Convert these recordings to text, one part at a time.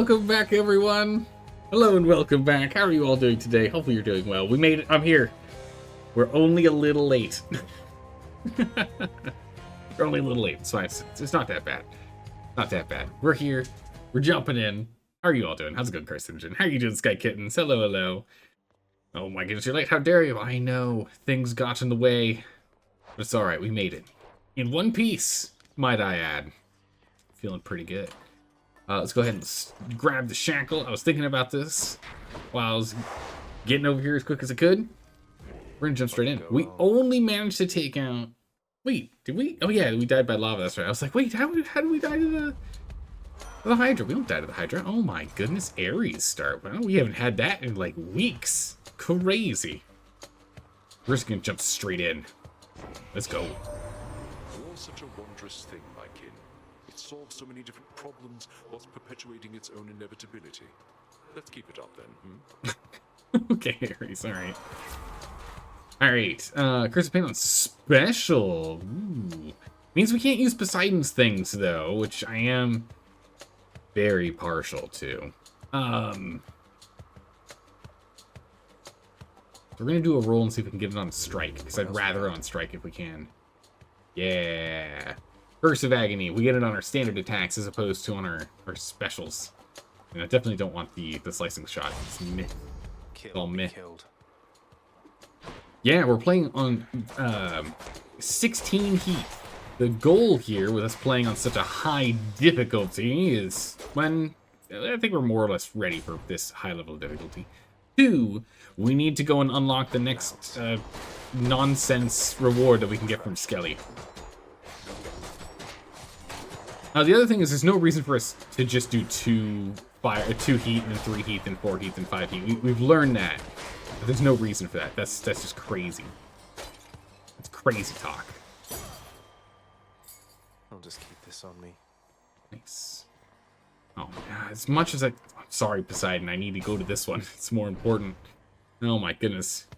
welcome back, everyone. Hello and welcome back. How are you all doing today? Hopefully you're doing well. We made it. I'm here. We're only a little late. We're only a little late. It's fine. It's not that bad. Not that bad. We're here. We're jumping in. How are you all doing? How's it going, Carcinogen? How are you doing, Sky Kittens? Hello, hello. Oh my goodness, you're late. How dare you? I know. Things got in the way. But it's alright. We made it. In one piece, might I add. Feeling pretty good. Let's go ahead and grab the shackle. I was thinking about this while I was getting over here as quick as I could. We're gonna jump straight in. We only managed to take out... Wait, did we? Oh yeah, we died by lava, that's right. I was like, wait, how did we die to the Hydra? We don't die to the Hydra. Oh my goodness, Ares start. Well, we haven't had that in like weeks. Crazy. We're just gonna jump straight in. Let's go. War is such a wondrous thing, my kin. It solves so many different problems whilst perpetuating its own inevitability. Let's keep it up then. Okay, Ares, alright. Alright, Curse of Pain on special. Ooh. Means we can't use Poseidon's things, though, which I am very partial to. We're gonna do a roll and see if we can get it on strike, because I'd rather on strike if we can. Yeah. Curse of Agony. We get it on our standard attacks as opposed to on our specials. And I definitely don't want the slicing shot. It's meh. All meh. Yeah, we're playing on 16 heat. The goal here with us playing on such a high difficulty is when I think we're more or less ready for this high level of difficulty. 2, we need to go and unlock the next nonsense reward that we can get from Skelly. Now the other thing is there's no reason for us to just do 2 heat and 3 heat and 4 heat and 5 heat. We've learned that. But there's no reason for that. That's just crazy. It's crazy talk. I'll just keep this on me. Nice. Oh, yeah, as much as I'm sorry, Poseidon, I need to go to this one. It's more important. Oh my goodness.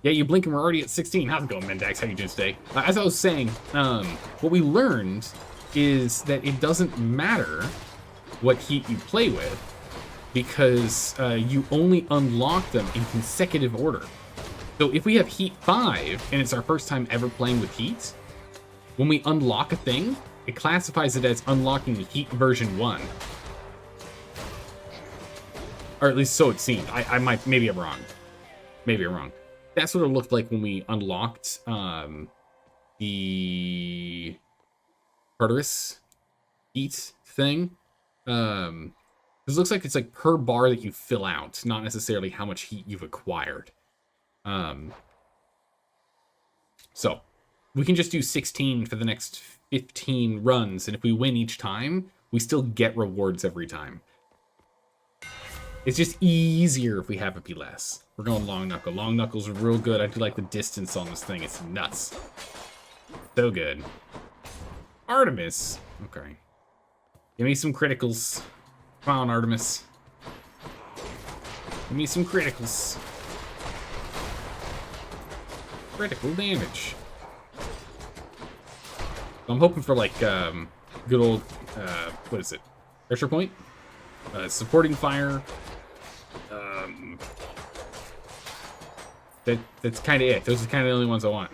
Yeah, you blink and we're already at 16. How's it going, Mendax? How you doing today? As I was saying, what we learned is that it doesn't matter what heat you play with because you only unlock them in consecutive order. So if we have heat 5 and it's our first time ever playing with heat, when we unlock a thing, it classifies it as unlocking heat version 1. Or at least so it seemed. I might, maybe I'm wrong. Maybe I'm wrong. That's what it looked like when we unlocked the Tartarus heat thing. It looks like it's like per bar that you fill out, not necessarily how much heat you've acquired. So we can just do 16 for the next 15 runs, and if we win each time, we still get rewards every time. It's just easier if we have it be less. We're going long knuckle. Long knuckles are real good. I do like the distance on this thing. It's nuts. So good. Artemis. Okay. Give me some criticals. Come on, Artemis. Give me some criticals. Critical damage. I'm hoping for like good old what is it? Pressure point? Supporting fire. That's kind of it. Those are kind of the only ones I want.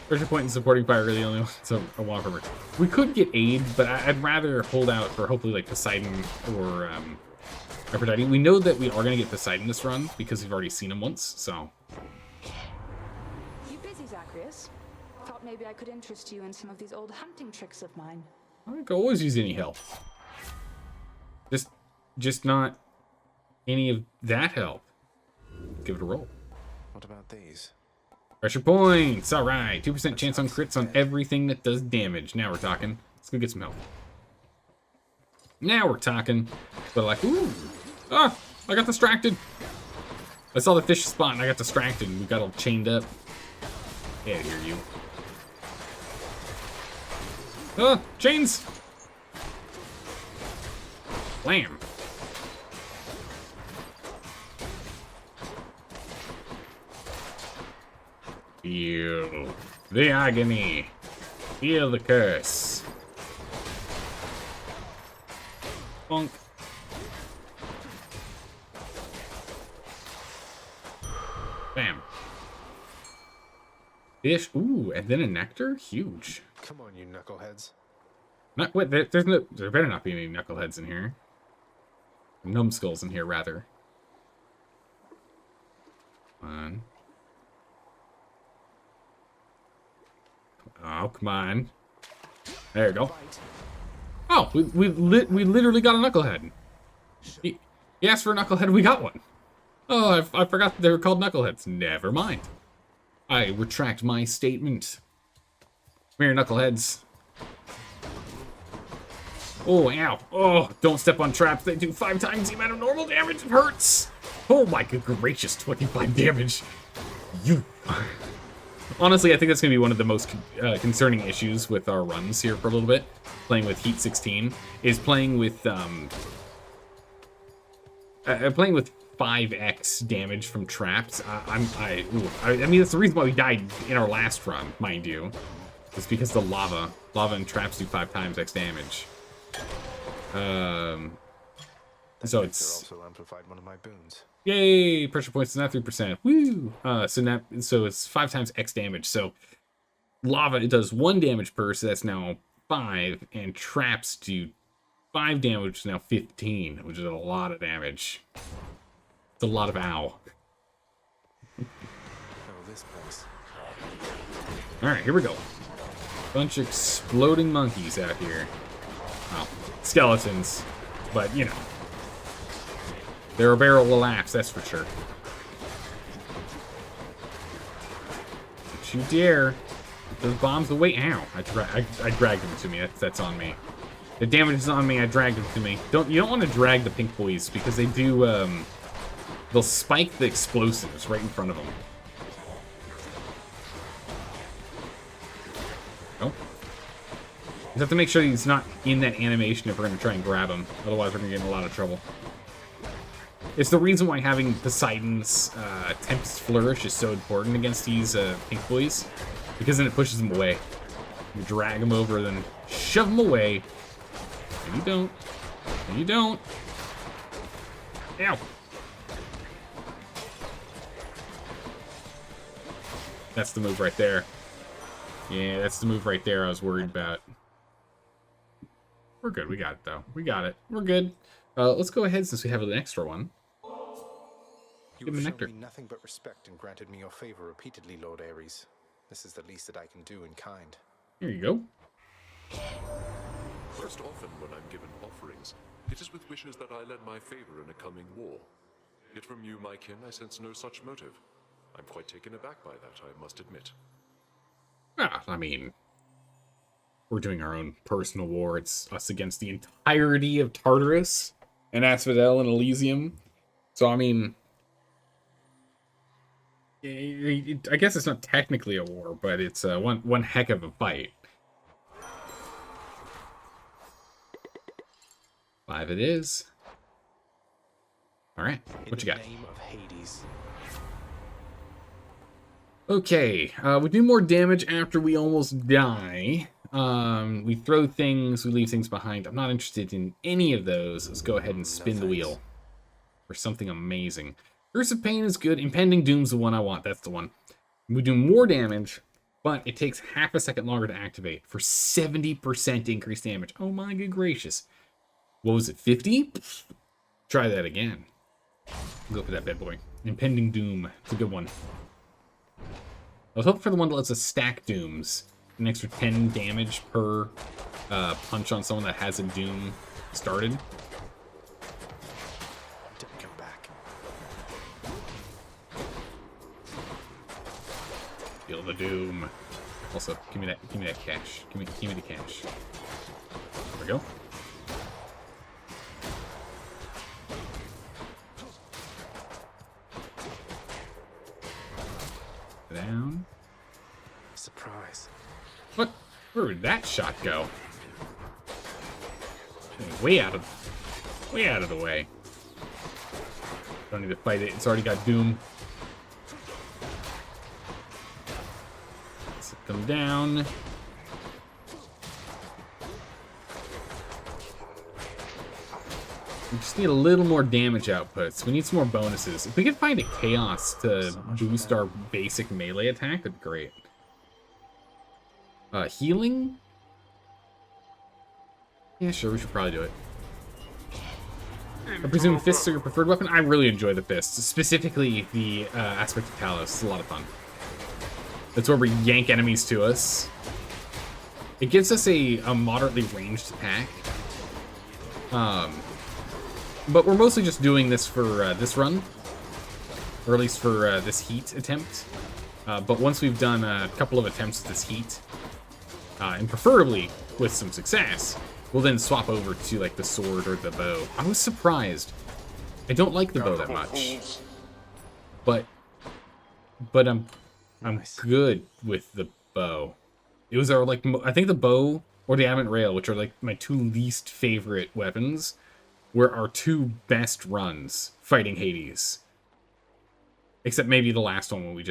Pressure point and supporting fire are the only ones I want from her. We could get aid, but I'd rather hold out for hopefully like Poseidon or Aphrodite. We know that we are gonna get Poseidon this run because we've already seen him once. So. You busy, Zacharias? Thought maybe I could interest you in some of these old hunting tricks of mine. I could always use any help. Just not any of that help. Give it a roll. What about these? Pressure points. All right. 2% chance on crits on everything that does damage. Now we're talking. Let's go get some help. Now we're talking. But like, ooh. Ah, I got distracted. I saw the fish spot and I got distracted and we got all chained up. Yeah, I hear you. Ah, chains. Blam. Feel the agony. Feel the curse. Bonk. Bam. Fish. Ooh, and then a nectar? Huge. Come on, you knuckleheads. Wait, there better not be any knuckleheads in here. Numbskulls in here, rather. Come on. Oh, come on. There you go. Oh, we literally got a knucklehead. He asked for a knucklehead, we got one. Oh, I forgot that they were called knuckleheads. Never mind. I retract my statement. Come here, knuckleheads. Oh, ow. Oh, don't step on traps. They do 5 times the amount of normal damage. It hurts. Oh my good gracious, 25 damage. You. Honestly, I think that's going to be one of the most concerning issues with our runs here for a little bit. Playing with Heat 16 is playing with 5x damage from traps. I mean, that's the reason why we died in our last run, mind you. It's because the lava and traps do 5 times x damage. So it's also amplified one of my boons. yay, pressure points is now 3%. Woo! So it's 5 times x damage. So lava, it does 1 damage per, so that's now 5, and traps do 5 damage, now 15, which is a lot of damage. It's a lot of ow. Oh, this place. All right, here we go. Bunch of exploding monkeys out here. Well, skeletons, but you know, they're a barrel of laughs, that's for sure. Don't you dare! Those bombs away! Ow! I dragged them to me. That's on me. The damage is on me. I dragged them to me. You don't want to drag the pink boys because they do. They'll spike the explosives right in front of them. Oh. You have to make sure he's not in that animation if we're going to try and grab him. Otherwise, we're going to get in a lot of trouble. It's the reason why having Poseidon's Tempest Flourish is so important against these pink boys. Because then it pushes them away. You drag them over, then shove them away. And you don't. And you don't. Ow. That's the move right there. Yeah, that's the move right there I was worried about. We're good. We got it, though. We got it. We're good. Let's go ahead since we have an extra one. You Give him have a shown nectar. me nothing but respect and granted me your favor repeatedly, Lord Ares. This is the least that I can do in kind. Here you go. Most often when I'm given offerings, it is with wishes that I lend my favor in a coming war. Yet from you, my kin, I sense no such motive. I'm quite taken aback by that, I must admit. Ah, I mean, we're doing our own personal war. It's us against the entirety of Tartarus and Asphodel and Elysium. So, I mean, I guess it's not technically a war, but it's one heck of a fight. 5 it is. All right, what you got? In the name of Hades. Okay, we do more damage after we almost die. We throw things, we leave things behind. I'm not interested in any of those. Let's go ahead and spin the wheel for something amazing. Curse of Pain is good. Impending Doom's the one I want. That's the one. We do more damage, but it takes half a second longer to activate for 70% increased damage. Oh my good gracious. What was it, 50? Try that again. Go for that bad boy. Impending Doom. It's a good one. I was hoping for the one that lets us stack dooms. An extra 10 damage per punch on someone that has a doom started. Don't come back. Feel the doom. Also, give me that cash. Give me the cash. There we go. Down. Surprise. What? Where would that shot go? Way out of the way. Don't need to fight it. It's already got doom. Sit them down. We just need a little more damage outputs. We need some more bonuses. If we could find a chaos to boost our basic melee attack, that'd be great. Healing? Yeah, sure, we should probably do it. I presume fists are your preferred weapon? I really enjoy the fists, specifically the aspect of Talos. It's a lot of fun. That's where we yank enemies to us. It gives us a moderately ranged attack. But we're mostly just doing this for this run, or at least for this heat attempt. But once we've done a couple of attempts at this heat, and preferably with some success, we'll then swap over to like the sword or the bow. I was surprised. I don't like the bow that much, but I'm good with the bow. It was our I think the bow or the adamant rail, which are like my two least favorite weapons, were our two best runs fighting Hades. Except maybe the last one when we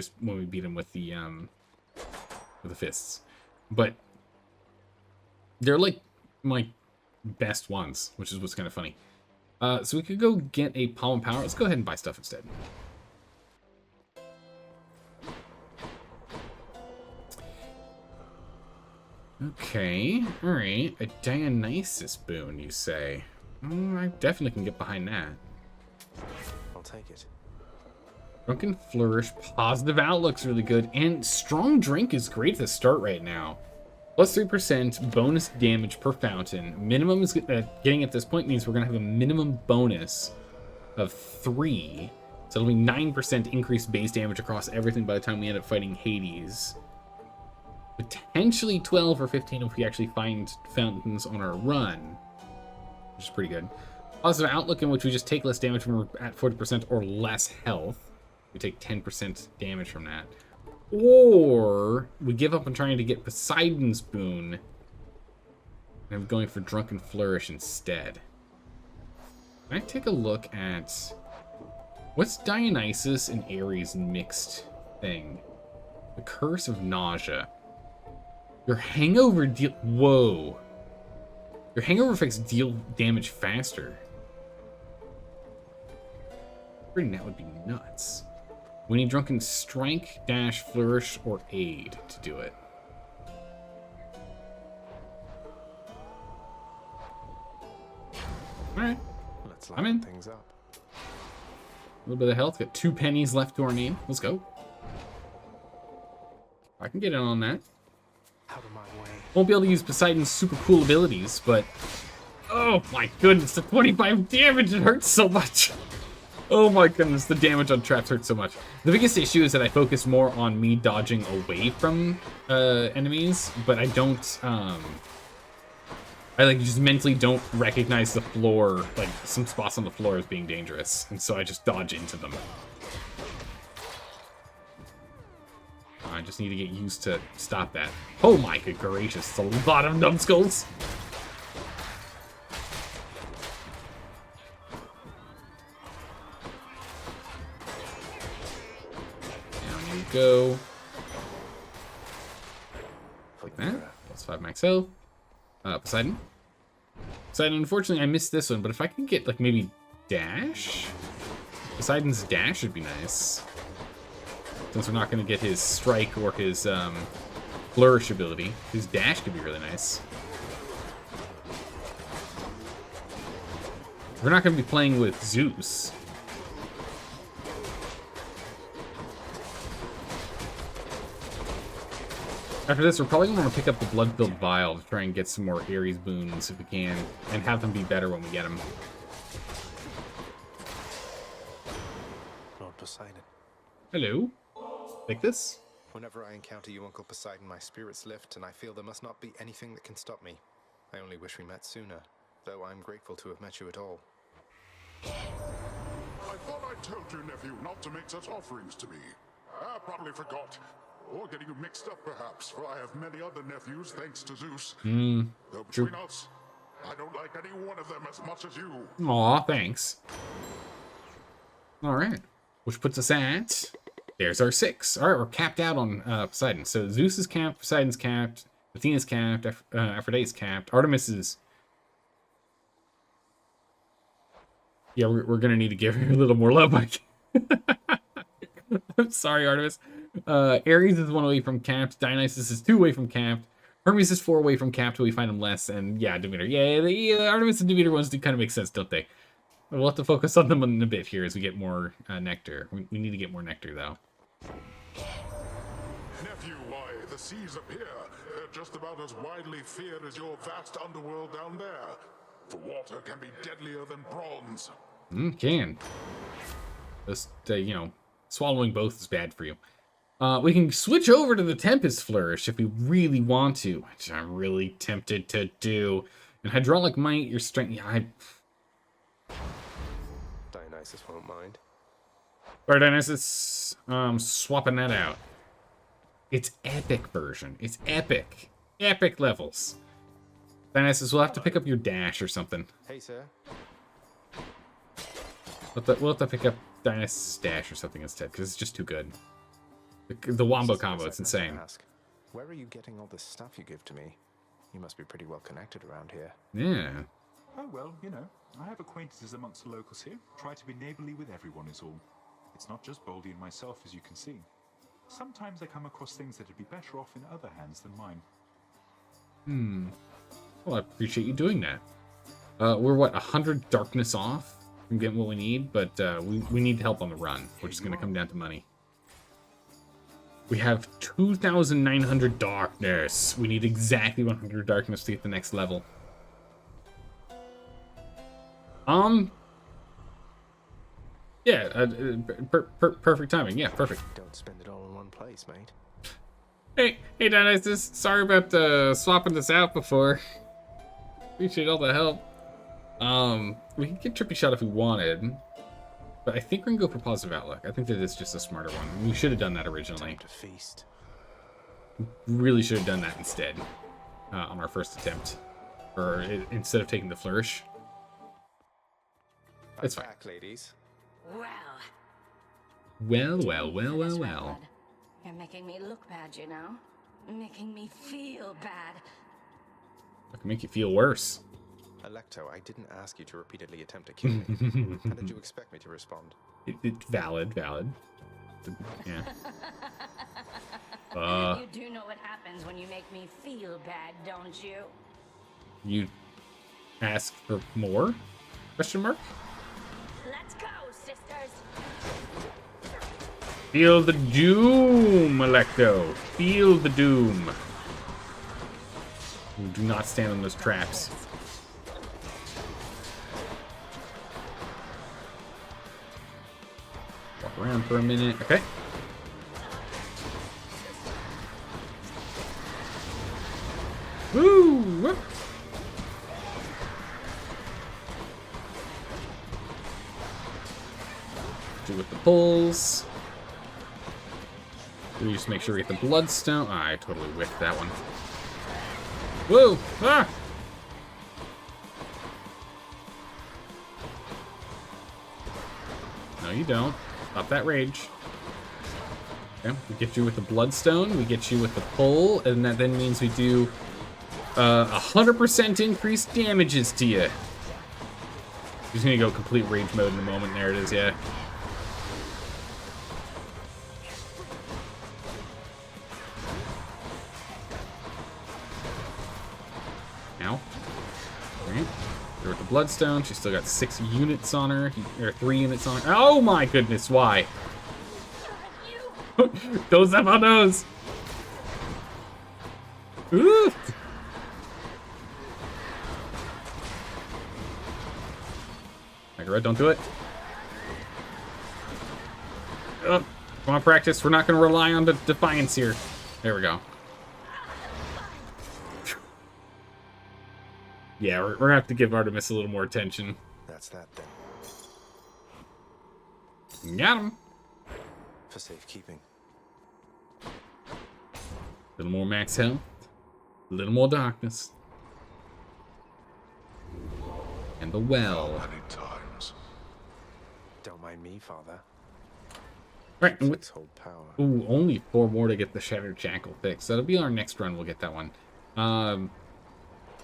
beat him with the fists. But they're like my best ones, which is what's kind of funny. So we could go get a Palm of Power. Let's go ahead and buy stuff instead. Okay, alright. A Dionysus boon, you say? I definitely can get behind that. I'll take it. Drunken Flourish, Positive Outlook's really good, and Strong Drink is great to start right now. Plus 3% bonus damage per fountain. Minimum is getting at this point means we're going to have a minimum bonus of 3. So it'll be 9% increased base damage across everything by the time we end up fighting Hades. Potentially 12 or 15 if we actually find fountains on our run, which is pretty good. Positive Outlook, in which we just take less damage when we're at 40% or less health. We take 10% damage from that. Or we give up on trying to get Poseidon's boon, and I'm going for Drunken Flourish instead. Can I take a look at what's Dionysus and Ares mixed thing? The Curse of Nausea. Your hangover deal. Whoa. Your hangover effects deal damage faster. That would be nuts. We need Drunken Strike, Dash, Flourish, or Aid to do it. Alright. Let's I'm in. things up. A little bit of health. Got 2 pennies left to our name. Let's go. I can get in on that. Out of my way. Won't be able to use Poseidon's super cool abilities, but... Oh my goodness, the 25 damage, it hurts so much. Oh my goodness, the damage on traps hurts so much. The biggest issue is that I focus more on me dodging away from enemies, but I don't... I just mentally don't recognize the floor, like some spots on the floor as being dangerous, and so I just dodge into them. I just need to get used to stop that. Oh my good gracious, it's a lot of numbskulls. Down you go. Like that. Plus 5 max health. Poseidon. Poseidon, unfortunately I missed this one, but if I can get maybe dash? Poseidon's dash would be nice. Since we're not going to get his strike or his flourish ability. His dash could be really nice. We're not going to be playing with Zeus. After this, we're probably going to want to pick up the Blood-Filled Vial to try and get some more Ares boons if we can, and have them be better when we get them. Lord Poseidon. Hello. Like this? Whenever I encounter you, Uncle Poseidon, my spirits lift, and I feel there must not be anything that can stop me. I only wish we met sooner, though I'm grateful to have met you at all. I thought I told you, nephew, not to make such offerings to me. I probably forgot. Or getting you mixed up, perhaps, for I have many other nephews, thanks to Zeus. Though between us, I don't like any one of them as much as you. Aw, thanks. Alright. Which puts us at... There's our 6. Alright, we're capped out on Poseidon. So Zeus is capped, Poseidon's capped, Athena's capped, Aphrodite's capped, Artemis is... Yeah, we're gonna need to give her a little more love, Mike. I'm sorry, Artemis. Ares is 1 away from capped. Dionysus is 2 away from capped. Hermes is 4 away from capped till we find him less. And yeah, Demeter. Yeah, the Artemis and Demeter ones do kind of make sense, don't they? We'll have to focus on them in a bit here as we get more nectar. We need to get more nectar, though. Nephew, why, the seas up here, they're just about as widely feared as your vast underworld down there. The water can be deadlier than bronze. Can. Just, you know, swallowing both is bad for you. We can switch over to the Tempest Flourish if we really want to, which I'm really tempted to do. And Hydraulic Might, your strength... Yeah, Dionysus won't mind. Alright, Dionysus, swapping that out. It's epic version. It's epic. Epic levels. Dionysus, we'll have to pick up your dash or something. Hey, sir. We'll have to pick up Dionysus' dash or something instead, because it's just too good. The wombo combo, it's insane. Where are you getting all this stuff you give to me? You must be pretty well connected around here. Yeah. Oh, well, you know, I have acquaintances amongst the locals here. Try to be neighborly with everyone is all. It's not just Baldy and myself, as you can see. Sometimes I come across things that'd be better off in other hands than mine. Well, I appreciate you doing that. We're, what, 100 darkness off from getting what we need, but we need help on the run, which is going to come down to money. We have 2,900 darkness. We need exactly 100 darkness to get the next level. Yeah, perfect timing. Yeah, perfect. Don't spend it all in one place, mate. Hey, Dionysus. Sorry about swapping this out before. Appreciate all the help. We can get Trippy Shot if we wanted, but I think we're gonna go for Positive Outlook. I think that is just a smarter one. We should have done that originally. Time to feast. Really should have done that instead on our first attempt, or instead of taking the Flourish. It's fine. Back, ladies. Well. You're making me look bad, you know? Making me feel bad. I can make you feel worse. Electo, I didn't ask you to repeatedly attempt to kill me. How did you expect me to respond? It's valid. Yeah. You do know what happens when you make me feel bad, don't you? You ask for more? Question mark? Let's go, sisters! Feel the doom, Electo. Feel the doom. Do not stand on those traps. Walk around for a minute. Okay. Woo! Whoop. Do with the pulls. We just make sure we get the bloodstone. Oh, I totally whiffed that one. Whoa! Ah! No, you don't. Stop that rage. Okay, we get you with the bloodstone. We get you with the pull, and that then means we do 100% increased damages to you. Just gonna go complete rage mode in a moment. There it is. Yeah. Now, alright. With the bloodstone, she's still got 6 units on her, or 3 units on her. Oh my goodness, why? Those up on those. Ooh. Megara, don't do it. Come on, practice. We're not going to rely on the defiance here. There we go. Yeah, we're gonna have to give Artemis a little more attention. That's that then. Got him. For safekeeping. A little more max health. A little more darkness. And the well. Many times. Don't mind me, Father. Alright, and Let's hold power. ooh, only 4 more to get the Shattered Jackal fixed. That'll be our next run, we'll get that one.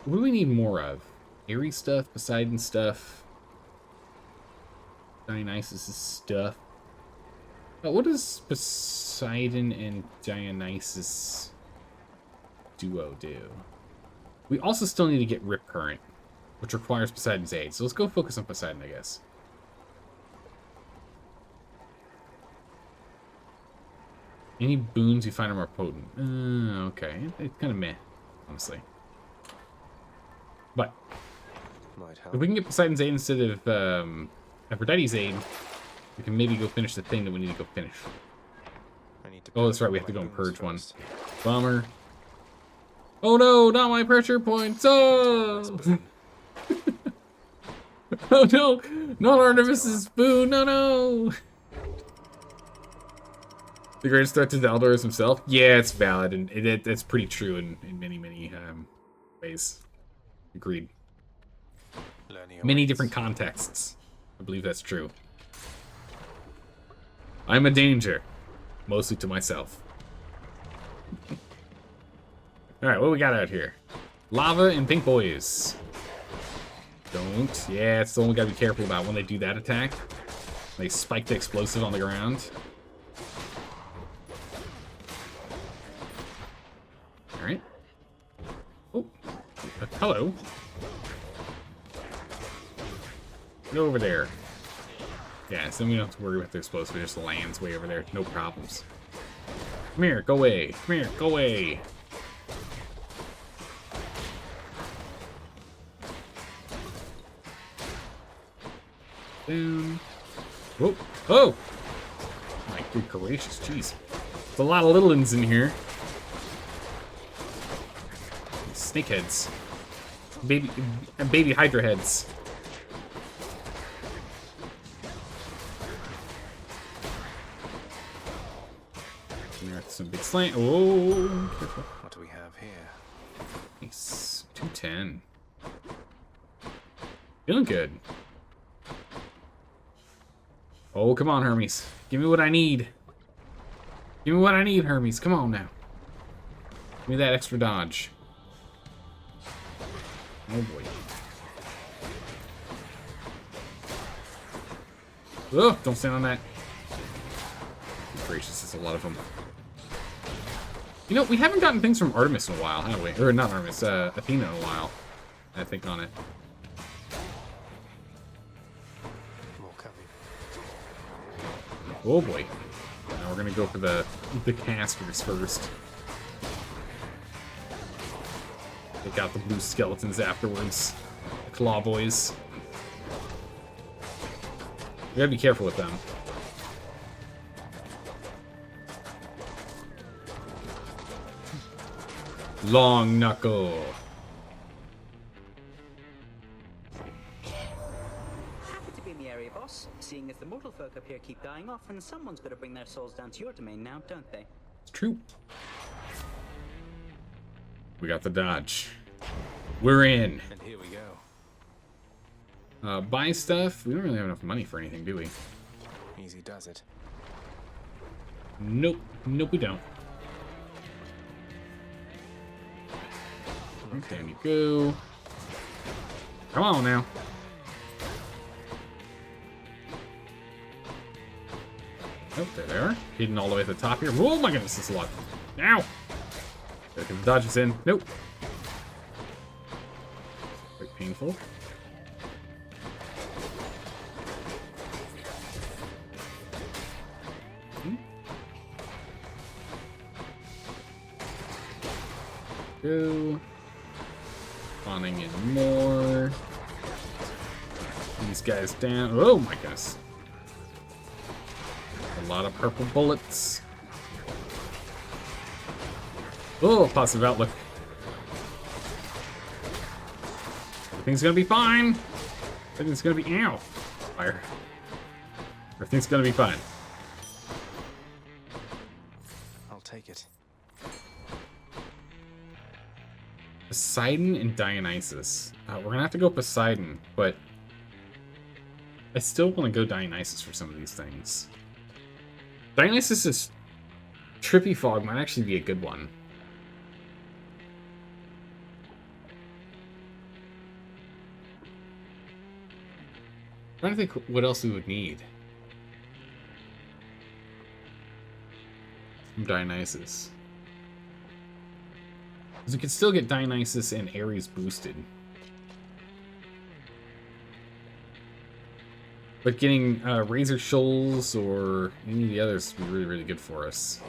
What do we need more of? Ares stuff, Poseidon stuff. Dionysus' stuff. What does Poseidon and Dionysus duo do? We also still need to get Rip Current, which requires Poseidon's aid. So let's go focus on Poseidon, I guess. Any boons you find are more potent. Okay. It's kind of meh, honestly. But if we can get Poseidon's aid instead of Aphrodite's aid, we can maybe go finish the thing that we need to go finish. Oh, that's right. We have to go and purge one. Bummer. Oh no, not my pressure points. Oh! Oh no, not Artemis's boon. No, no. The greatest threat to Daldor is himself. Yeah, it's valid, and it's pretty true in many, many ways. Agreed. Many different contexts. I believe that's true. I'm a danger, mostly to myself. Alright, what we got out here? Lava and pink boys. Don't. Yeah, it's the one we gotta be careful about when they do that attack. They spike the explosive on the ground. Alright. Oh. Hello. Go over there. Yeah, so we don't have to worry about the explosive. It just lands way over there. No problems. Come here, go away. Come here, go away. Down. Whoa. Oh! My good gracious, jeez. There's a lot of little ones in here. Snakeheads. Baby Hydra heads. Some big slant. Oh, careful. What do we have here? Nice. 210. Feeling good. Oh, come on, Hermes. Give me what I need. Give me what I need, Hermes. Come on now. Give me that extra dodge. Oh boy. Oh, don't stand on that. Gracious, there's a lot of them. You know, we haven't gotten things from Artemis in a while, have we? Or not Artemis, Athena in a while. I think on it. More coming. Oh boy. Now we're gonna go for the casters first. Take out the blue skeletons afterwards. The claw boys. We gotta be careful with them. Long knuckle. Happy to be in the area, boss. Seeing as the mortal folk up here keep dying off, and someone's got to bring their souls down to your domain now, don't they? It's true. We got the dodge. We're in. And here we go. Buy stuff. We don't really have enough money for anything, do we? Easy does it. Nope. Nope, we don't. There you go. Come on now. Oh, there they are. Hidden all the way at the top here. Oh my goodness, this is a lot. Ow! There, the dodge is in. Nope. Quite painful. Go. Spawning in more. These guys down. Oh my goodness. A lot of purple bullets. Oh, positive outlook. Everything's gonna be fine. Everything's gonna be. Ow. Fire. Everything's gonna be fine. I'll take it. Poseidon and Dionysus. We're gonna have to go Poseidon, but I still want to go Dionysus for some of these things. Dionysus' Trippy Fog might actually be a good one. trying to think what else we would need. From Dionysus. Because we could still get Dionysus and Ares boosted. But getting Razor Shoals or any of the others would be really, really good for us.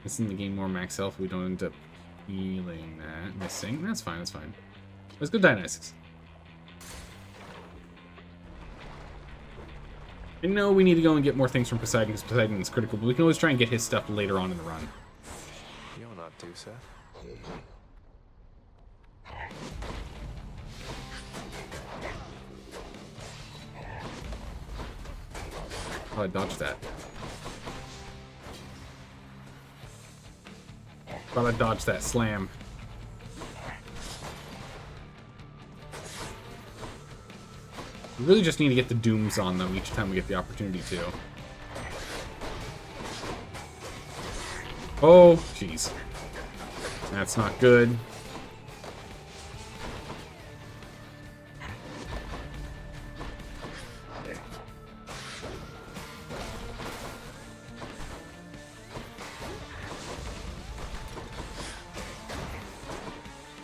Missing the game more max health, we don't end up healing that. Missing. That's fine, that's fine. Let's go Dionysus. I know we need to go and get more things from Poseidon because Poseidon is critical, but we can always try and get his stuff later on in the run. You're not due, sir. Oh, I dodged that. Thought I dodged that slam. We really just need to get the dooms on them each time we get the opportunity to. Oh, jeez. That's not good.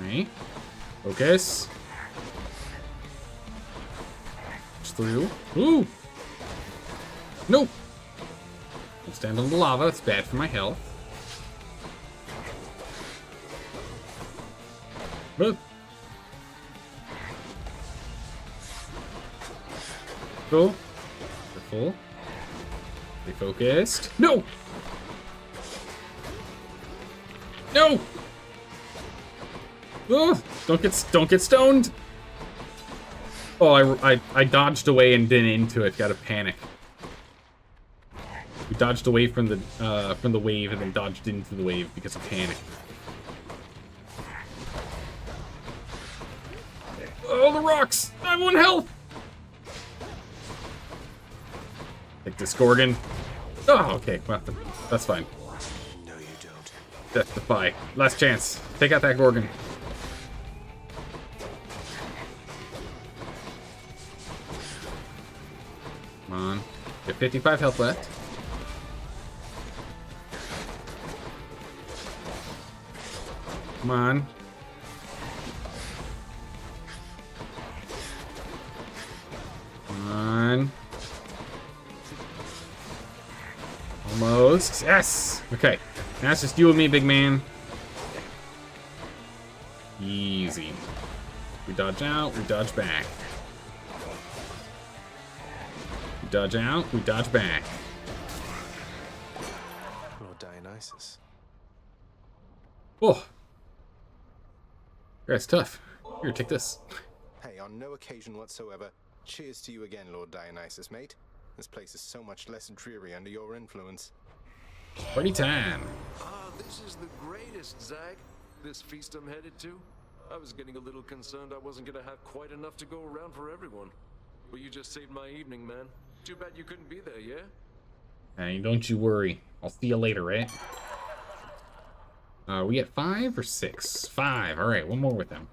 Okay. Focus. Through. Ooh! Nope! Don't stand on the lava, it's bad for my health. But go. Careful. Stay focused. No! No! Oh, don't get stoned! Oh, I dodged away and then into it. Got a panic. We dodged away from the wave and then dodged into the wave because of panic. Oh, the rocks! I have 1 health! Take this Gorgon. Oh, okay. Well, that's fine. No, you don't. Death defy. Last chance. Take out that Gorgon. Come on. Get 55 health left. Come on. Come on. Almost. Yes! Okay. Now it's just you and me, big man. Easy. We dodge out, we dodge back. We dodge out, we dodge back. Lord Dionysus. Oh. That's tough. Here, take this. Hey, on no occasion whatsoever. Cheers to you again, Lord Dionysus, mate. This place is so much less dreary under your influence. Party time. Ah, this is the greatest, Zag. This feast I'm headed to. I was getting a little concerned I wasn't gonna have quite enough to go around for everyone. Well, you just saved my evening, man. Too bad you couldn't be there, yeah? Hey, don't you worry. I'll see you later, right? We at 5 or 6? 5. All right, one more with them.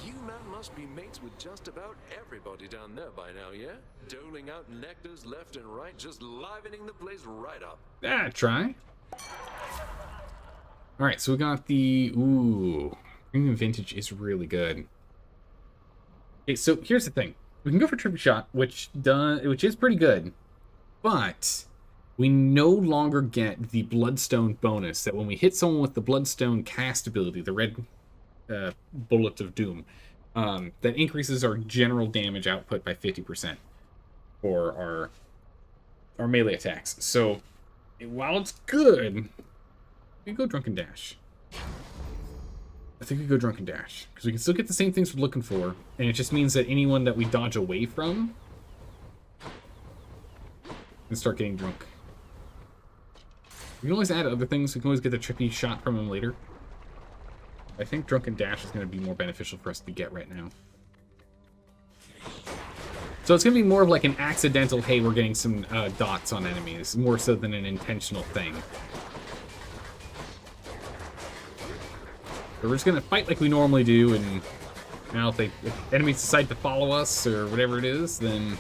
You man must be mates with just about everybody down there by now, yeah? Doling out nectars left and right, just livening the place right up. Ah, try. All right, so we got the premium vintage is really good. Okay, so here's the thing: we can go for triple shot, which is pretty good, but we no longer get the bloodstone bonus that when we hit someone with the bloodstone cast ability, the red bullet of doom, that increases our general damage output by 50% for our melee attacks. So while it's good, we go Drunken Dash. I think we go Drunken Dash because we can still get the same things we're looking for, and it just means that anyone that we dodge away from can start getting drunk. We can always add other things. We can always get the trippy shot from him later. I think Drunken Dash is going to be more beneficial for us to get right now. So it's going to be more of like an accidental, hey, we're getting some dots on enemies, more so than an intentional thing. But we're just going to fight like we normally do and Now, if enemies decide to follow us or whatever it is, then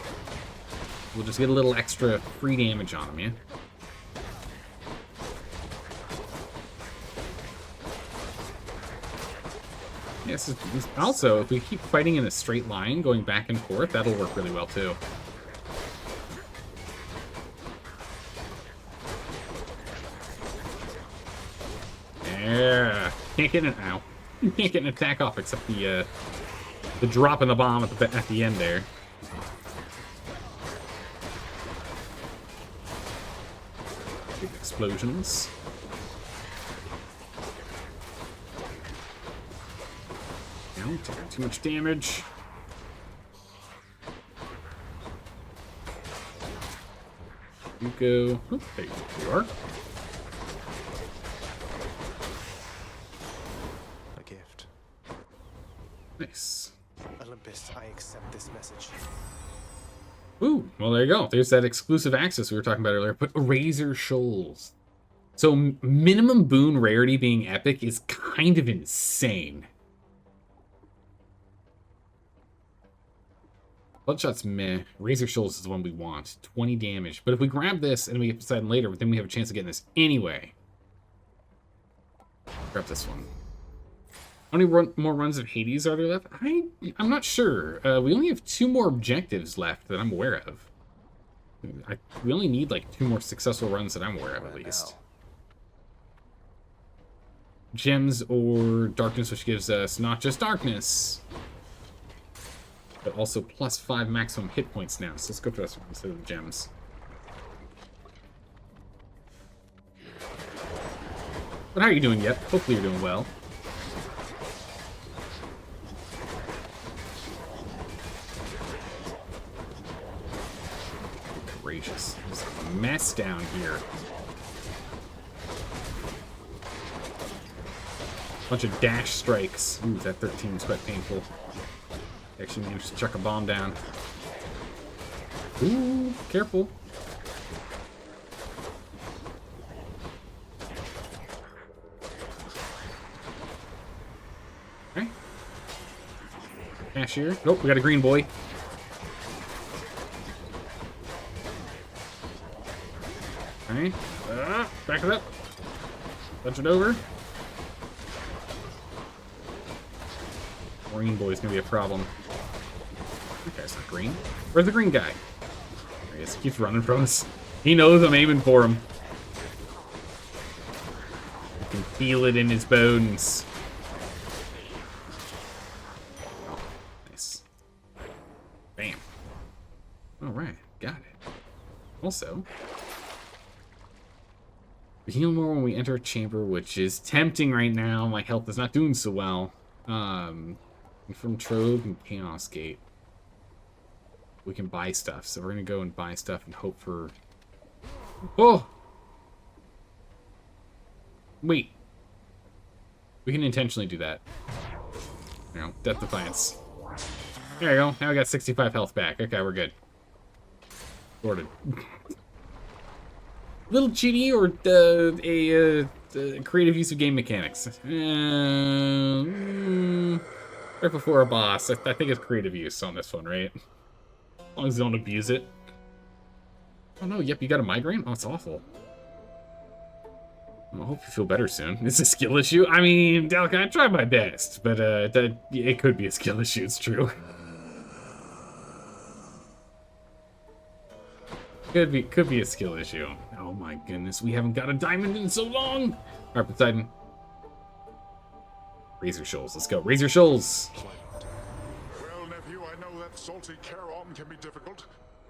we'll just get a little extra free damage on them, yeah? Yes, also, if we keep fighting in a straight line, going back and forth, that'll work really well, too. Yeah. Can't get an ow. You can't get an attack off except the drop in the bomb at the end there. Big explosions. No, taking too much damage. You go. Oop, there you are. A gift. Nice. Olympus, I accept this message. Ooh, well, there you go. There's that exclusive access we were talking about earlier. But Razor Shoals. So minimum boon rarity being epic is kind of insane. Bloodshot's meh. Razor Shoals is the one we want. 20 damage. But if we grab this and we get Poseidon later, then we have a chance of getting this anyway. Grab this one. How many more runs of Hades are there left? I'm not sure. We only have 2 more objectives left that I'm aware of. We only need like 2 more successful runs that I'm aware of, at least. Gems or darkness, which gives us not just darkness, but also plus 5 maximum hit points now. So let's go for this one instead of the gems. But how are you doing yet? Hopefully you're doing well. Gracious. There's a mess down here. Bunch of dash strikes. Ooh, that 13 was quite painful. Actually managed to chuck a bomb down. Ooh, careful. Okay. Cashier. Nope, we got a green boy. Okay. Back it up. Punch it over. Green boy's gonna be a problem. That guy's not green. Where's the green guy? There he is. He keeps running from us. He knows I'm aiming for him. You can feel it in his bones. Oh, nice. Bam. Alright, got it. Also, we heal more when we enter a chamber, which is tempting right now. My health is not doing so well. From Trove and Chaos Gate, we can buy stuff. So we're gonna go and buy stuff and hope for. Oh, wait. We can intentionally do that. You know, Death Defiance. There you go. Now we got 65 health back. Okay, we're good. Sorted. Little cheaty or a creative use of game mechanics. Right before a boss. I think it's creative use on this one, right? As long as you don't abuse it. Oh no, yep, you got a migraine? Oh, it's awful. Well, I hope you feel better soon. It's a skill issue. I mean, Dalek, I tried my best, but it could be a skill issue, it's true. Could be a skill issue. Oh my goodness, we haven't got a diamond in so long! Alright, Poseidon. Razor Shoals, let's go. Razor Shoals! Well, nephew, I know that salty Charon can be difficult,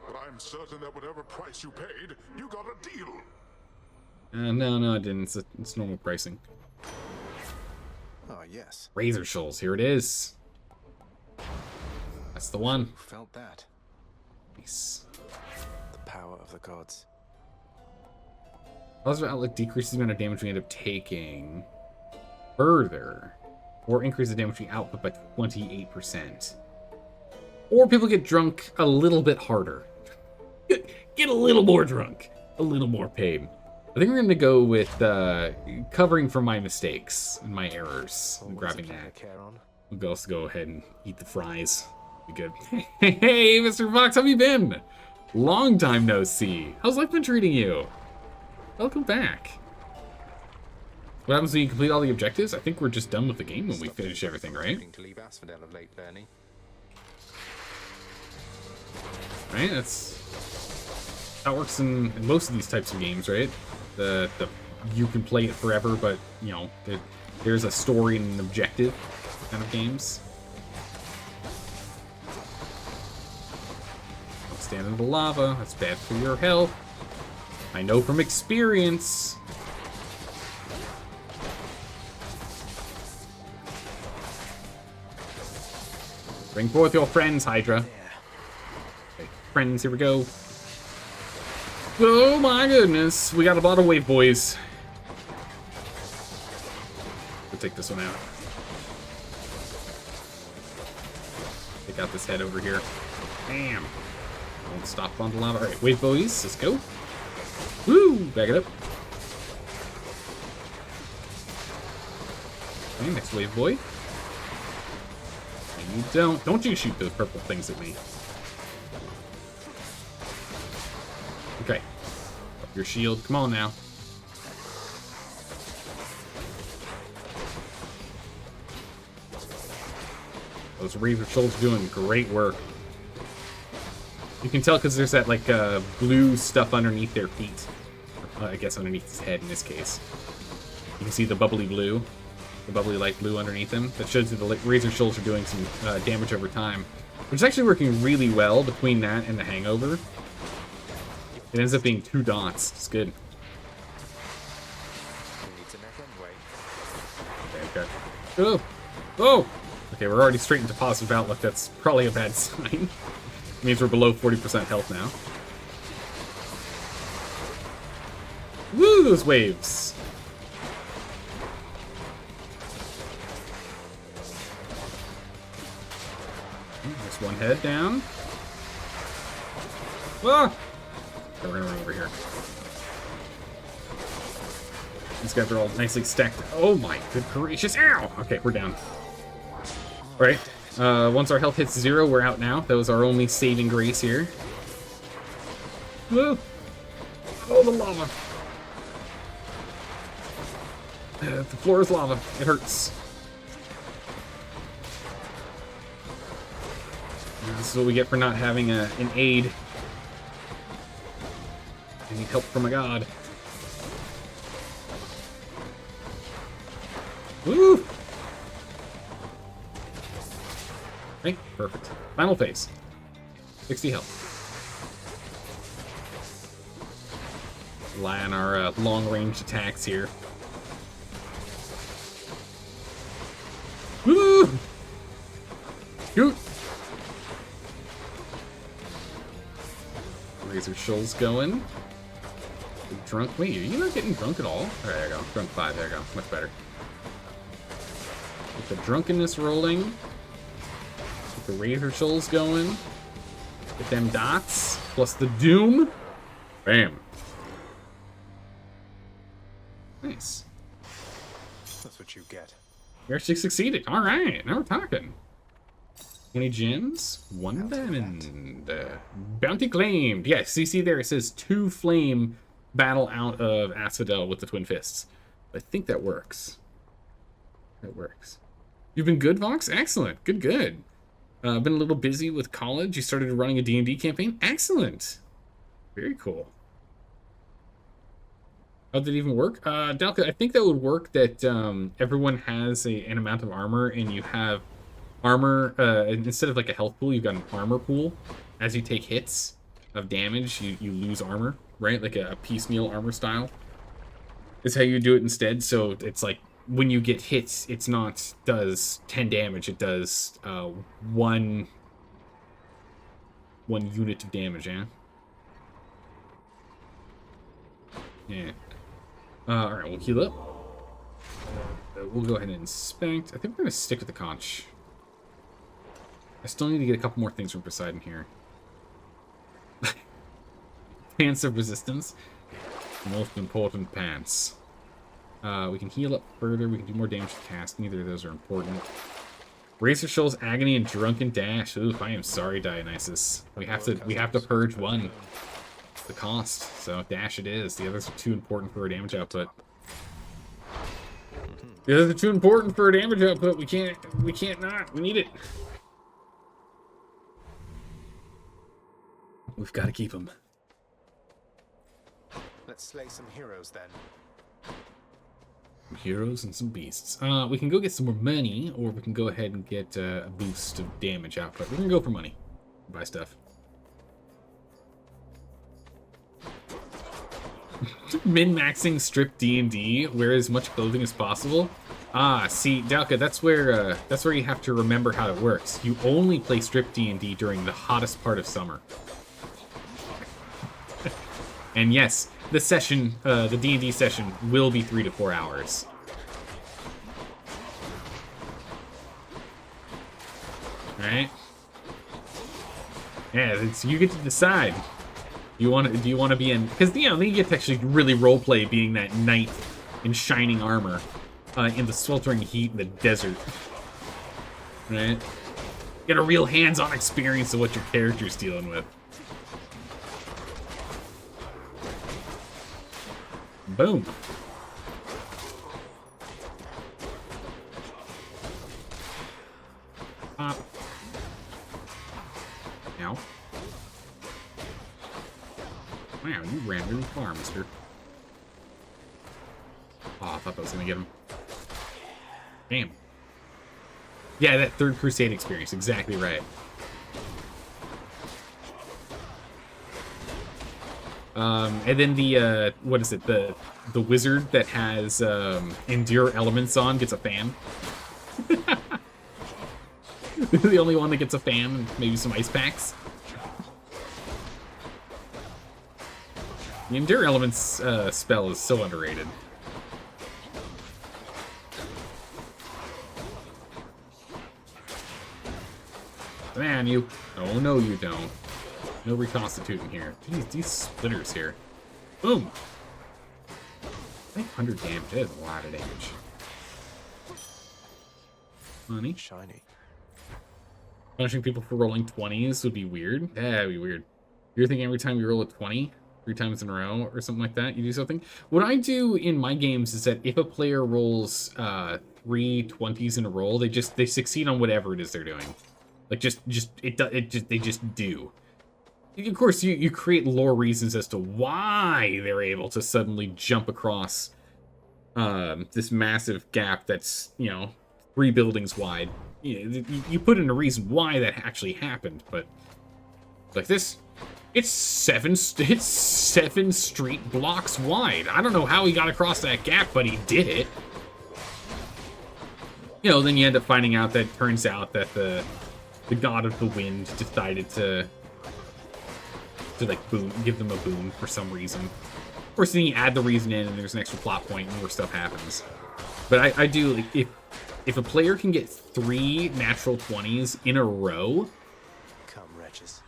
but I'm certain that whatever price you paid, you got a deal. No, I didn't. It's normal pricing. Oh, yes. Razor Shoals, here it is. That's the one. Who felt that? Nice. The power of the gods. Positive outlook decreases the amount of damage we end up taking further, or increases the damage we output by 28%. Or people get drunk a little bit harder. Get a little more drunk, a little more pain. I think we're going to go with covering for my mistakes and my errors. And grabbing that. Charon? We'll also go ahead and eat the fries. Be good. Hey, Mr. Fox, how have you been? Long time no see. How's life been treating you? Welcome back. What happens when you complete all the objectives? I think we're just done with the game when we finish everything, right? To leave Asphodel of late, Bernie. Right? That's how it works in most of these types of games, right? The you can play it forever, but you know there's a story and an objective kind of games. Don't stand in the lava. That's bad for your health. I know from experience. Bring forth your friends, Hydra. Okay, friends, here we go. Oh my goodness. We got a lot of wave boys. We'll take this one out. Take out this head over here. Bam. Don't stop on the lava. Alright, wave boys, let's go. Woo! Back it up. Okay, next wave boy. You don't you shoot those purple things at me. Okay. Up your shield. Come on now. Those Razor Souls are doing great work. You can tell because there's that like blue stuff underneath their feet. I guess underneath his head in this case. You can see the bubbly blue. The bubbly light blue underneath them. That shows that the Razor Souls are doing some damage over time. Which is actually working really well between that and the Hangover. It ends up being 2 dots. It's good. Okay. Oh! Oh! Okay, we're already straight into positive outlook. That's probably a bad sign. It means we're below 40% health now. Woo! Those waves! There's one head down. Ah! We're gonna run over here. These guys are all nicely stacked. Oh my good gracious! Ow! Okay, we're down. Alright. Once our health hits 0, we're out now. That was our only saving grace here. Whoa! Oh, the lava! The floor is lava. It hurts. This is what we get for not having an aid. I need help from a god. Woo! Okay, perfect. Final phase. 60 health. Rely on our long-range attacks here. Woo! Shoot! Razor Shoals going. Drunk. Wait, are you not getting drunk at all? Alright, there you go. Drunk 5. There you go. Much better. Get the drunkenness rolling. Get the Razor Shoals going. Get them dots. Plus the Doom. Bam. Nice. That's what you get. We actually succeeded. Alright, now we're talking. 20 gems, 1 diamond. Bounty claimed. Yes, you see there it says 2 flame battle out of Asphodel with the Twin Fists. I think that works. That works. You've been good, Vox? Excellent. Good, good. Been a little busy with college. You started running a D&D campaign? Excellent. Very cool. How did it even work? Dalka, I think that would work that everyone has an amount of armor and you have armor, instead of like a health pool, you've got an armor pool. As you take hits of damage, you lose armor, right? Like a piecemeal armor style is how you do it instead. So it's like when you get hits, it's not does 10 damage, it does one unit of damage, yeah? Yeah. Alright, we'll heal up. We'll go ahead and inspect. I think we're going to stick with the conch. I still need to get a couple more things from Poseidon here. Pants of resistance. Most important pants. We can heal up further. We can do more damage to cast. Neither of those are important. Razor Shoals, Agony, and Drunken Dash. Oof, I am sorry, Dionysus. We have to purge one. The cost. So Dash it is. The others are too important for our damage output. The others are too important for our damage output. We can't not. We need it. We've got to keep them. Let's slay some heroes then. Some heroes and some beasts. We can go get some more money, or we can go ahead and get a boost of damage output. We're gonna go for money. Buy stuff. Min-maxing strip D&D, wear as much clothing as possible. Ah, see, Dalka, that's where you have to remember how it works. You only play strip D&D during the hottest part of summer. And yes, the session, the D&D session will be 3 to 4 hours. Alright? Yeah, you get to decide. Do you want to be in, because you know, then you get to actually really roleplay being that knight in shining armor in the sweltering heat in the desert. Right? Get a real hands-on experience of what your character's dealing with. Boom. Pop. Ow. Wow, you ran really far, mister. Oh, I thought that was gonna get him. Damn. Yeah, that Third Crusade experience, exactly right. And then the, what is it, the wizard that has, Endure Elements on gets a fan. The only one that gets a fan, and maybe some ice packs. The Endure Elements spell is so underrated. Man, you. Oh, no, you don't. No reconstituting here. Jeez, these splitters here. Boom! 500 damage. That is a lot of damage. Money. Shiny. Punishing people for rolling 20s would be weird. Yeah, that'd be weird. You're thinking every time you roll a 20, 3 times in a row or something like that, you do something? What I do in my games is that if a player rolls 3 20s in a row, they succeed on whatever it is they're doing. Like they just do. Of course, you create lore reasons as to why they're able to suddenly jump across this massive gap that's, you know, 3 buildings wide. You put in a reason why that actually happened, but like this, it's 7 street blocks wide. I don't know how he got across that gap, but he did it. You know, then you end up finding out that it turns out that the god of the wind decided to like give them a boon for some reason. Of course, then you add the reason in, and there's an extra plot point, and more stuff happens. But I do, like, if a player can get 3 natural 20s in a row, Come, wretches.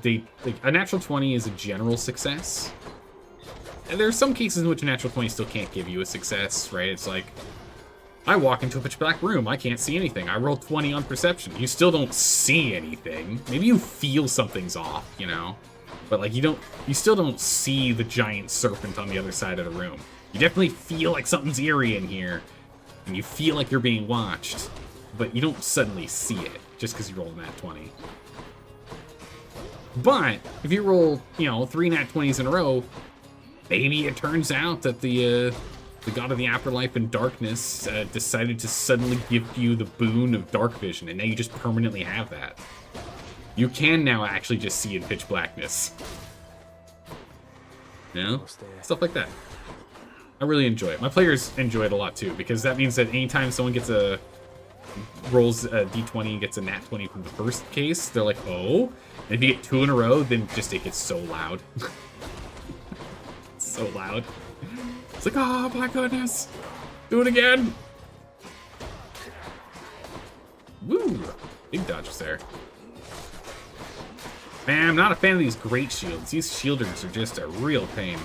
A natural 20 is a general success. And there are some cases in which a natural 20 still can't give you a success, right? It's like, I walk into a pitch black room, I can't see anything. I rolled 20 on perception. You still don't see anything. Maybe you feel something's off, you know? But like you still don't see the giant serpent on the other side of the room. You definitely feel like something's eerie in here, and you feel like you're being watched, but you don't suddenly see it just because you rolled a nat 20. But if you roll, you know, 3 nat 20s in a row, maybe it turns out that the god of the afterlife and darkness decided to suddenly give you the boon of dark vision, and now you just permanently have that. You can now actually just see in pitch blackness. You know? Stuff like that. I really enjoy it. My players enjoy it a lot too, because that means that anytime someone rolls a d20 and gets a nat 20 from the first case, they're like, oh. And if you get 2 in a row, then just it gets so loud. So loud. It's like, oh my goodness. Do it again. Woo. Big dodges there. Man, I'm not a fan of these great shields. These shielders are just a real pain.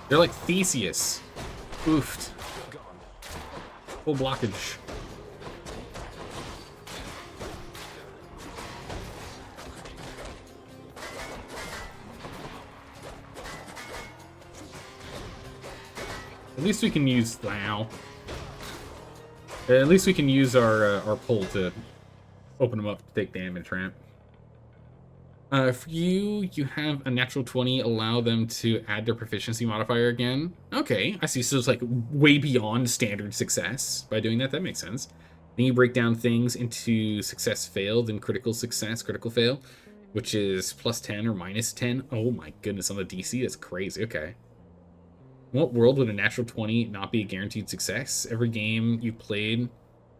They're like Theseus. Oofed. Full blockage. At least we can use At least we can use our pull to open them up to take damage, right? For you have a natural 20, allow them to add their proficiency modifier again. Okay, I see. So it's like way beyond standard success by doing that. That makes sense. Then you break down things into success failed and critical success, critical fail, which is plus 10 or minus 10. Oh my goodness, on the DC, that's crazy. Okay. In what world would a natural 20 not be a guaranteed success? Every game you played,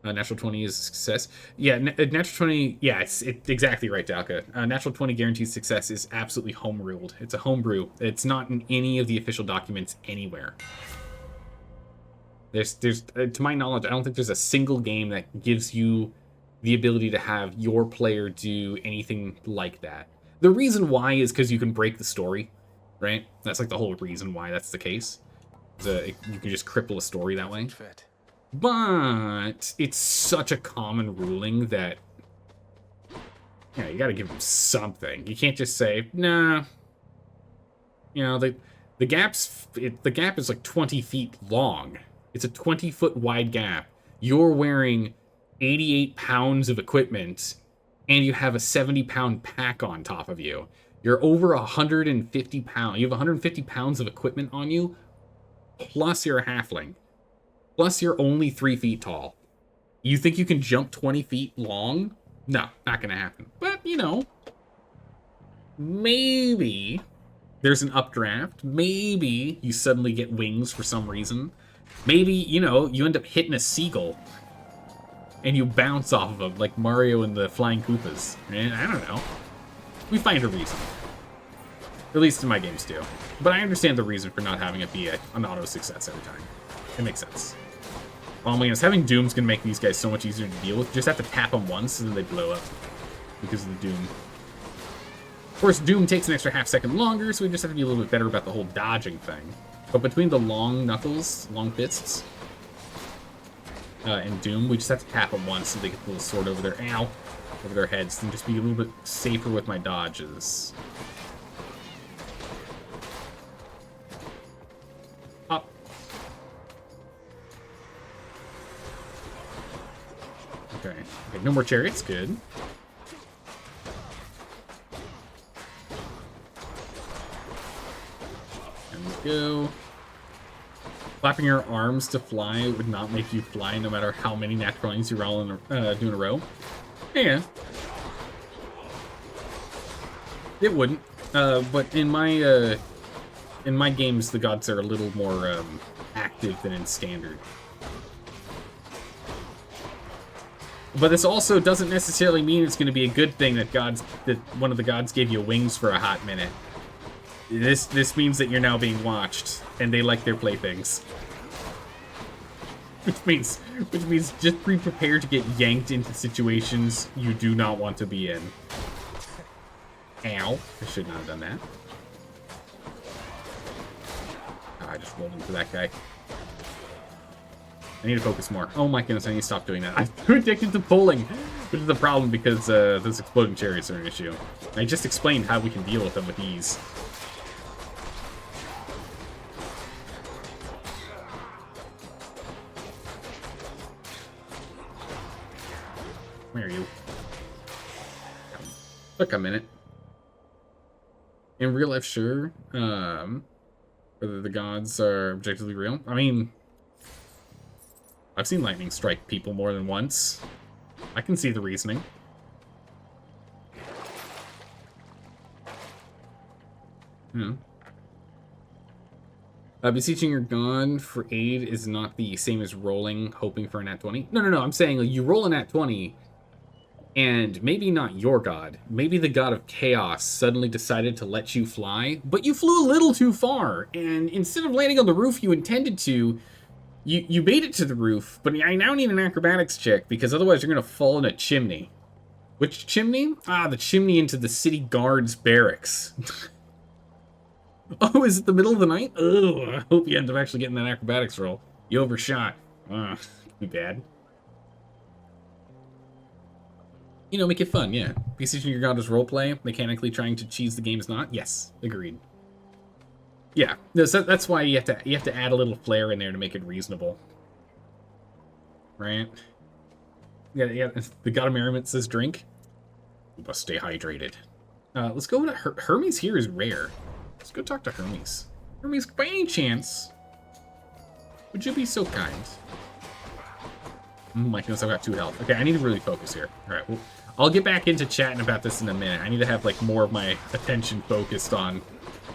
natural 20 is a success. Yeah, natural 20, yeah, it's exactly right, Dalka. Natural 20 guaranteed success is absolutely home ruled. It's a homebrew. It's not in any of the official documents anywhere. There's to my knowledge, I don't think there's a single game that gives you the ability to have your player do anything like that. The reason why is because you can break the story, right? That's like the whole reason why that's the case. You can just cripple a story that way. But it's such a common ruling that, yeah, you gotta give them something. You can't just say, nah. You know, the gap is like 20 feet long. It's a 20-foot wide gap. You're wearing 88 pounds of equipment, and you have a 70-pound pack on top of you. You're over 150 pounds. You have 150 pounds of equipment on you, plus you're a halfling. Plus you're only 3 feet tall. You think you can jump 20 feet long? No, not gonna happen. But, you know, maybe there's an updraft. Maybe you suddenly get wings for some reason. Maybe, you know, you end up hitting a seagull and you bounce off of them like Mario and the Flying Koopas. And I don't know. We find a reason. At least in my games do. But I understand the reason for not having it be an auto success every time. It makes sense. Oh my goodness, having Doom's gonna make these guys so much easier to deal with. Just have to tap them once and then they blow up because of the Doom. Of course, Doom takes an extra half second longer, so we just have to be a little bit better about the whole dodging thing. But between the long knuckles, long fists, and Doom, we just have to tap them once so they get the little sword over their over their heads, and just be a little bit safer with my dodges. Up. Okay, no more chariots, good. Go. Clapping your arms to fly would not make you fly no matter how many natural 20s you roll do in a row. Yeah. It wouldn't. But in my games, the gods are a little more active than in standard. But this also doesn't necessarily mean it's going to be a good thing that one of the gods gave you wings for a hot minute. This means that you're now being watched, and they like their playthings. Which means just be prepared to get yanked into situations you do not want to be in. Ow. I should not have done that. Oh, I just rolled into that guy. I need to focus more. Oh my goodness, I need to stop doing that. I'm too addicted to pulling, which is the problem because those exploding chariots are an issue. I just explained how we can deal with them with ease. Where are you? Took a minute. In real life, sure. Whether the gods are objectively real. I mean, I've seen lightning strike people more than once. I can see the reasoning. Hmm. Beseeching your god for aid is not the same as rolling, hoping for a nat 20. No, I'm saying like, you roll a nat 20, and maybe not your god. Maybe the god of chaos suddenly decided to let you fly, but you flew a little too far, and instead of landing on the roof you intended to, you made it to the roof, but I now need an acrobatics check, because otherwise you're going to fall in a chimney. Which chimney? Ah, the chimney into the city guard's barracks. Oh, is it the middle of the night? Oh, I hope you end up actually getting that acrobatics roll. You overshot. Too bad. You know, make it fun, yeah. Beseeching your god is roleplay, mechanically trying to cheese the game is not? Yes, agreed. Yeah, no, so that's why you have to add a little flair in there to make it reasonable, right? Yeah. The God of Merriment says drink. We must stay hydrated. Let's go to Hermes. Here is rare. Let's go talk to Hermes. Hermes, by any chance, would you be so kind? Oh my goodness, I've got 2 health. Okay, I need to really focus here. All right, well, I'll get back into chatting about this in a minute. I need to have like more of my attention focused on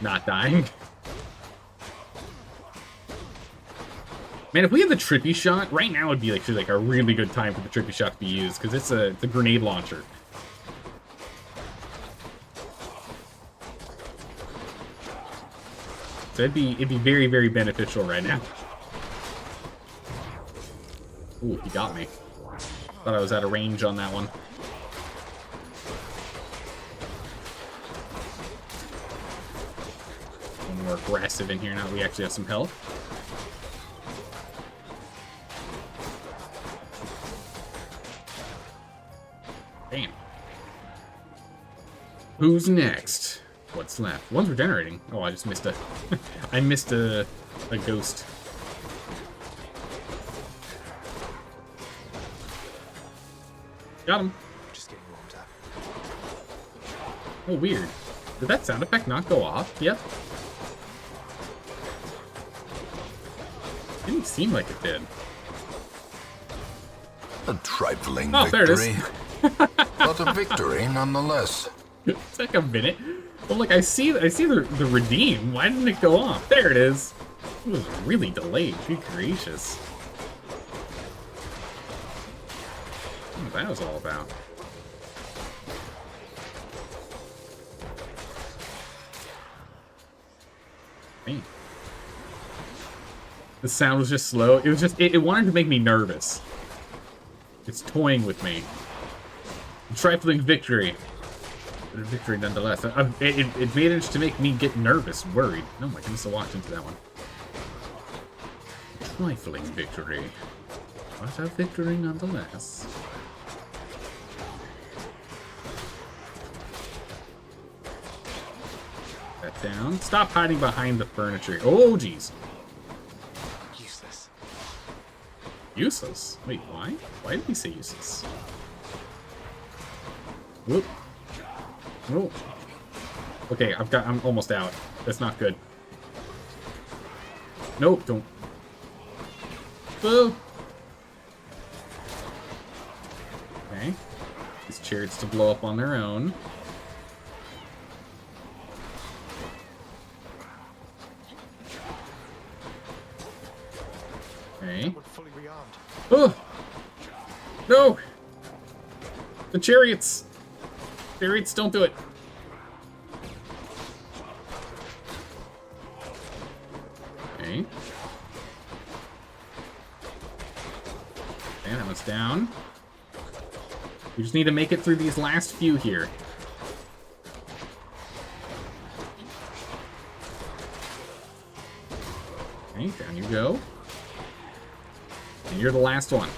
not dying. Man, if we had the trippy shot, right now would be like a really good time for the trippy shot to be used, because it's a grenade launcher. So it'd be very, very beneficial right now. Ooh, he got me. Thought I was out of range on that one. One more aggressive in here now that we actually have some health. Damn. Who's next? What's left? One's regenerating. Oh, I just missed a... I missed a ghost. Got him. Just getting warmed up. Oh, weird. Did that sound effect not go off? Yep. Didn't seem like it did. A trifling Oh, there it is. victory. But a victory nonetheless. It's like a minute. Well, like I see the redeem. Why didn't it go off? There it is. It was really delayed. Good gracious. What that was all about. Man. The sound was just slow. It was just it wanted to make me nervous. It's toying with me. A trifling victory. But a victory nonetheless. It managed to make me get nervous, worried. Oh my goodness, I walked into that one. A trifling victory. But a victory nonetheless. That down. Stop hiding behind the furniture. Oh, jeez. Useless. Useless? Wait, why? Why did we say useless? Whoop. Oh. Okay, I'm almost out. That's not good. Nope, don't. Boo! Okay. These chariots to blow up on their own. Okay. Fully rearmed. Oh! No! The chariots! Chariots, don't do it. Okay. Okay, that one's down. We just need to make it through these last few here. Okay, down you go. And you're the last one.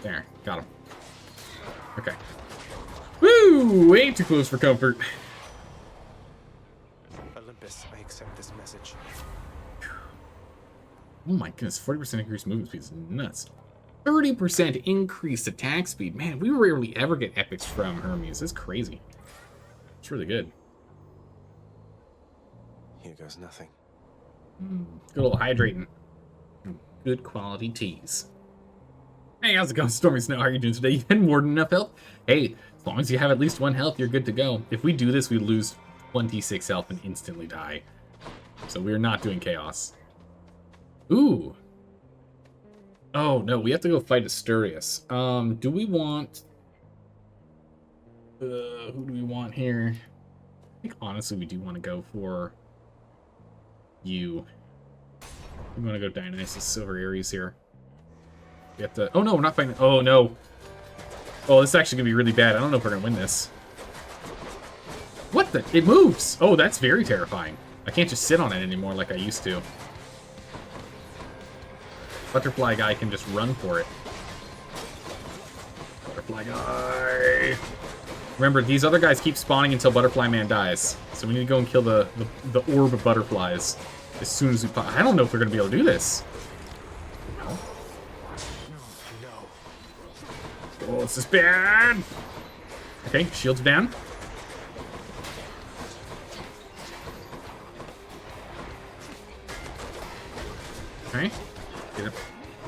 There, got him. Okay. Woo! Way too close for comfort. Olympus, I accept this message. Oh my goodness, 40% increased movement speed is nuts. 30% increased attack speed. Man, we rarely ever get epics from Hermes. That's crazy. It's really good. Here goes nothing. Good old hydrating. Good quality teas. Hey, how's it going, Stormy Snow? How are you doing today? You had more than enough health? Hey, as long as you have at least 1 health, you're good to go. If we do this, we lose 26 health and instantly die. So we're not doing chaos. Ooh. Oh, no, we have to go fight Asturias. Do we want... who do we want here? I think, honestly, we do want to go for you. We want to go Dionysus Silver Ares here. We have to... Oh, no, we're not fighting... Oh, no. Oh, this is actually going to be really bad. I don't know if we're going to win this. What the... It moves! Oh, that's very terrifying. I can't just sit on it anymore like I used to. Butterfly guy can just run for it. Butterfly guy. Remember, these other guys keep spawning until Butterfly Man dies. So we need to go and kill the orb of butterflies as soon as we pop. I don't know if we're going to be able to do this. No. Oh, this is bad. Okay, shields down. Okay.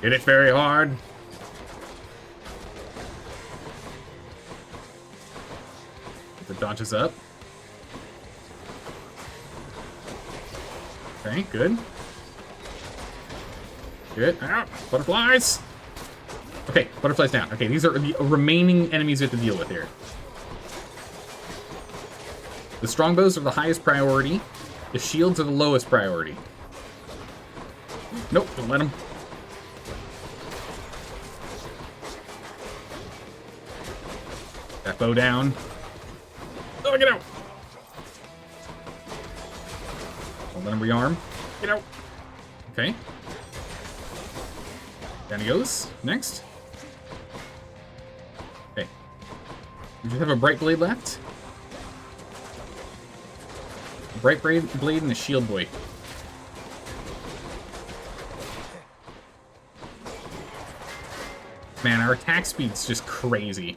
Hit it very hard. The dodges up. Okay, good. Good. Out. Butterflies. Okay, butterflies down. Okay, these are the remaining enemies we have to deal with here. The strongbows are the highest priority. The shields are the lowest priority. Nope, don't let them. That bow down. Oh, get out! Don't let him rearm. Get out! Okay. Down he goes. Next. Okay. We just have a bright blade left. A bright blade and a shield boy. Man, our attack speed's just crazy.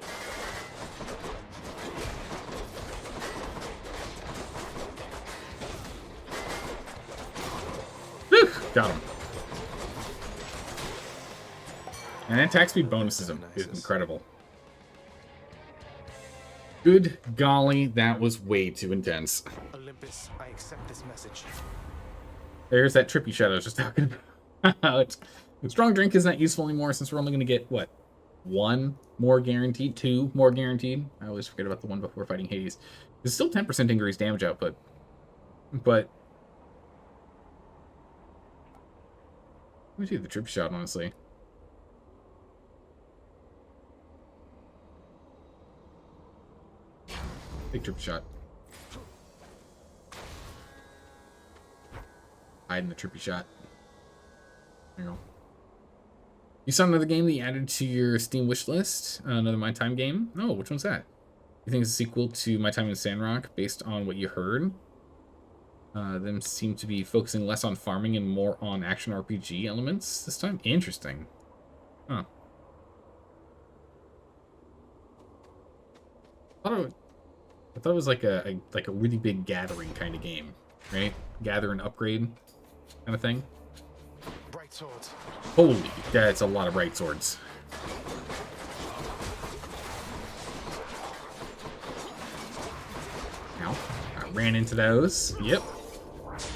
Whew, got him. And attack speed bonus is incredible. Good golly, that was way too intense. Olympus, I accept this message. There's that trippy shot I was just talking about. The strong drink is not useful anymore since we're only going to get, what, 1 more guaranteed? 2 more guaranteed? I always forget about the one before fighting Hades. There's still 10% increased damage output. But... let me do the trip shot, honestly. Big trip shot. Hide in the trippy shot. There you go. You saw another game that you added to your Steam wishlist? Another My Time game? Oh, which one's that? You think it's a sequel to My Time in Sandrock based on what you heard? Them seem to be focusing less on farming and more on action RPG elements this time? Interesting. Huh. I thought it was like a really big gathering kind of game, right? Gather and upgrade kind of thing. Bright swords. Holy, that's a lot of bright swords. Ow. I ran into those. Yep.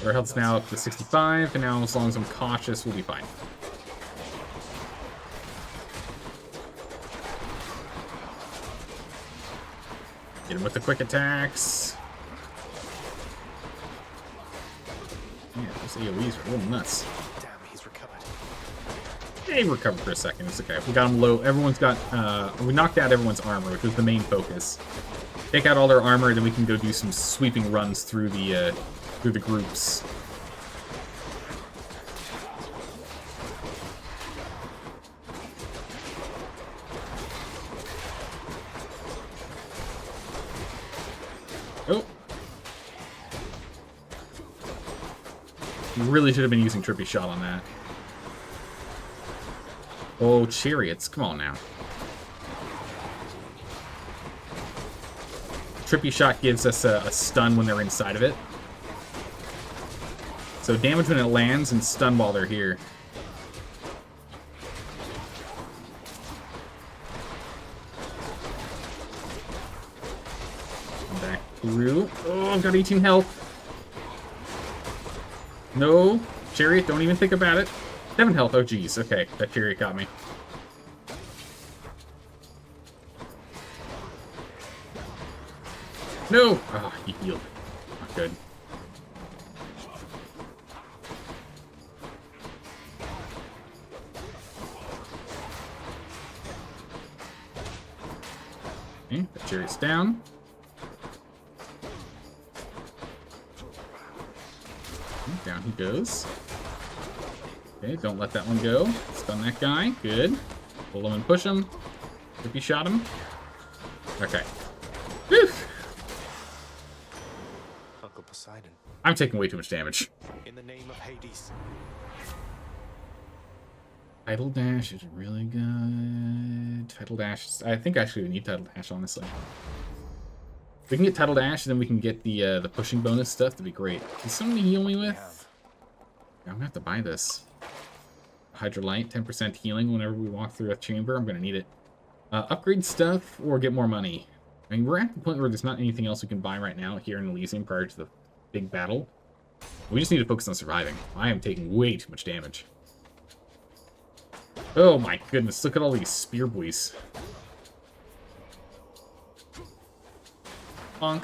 Our health's now up to 65, and now as long as I'm cautious, we'll be fine. Get him with the quick attacks. Yeah, those AoEs are a little nuts. Damn, he's recovered. Yeah, he recovered for a second. It's okay. We got him low. Everyone's got. We knocked out everyone's armor, which was the main focus. Take out all their armor, then we can go do some sweeping runs through the groups. Oh. You really should have been using Trippy Shot on that. Oh, chariots. Come on now. Trippy Shot gives us a stun when they're inside of it. So damage when it lands and stun while they're here. Come back through. Oh, I've got 18 health. No. Chariot, don't even think about it. 7 health. Oh, geez. Okay, that chariot got me. No! Oh, he healed. Not good. Okay, the chariot's down. Okay, down he goes. Okay, don't let that one go. Stun that guy. Good. Pull him and push him. Trippy shot him. Okay. Whew. Uncle Poseidon, I'm taking way too much damage. in the name of Hades. Tidal Dash is really good. Tidal Dash, I think actually we need Tidal Dash, honestly. If we can get Tidal Dash, and then we can get the pushing bonus stuff, that'd be great. Can somebody heal me with? Yeah, I'm gonna have to buy this. Hydrolyte, 10% healing whenever we walk through a chamber. I'm gonna need it. Upgrade stuff or get more money. I mean, we're at the point where there's not anything else we can buy right now here in Elysium prior to the big battle. We just need to focus on surviving. I am taking way too much damage. Oh my goodness, look at all these spear boys. Bonk.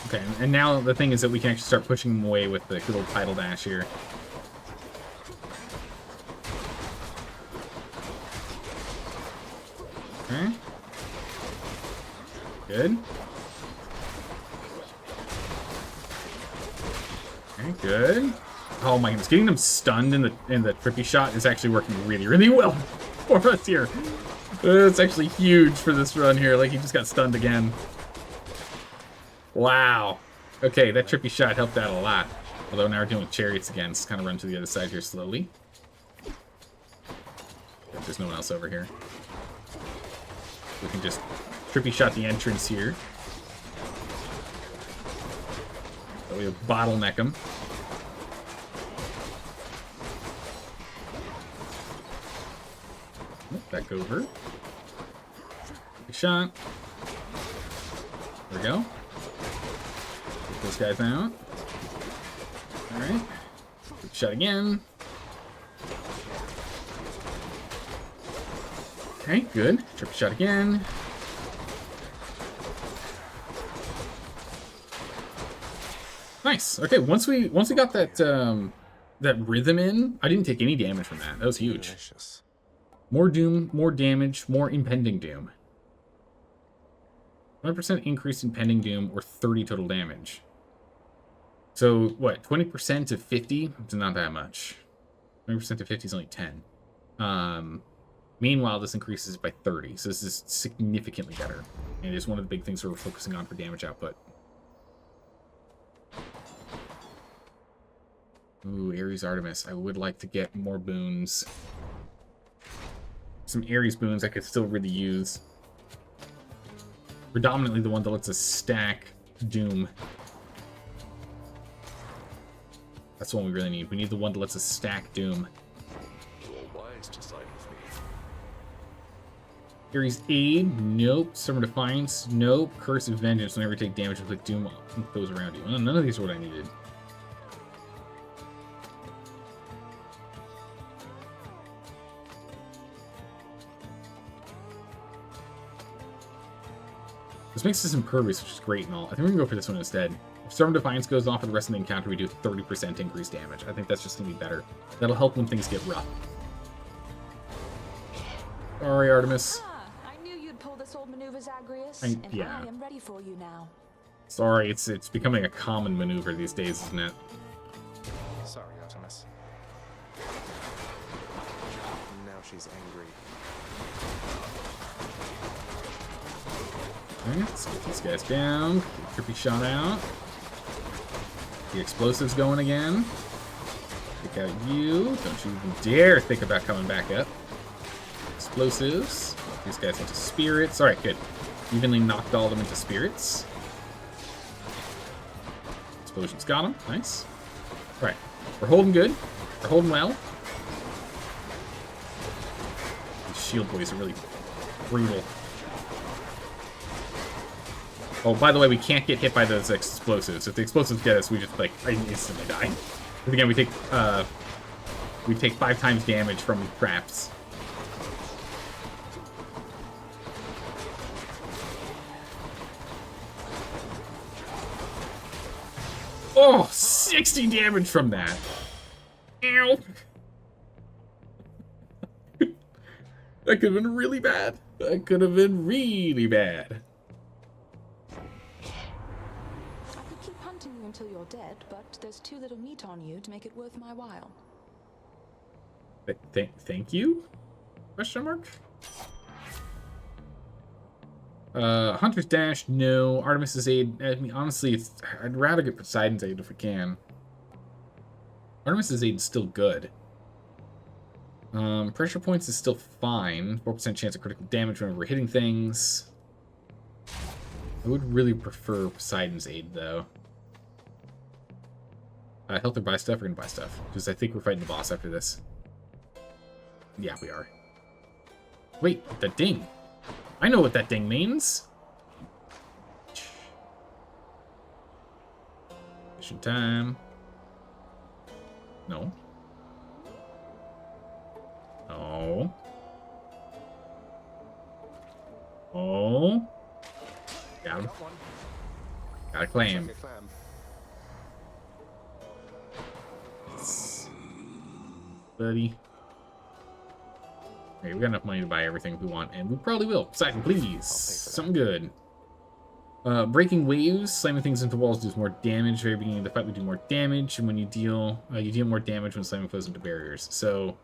Okay, and now the thing is that we can actually start pushing them away with the good old Tidal Dash here. Okay. Good. Okay, good. Oh my goodness, getting them stunned in the trippy shot is actually working really, really well for us here. It's actually huge for this run here. Like, he just got stunned again. Wow. Okay, that trippy shot helped out a lot. Although now we're dealing with chariots again. Let's kind of run to the other side here slowly. There's no one else over here. We can just trippy shot the entrance here. So we bottleneck them. Back over. Good shot. There we go. Get those guys out. Alright. Good shot again. Okay, good. Triple shot again. Nice. Okay, once we got that that rhythm in, I didn't take any damage from that. That was huge. Delicious. More doom, more damage, more impending doom. 100% increase in pending doom or 30 total damage. So what? 20% of 50? It's not that much. 20% of 50 is only 10. Meanwhile, this increases by 30, so this is significantly better. And it is one of the big things we're focusing on for damage output. Ooh, Ares Artemis. I would like to get more boons. Some Ares boons I could still really use. Predominantly the one that lets us stack Doom. That's the one we really need. We need the one that lets us stack Doom. Wise to side with me. Ares Aid, nope. Summer Defiance, nope. Curse of Vengeance, whenever you take damage with Doom goes around you. Well, none of these are what I needed. This makes us impervious, which is great and all. I think we can go for this one instead. If Storm Defiance goes off for the rest of the encounter, we do 30% increased damage. I think that's just going to be better. That'll help when things get rough. Sorry, Artemis. I knew you'd pull this old maneuver, Zagreus, yeah. I am ready for you now. Sorry, it's becoming a common maneuver these days, isn't it? Sorry, Artemis. Now she's angry. Alright, let's get these guys down. Get trippy shot out. The explosives going again. Take out you. Don't you even dare think about coming back up. Explosives. These guys into spirits. Alright, good. Evenly knocked all of them into spirits. Explosions got them. Nice. Alright. We're holding good. We're holding well. These shield boys are really brutal. Oh, by the way, we can't get hit by those explosives. If the explosives get us, we just, like, instantly die. Because again, we take 5 times damage from traps. Oh, 60 damage from that. Ow. That could have been really bad. That could have been really bad. Until you're dead, but there's too little meat on you to make it worth my while. Thank you? Question mark? Hunter's Dash, no. Artemis's Aid, I mean, honestly, I'd rather get Poseidon's Aid if we can. Artemis's Aid is still good. Pressure points is still fine. 4% chance of critical damage whenever we're hitting things. I would really prefer Poseidon's Aid, though. Health or buy stuff? We're gonna buy stuff. Because I think we're fighting the boss after this. Yeah, we are. Wait, the ding. I know what that ding means. Mission time. No. Oh. Oh. Got him. Got a claim. Buddy. Okay, we got enough money to buy everything we want, and we probably will. Second, please. Something good. Breaking waves, slamming things into walls does more damage. Very beginning of the fight, we do more damage, and when you deal more damage when slamming foes into barriers. So,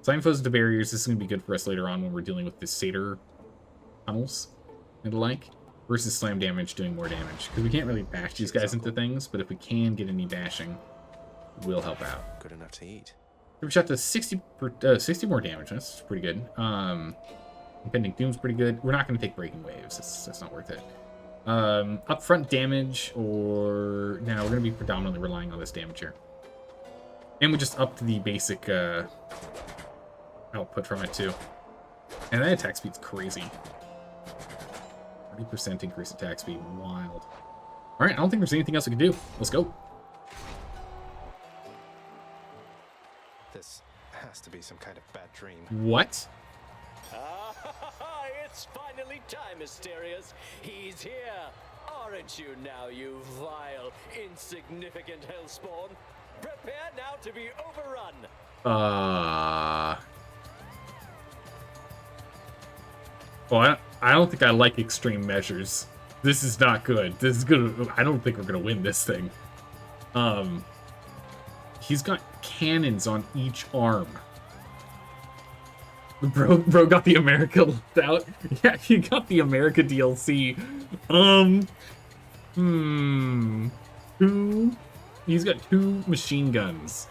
slamming foes into barriers, this is going to be good for us later on when we're dealing with the satyr tunnels and the like, versus slam damage doing more damage. Because we can't really bash these guys into things, but if we can get any bashing, it will help out. Good enough to eat. We shot to 60 more damage. That's pretty good. Impending Doom's pretty good. We're not going to take Breaking Waves. That's not worth it. Upfront damage, or... No, we're going to be predominantly relying on this damage here. And we just upped the basic output from it, too. And that attack speed's crazy. 30% increase attack speed. Wild. Alright, I don't think there's anything else we can do. Let's go. This has to be some kind of bad dream. What? It's finally time, Mysterious. He's here. Aren't you now, you vile, insignificant hellspawn? Prepare now to be overrun. Well, I don't think I like extreme measures. This is not good. This is gonna... I don't think we're gonna win this thing. He's got cannons on each arm. Bro got the America left out. Yeah, he got the America DLC. He's got 2 machine guns.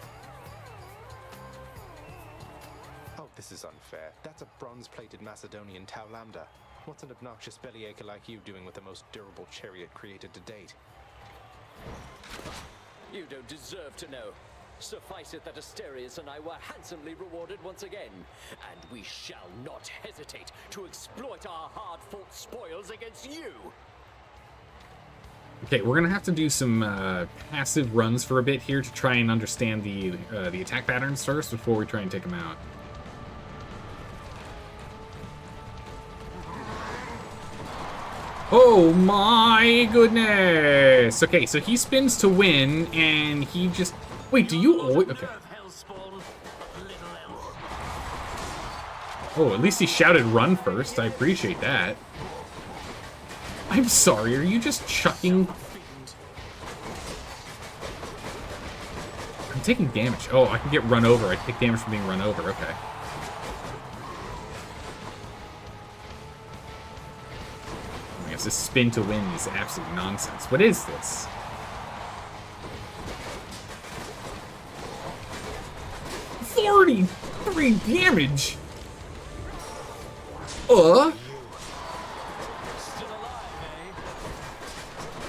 Oh, this is unfair. That's a bronze-plated Macedonian Tau Lambda. What's an obnoxious bellyacre like you doing with the most durable chariot created to date? You don't deserve to know. Suffice it that Asterius and I were handsomely rewarded once again, and we shall not hesitate to exploit our hard-fought spoils against you. Okay, we're gonna have to do some passive runs for a bit here to try and understand the attack patterns first before we try and take them out. Oh my goodness! Okay, so he spins to win, and he just... Wait, do you always... Okay. Oh, at least he shouted run first. I appreciate that. I'm sorry, are you just chucking... I'm taking damage. Oh, I can get run over. I take damage from being run over. Okay. I guess this spin to win is absolute nonsense. What is this? $43 damage.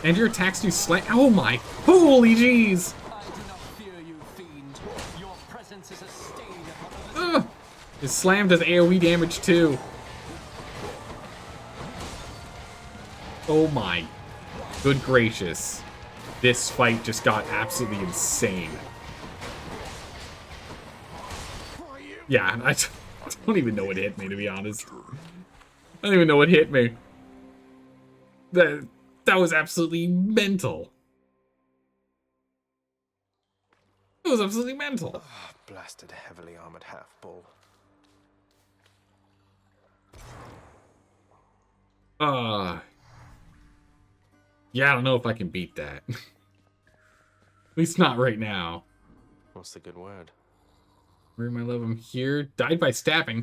And your attacks do slight. Oh my! Holy jeez! I do not fear you, fiend. Your presence is a stain upon Ugh! His slam does AoE damage too. Oh my! Good gracious! This fight just got absolutely insane. Yeah, I don't even know what hit me, to be honest. I don't even know what hit me. That was absolutely mental. It was absolutely mental. Oh, blasted heavily armored half-bull. Yeah, I don't know if I can beat that. At least not right now. What's the good word? Where am I love him here? Died by stabbing.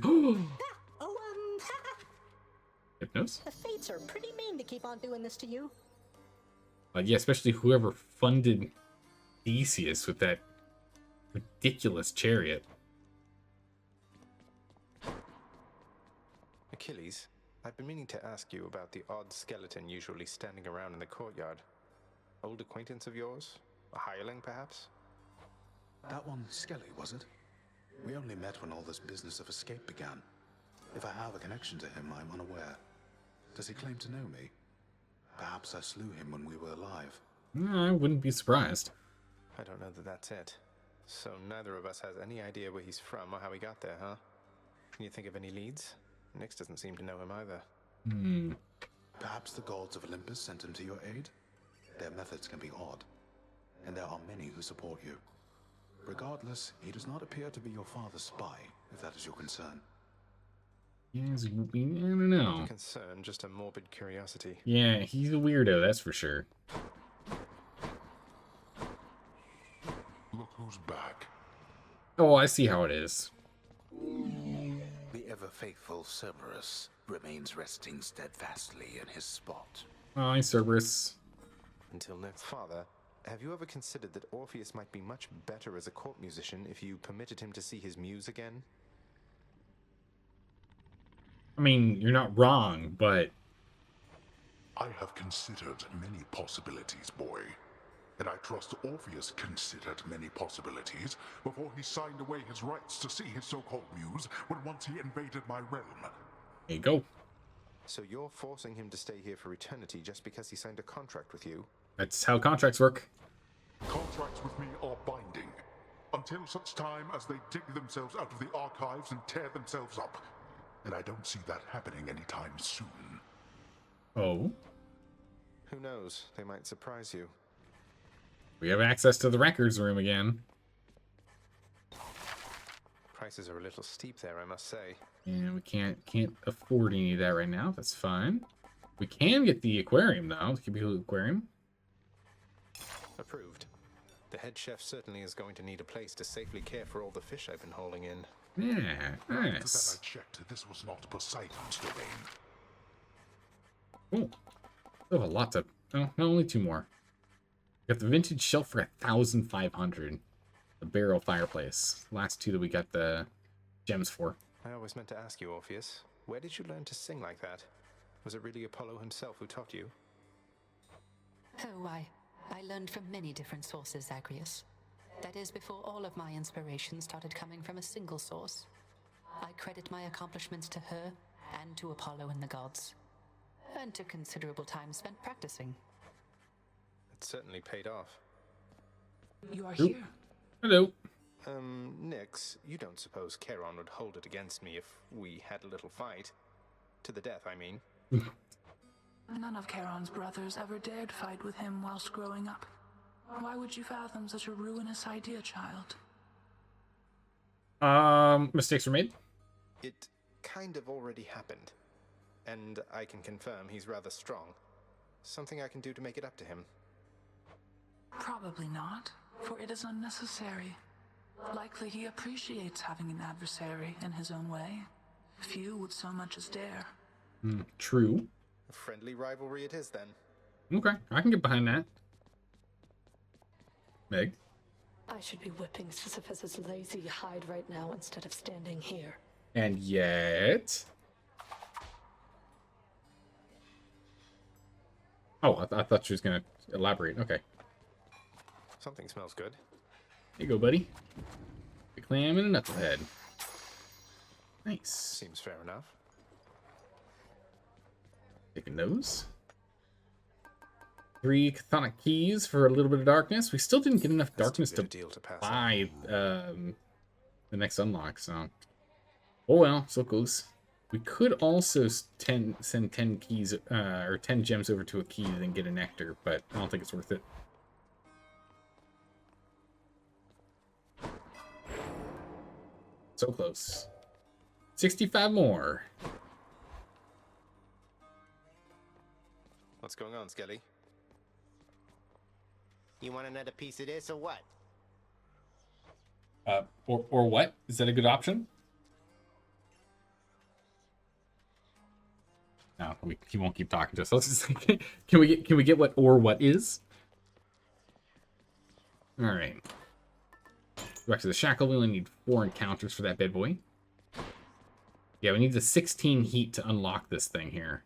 Hypnos? The fates gods are pretty mean to keep on doing this to you. Yeah, especially whoever funded Theseus with that ridiculous chariot. Achilles, I've been meaning to ask you about the odd skeleton usually standing around in the courtyard. Old acquaintance of yours? A hireling, perhaps? That one Skelly, was it? We only met when all this business of escape began. If I have a connection to him, I'm unaware. Does he claim to know me? Perhaps I slew him when we were alive. I wouldn't be surprised. I don't know that that's it. So neither of us has any idea where he's from or how he got there, huh? Can you think of any leads? Nyx doesn't seem to know him either. Perhaps the gods of Olympus sent him to your aid? Their methods can be odd, and there are many who support you. Regardless, he does not appear to be your father's spy, if that is your concern. Yes, I don't know. Not a concern, just a morbid curiosity. Yeah, he's a weirdo, that's for sure. Look who's back. Oh, I see how it is. The ever-faithful Cerberus remains resting steadfastly in his spot. Hi, Cerberus. Until next. Father, have you ever considered that Orpheus might be much better as a court musician if you permitted him to see his muse again? I mean, you're not wrong, but... I have considered many possibilities, boy. And I trust Orpheus considered many possibilities before he signed away his rights to see his so-called muse when once he invaded my realm. There you go. So you're forcing him to stay here for eternity just because he signed a contract with you? That's how contracts work. Contracts with me are binding, until such time as they dig themselves out of the archives and tear themselves up. And I don't see that happening anytime soon. Oh? Who knows? They might surprise you. We have access to the records room again. Prices are a little steep there, I must say. Yeah, we can't afford any of that right now. That's fine. We can get the aquarium, though. The cubicle aquarium. Approved. The head chef certainly is going to need a place to safely care for all the fish I've been hauling in. Yeah, nice. After that I checked, this was not Poseidon's domain. Oh, still have a lot to... Oh, no, only two more. Got the vintage shelf for 1,500. The barrel fireplace. Last two that we got the gems for. I always meant to ask you, Orpheus, where did you learn to sing like that? Was it really Apollo himself who taught you? Oh, I learned from many different sources, Zagreus. That is, before all of my inspiration started coming from a single source. I credit my accomplishments to her, and to Apollo and the gods. And to considerable time spent practicing. It certainly paid off. You are here. Hello. Nyx, you don't suppose Charon would hold it against me if we had a little fight? To the death, I mean. None of Charon's brothers ever dared fight with him whilst growing up. Why would you fathom such a ruinous idea, child? Mistakes were made? It kind of already happened. And I can confirm he's rather strong. Something I can do to make it up to him. Probably not, for it is unnecessary. Likely he appreciates having an adversary in his own way. Few would so much as dare. True. A friendly rivalry it is, then. Okay, I can get behind that. Meg? I should be whipping Sisyphus's lazy hide right now instead of standing here. And yet... Oh, I thought she was going to elaborate. Okay. Something smells good. Here you go, buddy. A clam and a knucklehead. Nice. Seems fair enough. Taking those. 3 chthonic keys for a little bit of darkness. We still didn't get enough darkness to buy the next unlock, so... Oh well, so close. We could also send 10 keys, or 10 gems over to a key and then get a nectar, but I don't think it's worth it. So close. 65 more. What's going on, Skelly? You want another piece of this or what? Or what? Is that a good option? No, he won't keep talking to us. Let's just can we get what is? All right. Back to the shackle. We only need 4 encounters for that bad boy. Yeah, we need the 16 heat to unlock this thing here.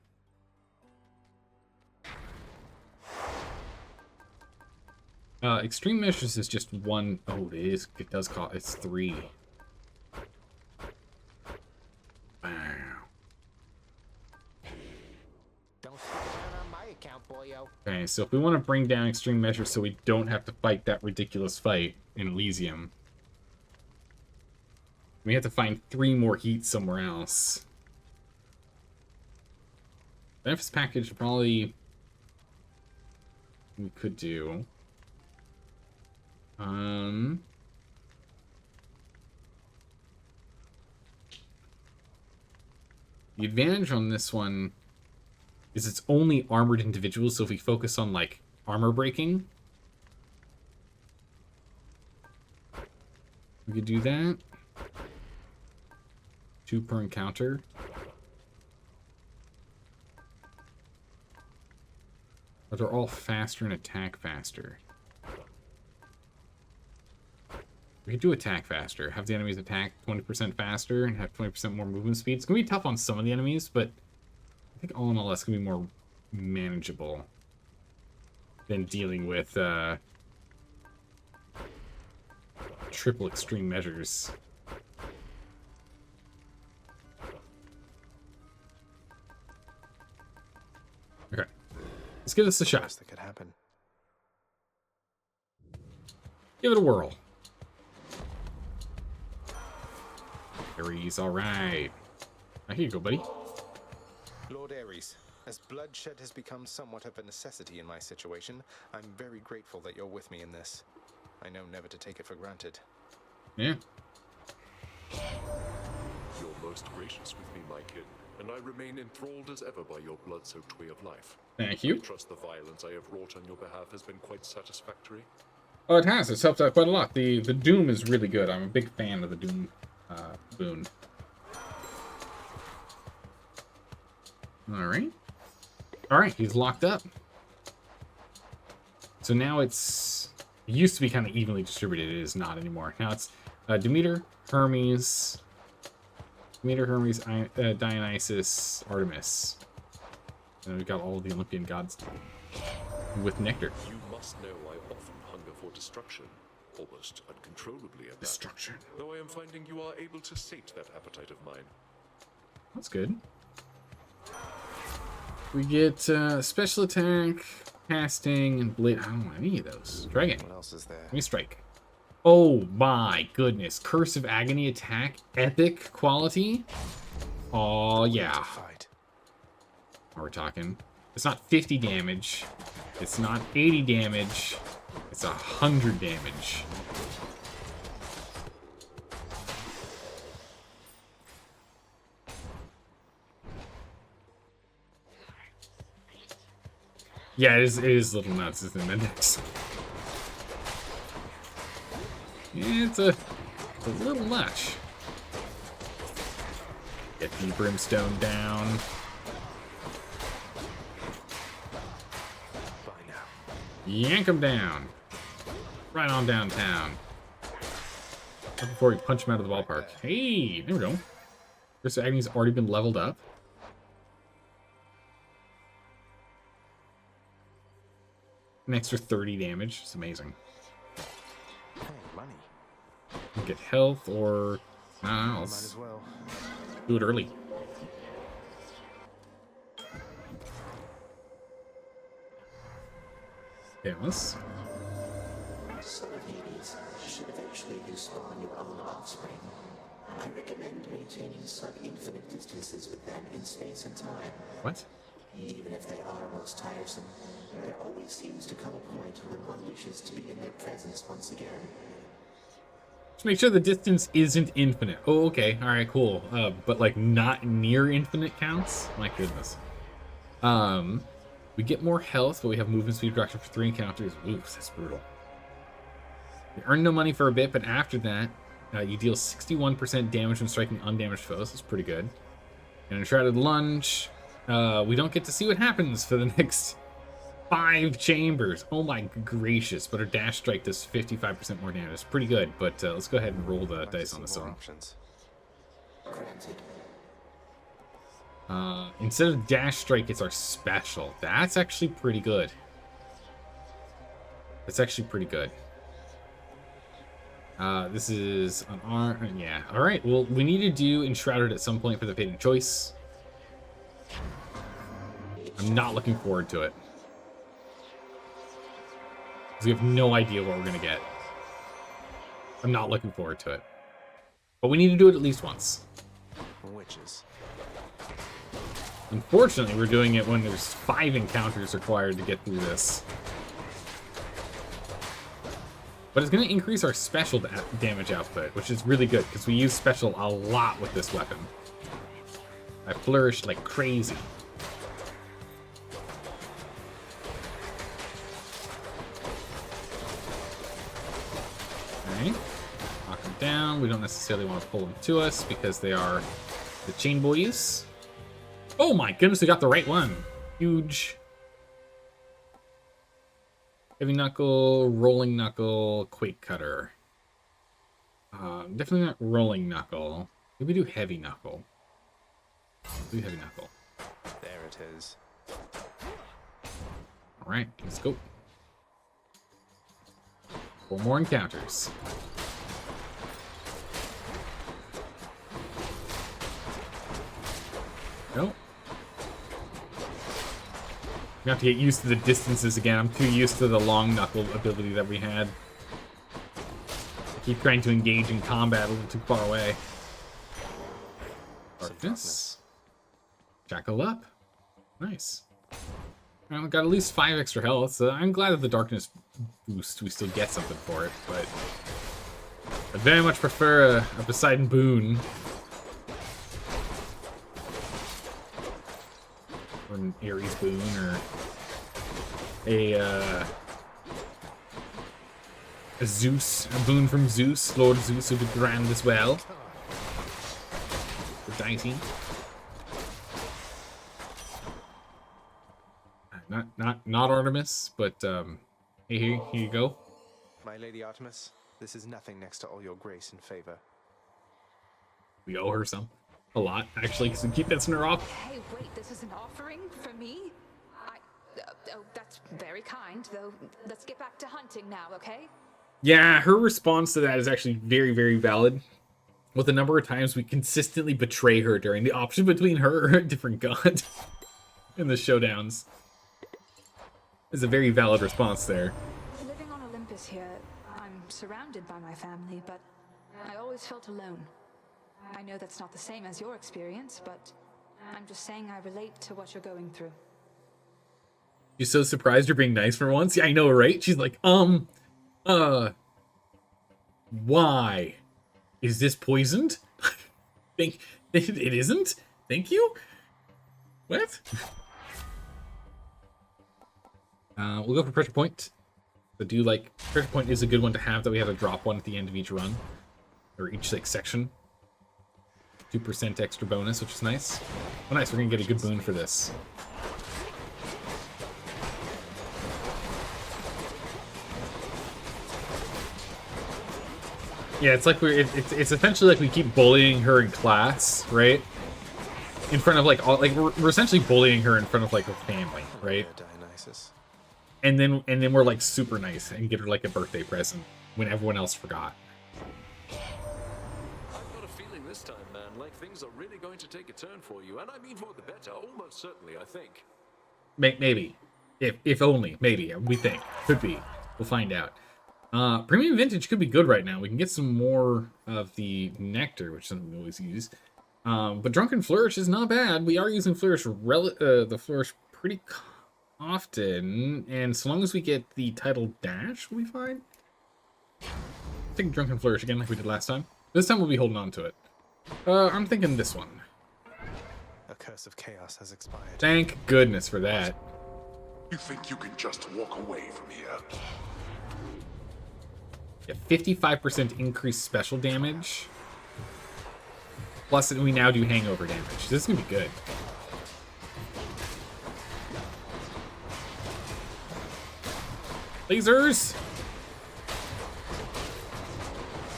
Extreme measures is just 1. Oh, it is. It does cost. It's 3. Wow. Don't sit down on my account, boyo. Okay, so if we want to bring down extreme measures so we don't have to fight that ridiculous fight in Elysium, we have to find 3 more heat somewhere else. Benefits package probably we could do. The advantage on this one is it's only armored individuals, so if we focus on, like, armor breaking, we could do that. 2 per encounter. But they're all faster and attack faster. We could do attack faster. Have the enemies attack 20% faster and have 20% more movement speed. It's going to be tough on some of the enemies, but I think all in all that's going to be more manageable than dealing with triple extreme measures. Okay. Let's give this a shot. That could happen. Give it a whirl. Ares, alright. Here you go, buddy. Lord Ares, as bloodshed has become somewhat of a necessity in my situation, I'm very grateful that you're with me in this. I know never to take it for granted. Yeah. You're most gracious with me, my kid, and I remain enthralled as ever by your blood-soaked way of life. Thank you. I trust the violence I have wrought on your behalf has been quite satisfactory. Oh, it has. It's helped out quite a lot. The Doom is really good. I'm a big fan of the Doom boon. Alright. Alright, he's locked up. So now it used to be kind of evenly distributed. It is not anymore. Now it's Demeter, Hermes, Dionysus, Artemis. And we've got all the Olympian gods with nectar. You must know I often hunger for destruction, almost uncontrollably at that. Destruction. Though I am finding you are able to sate that appetite of mine. That's good. We get special attack, casting, and blade. I don't want any of those. Dragon. What else is there? Let me strike. Oh my goodness. Curse of Agony attack. Epic quality. Oh yeah. What we're talking. It's not 50 damage. It's not 80 damage. It's 100 damage. Yeah, it is a little nuts, isn't it? It's a little much. Get the brimstone down. Yank him down. Right on downtown. Right before we punch him out of the ballpark. Hey, there we go. Curse of Agony's already been leveled up. An extra 30 damage. It's amazing. Hey, money. Get health or might as well. Do it early. Yes. Some of these should eventually respawn your own offspring. I recommend maintaining sub-infinite distances with them in space and time. What? Even if they are most tiresome, there always seems to come a point when one wishes to be in their presence once again. Just make sure the distance isn't infinite. Oh, okay. All right, cool. But like not near infinite counts? My goodness. We get more health, but we have movement speed reduction for 3 encounters. Oof, that's brutal. We earn no money for a bit, but after that, you deal 61% damage when striking undamaged foes. That's pretty good. And a shrouded lunge. we don't get to see what happens for the next 5 chambers. Oh my gracious, but our dash strike does 55% more damage. It's pretty good, but let's go ahead and roll the dice on this one. Instead of dash strike, it's our special. That's actually pretty good. That's actually pretty good. This is an R. Yeah. All right. Well, we need to do Enshrouded at some point for the fated choice. I'm not looking forward to it. We have no idea what we're going to get. I'm not looking forward to it. But we need to do it at least once. Witches. Unfortunately, we're doing it when there's 5 encounters required to get through this. But it's going to increase our special damage output, which is really good, because we use special a lot with this weapon. I flourished like crazy. Okay. Knock them down. We don't necessarily want to pull them to us, because they are the chain boys. Oh my goodness, we got the right one. Huge. Heavy Knuckle, Rolling Knuckle, Quake Cutter. Definitely not Rolling Knuckle. Maybe do Heavy Knuckle. Do Heavy Knuckle. There it is. Alright, let's go. 4 more encounters. Nope. We have to get used to the distances again. I'm too used to the long knuckle ability that we had. I keep trying to engage in combat a little too far away. Darkness. Jackal up. Nice. Well, got at least 5 extra health, so I'm glad that the darkness boost, we still get something for it, but I very much prefer a Poseidon boon. Or an Ares boon, or a Zeus, a boon from Zeus, Lord Zeus would be grand as well. For dicey. Not Artemis, but hey, here you go. My Lady Artemis, this is nothing next to all your grace and favor. We owe her some. A lot, actually, because we keep messing her off. Hey, wait, this is an offering for me? Oh, that's very kind, though. Let's get back to hunting now, okay? Yeah, her response to that is actually very, very valid. With the number of times we consistently betray her during the option between her or a different god in the showdowns. Is a very valid response there. Living on Olympus here, I'm surrounded by my family, but I always felt alone. I know that's not the same as your experience, but I'm just saying I relate to what you're going through. You're so surprised you're being nice for once? Yeah, I know, right? She's like, why? Is this poisoned? Think it isn't? Thank you? What? We'll go for pressure point. But do like pressure point is a good one to have, that we have to drop one at the end of each run. Or each like section. 2% extra bonus, which is nice. Oh nice, we're gonna get a good boon for this. Yeah, it's like it's essentially like we keep bullying her in class, right? In front of like all, like we're essentially bullying her in front of like her family, right? And then we're like super nice and get her like a birthday present when everyone else forgot. I've got a feeling this time, man, like things are really going to take a turn for you, and I mean for the better, almost certainly, I think. Maybe, if only, maybe we think could be. We'll find out. Premium Vintage could be good right now. We can get some more of the Nectar, which is something we always use. But Drunken Flourish is not bad. We are using Flourish, the Flourish pretty often, and so long as we get the title Dash, we'll be fine. Take Drunken Flourish again like we did last time. This time we'll be holding on to it. I'm thinking this one. A curse of chaos has expired. Thank goodness for that. You think you can just walk away from here? Yeah, 55% increased special damage. Plus, we now do hangover damage. This is gonna be good. Lasers!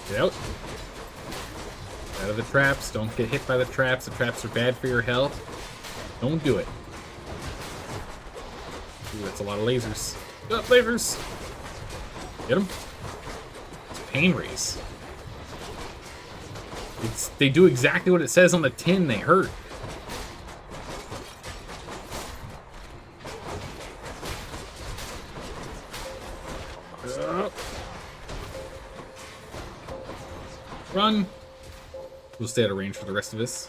Get out. Out of the traps. Don't get hit by the traps. The traps are bad for your health. Don't do it. Ooh, that's a lot of lasers. Oh, lasers! Get them. It's pain rays. They do exactly what it says on the tin. They hurt. Run. We'll stay out of range for the rest of us.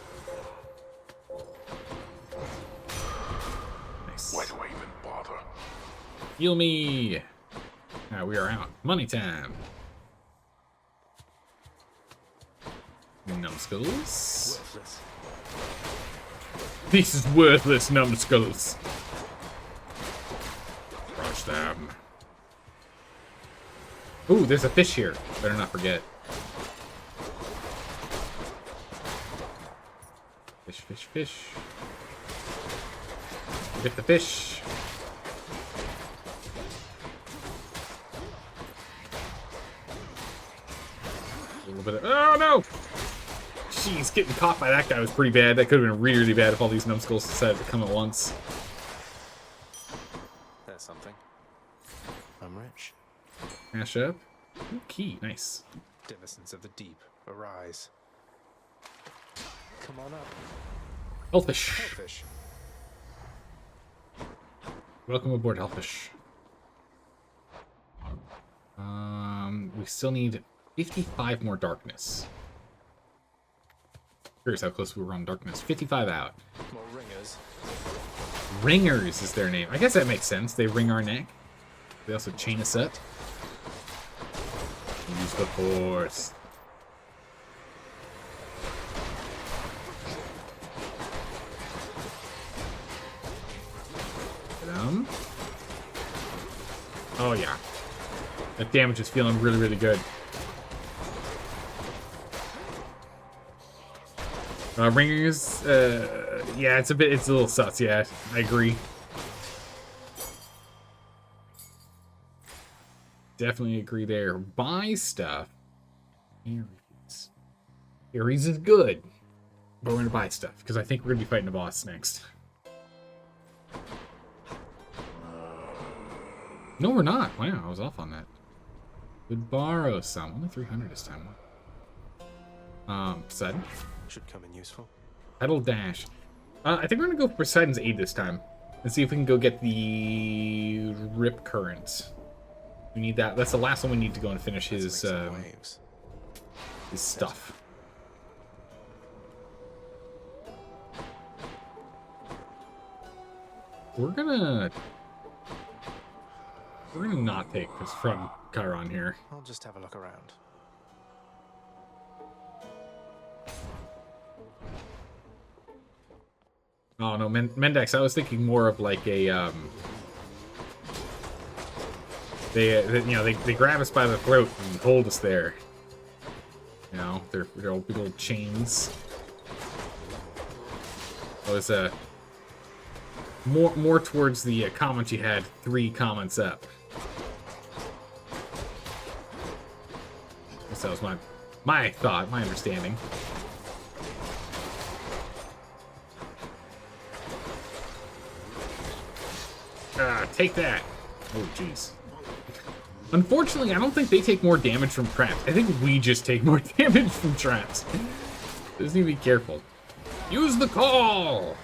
Nice. Why do I even bother? Heal me. We are out. Money time. Numbskulls. Worthless. This is worthless, numbskulls. Crush them. Ooh, there's a fish here. Better not forget. Fish, fish, fish. Get the fish. A little bit of, oh no! Jeez, getting caught by that guy was pretty bad. That could have been really bad if all these numbskulls decided to come at once. There's something. I'm rich. Smash up. Ooh, key, nice. Denizens of the deep, arise. Come on up. Hellfish. Hellfish. Welcome aboard, Hellfish. We still need 55 more darkness. Here's how close we were on darkness. 55 out. More ringers. Ringers is their name. I guess that makes sense. They ring our neck. They also chain us up. Use the force. Oh yeah. That damage is feeling really, really good. Ringers, yeah, it's a little sus, yeah, I agree. Definitely agree there. Buy stuff. Ares. Ares is good. But we're gonna buy stuff, because I think we're gonna be fighting a boss next. No, we're not. Wow, I was off on that. Could borrow some. Only 300 this time. Poseidon. Should come in useful. Pedal dash. I think we're gonna go for Poseidon's aid this time. And see if we can go get the Rip Current. We need that. That's the last one we need to go and finish his stuff. We're gonna not take this from Chiron here. I'll just have a look around. Oh no, Mendax, I was thinking more of like a they grab us by the throat and hold us there. You know, they're all big old chains. I was more towards the comment you had 3 comments up. That was my thought, my understanding. Take that. Oh, jeez. Unfortunately, I don't think they take more damage from traps. I think we just take more damage from traps. Just need to be careful. Use the call!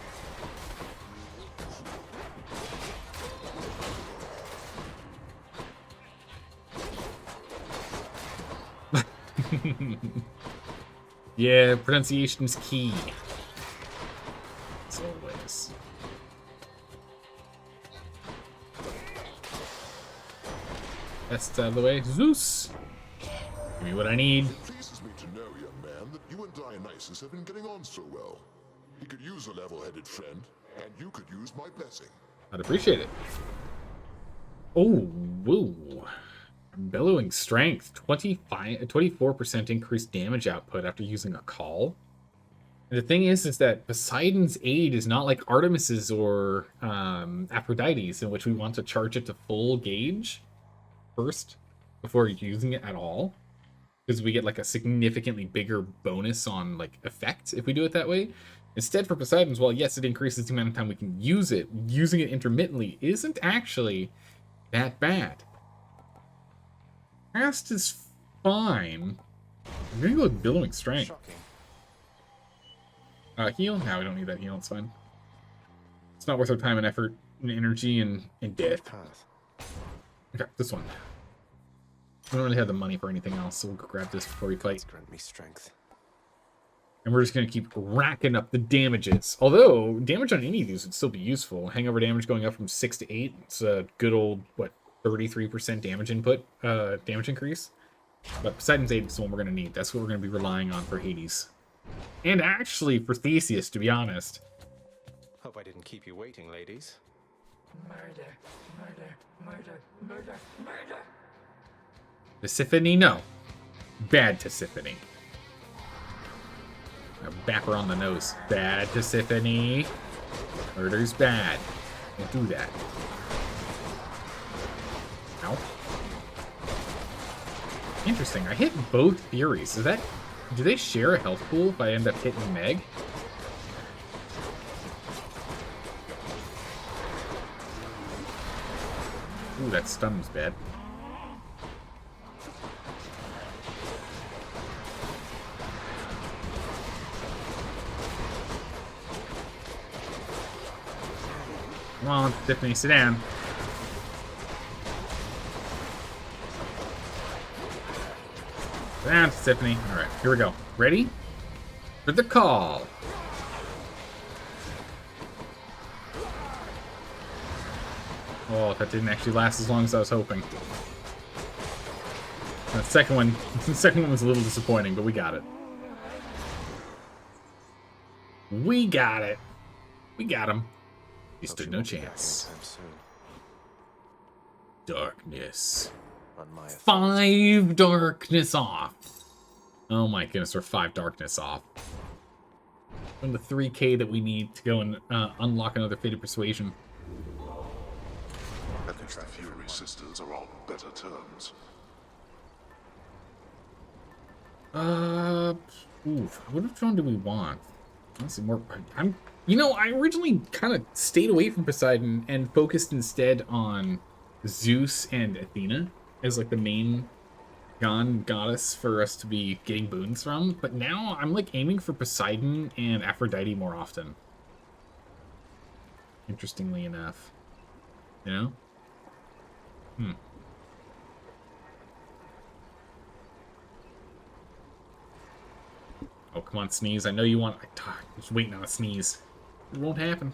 Yeah, pronunciation's key. As always. That's out of the way. Zeus! Give me what I need. It pleases me to know, young man, that you and Dionysus have been getting on so well. He could use a level-headed friend, and you could use my blessing. I'd appreciate it. Oh, woo. Bellowing strength. 24% increased damage output after using a call. And the thing is that Poseidon's aid is not like Artemis's or Aphrodite's, in which we want to charge it to full gauge. first before using it at all, because we get like a significantly bigger bonus on like effect if we do it that way. Instead, for Poseidon's, well, yes, it increases the amount of time we can use it. Using it intermittently isn't actually that bad. Fast is fine. I'm gonna go with Billowing Strength. Heal? No, we don't need that heal, it's fine. It's not worth our time and effort and energy and death. Okay, this one. We don't really have the money for anything else, so we'll go grab this before we fight. Grant me strength. And we're just going to keep racking up the damages. Although, damage on any of these would still be useful. Hangover damage going up from 6 to 8. It's a good old, what, 33% damage input, damage increase. But Poseidon's 8 is the one we're going to need. That's what we're going to be relying on for Hades. And actually for Theseus, to be honest. Hope I didn't keep you waiting, ladies. Murder, murder, murder, murder, murder. Tisiphone, no. Bad Tisiphone. Bap her on the nose. Bad Tisiphone. Murder's bad. Don't do that. Ow. Interesting. I hit both Furies. Is that... Do they share a health pool if I end up hitting Meg? Ooh, that stun was bad. Come on, Tiffany, sit down. Sit down, Tiffany. Alright, here we go. Ready? For the call. Oh, that didn't actually last as long as I was hoping. The second one was a little disappointing, but we got it. We got it. We got him. He stood no chance. Darkness. 5 darkness off. Oh my goodness, we're 5 darkness off. From the 3k that we need to go and unlock another Fated Persuasion. At least the Fury Sisters are on better terms. Which one do we want? Let's see more. You know, I originally kind of stayed away from Poseidon and focused instead on Zeus and Athena as like the main goddess for us to be getting boons from. But now I'm like aiming for Poseidon and Aphrodite more often. Interestingly enough. You know? Oh, come on, sneeze. I know you want... I'm just waiting on a sneeze. It won't happen.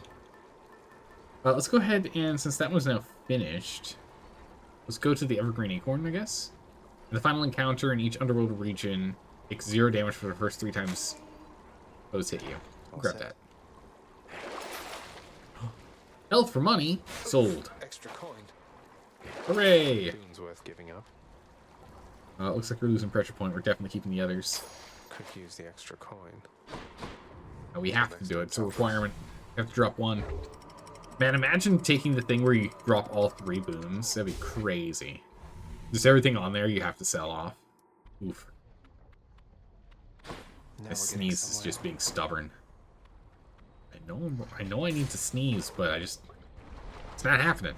Let's go ahead and, since that one's now finished, let's go to the Evergreen Acorn, I guess. The final encounter in each underworld region takes 0 damage for the first 3 times those hit you. I'll grab that. Health for money. Sold. Extra coin. Hooray! Boon's worth giving up. Looks like we're losing pressure point. We're definitely keeping the others. Could use the extra coin. Oh, we have to do it. It's a requirement. We have to drop 1. Man, imagine taking the thing where you drop all 3 boons. That'd be crazy. Just everything on there you have to sell off. Oof. This sneeze is just being stubborn. I know I need to sneeze, but it's not happening.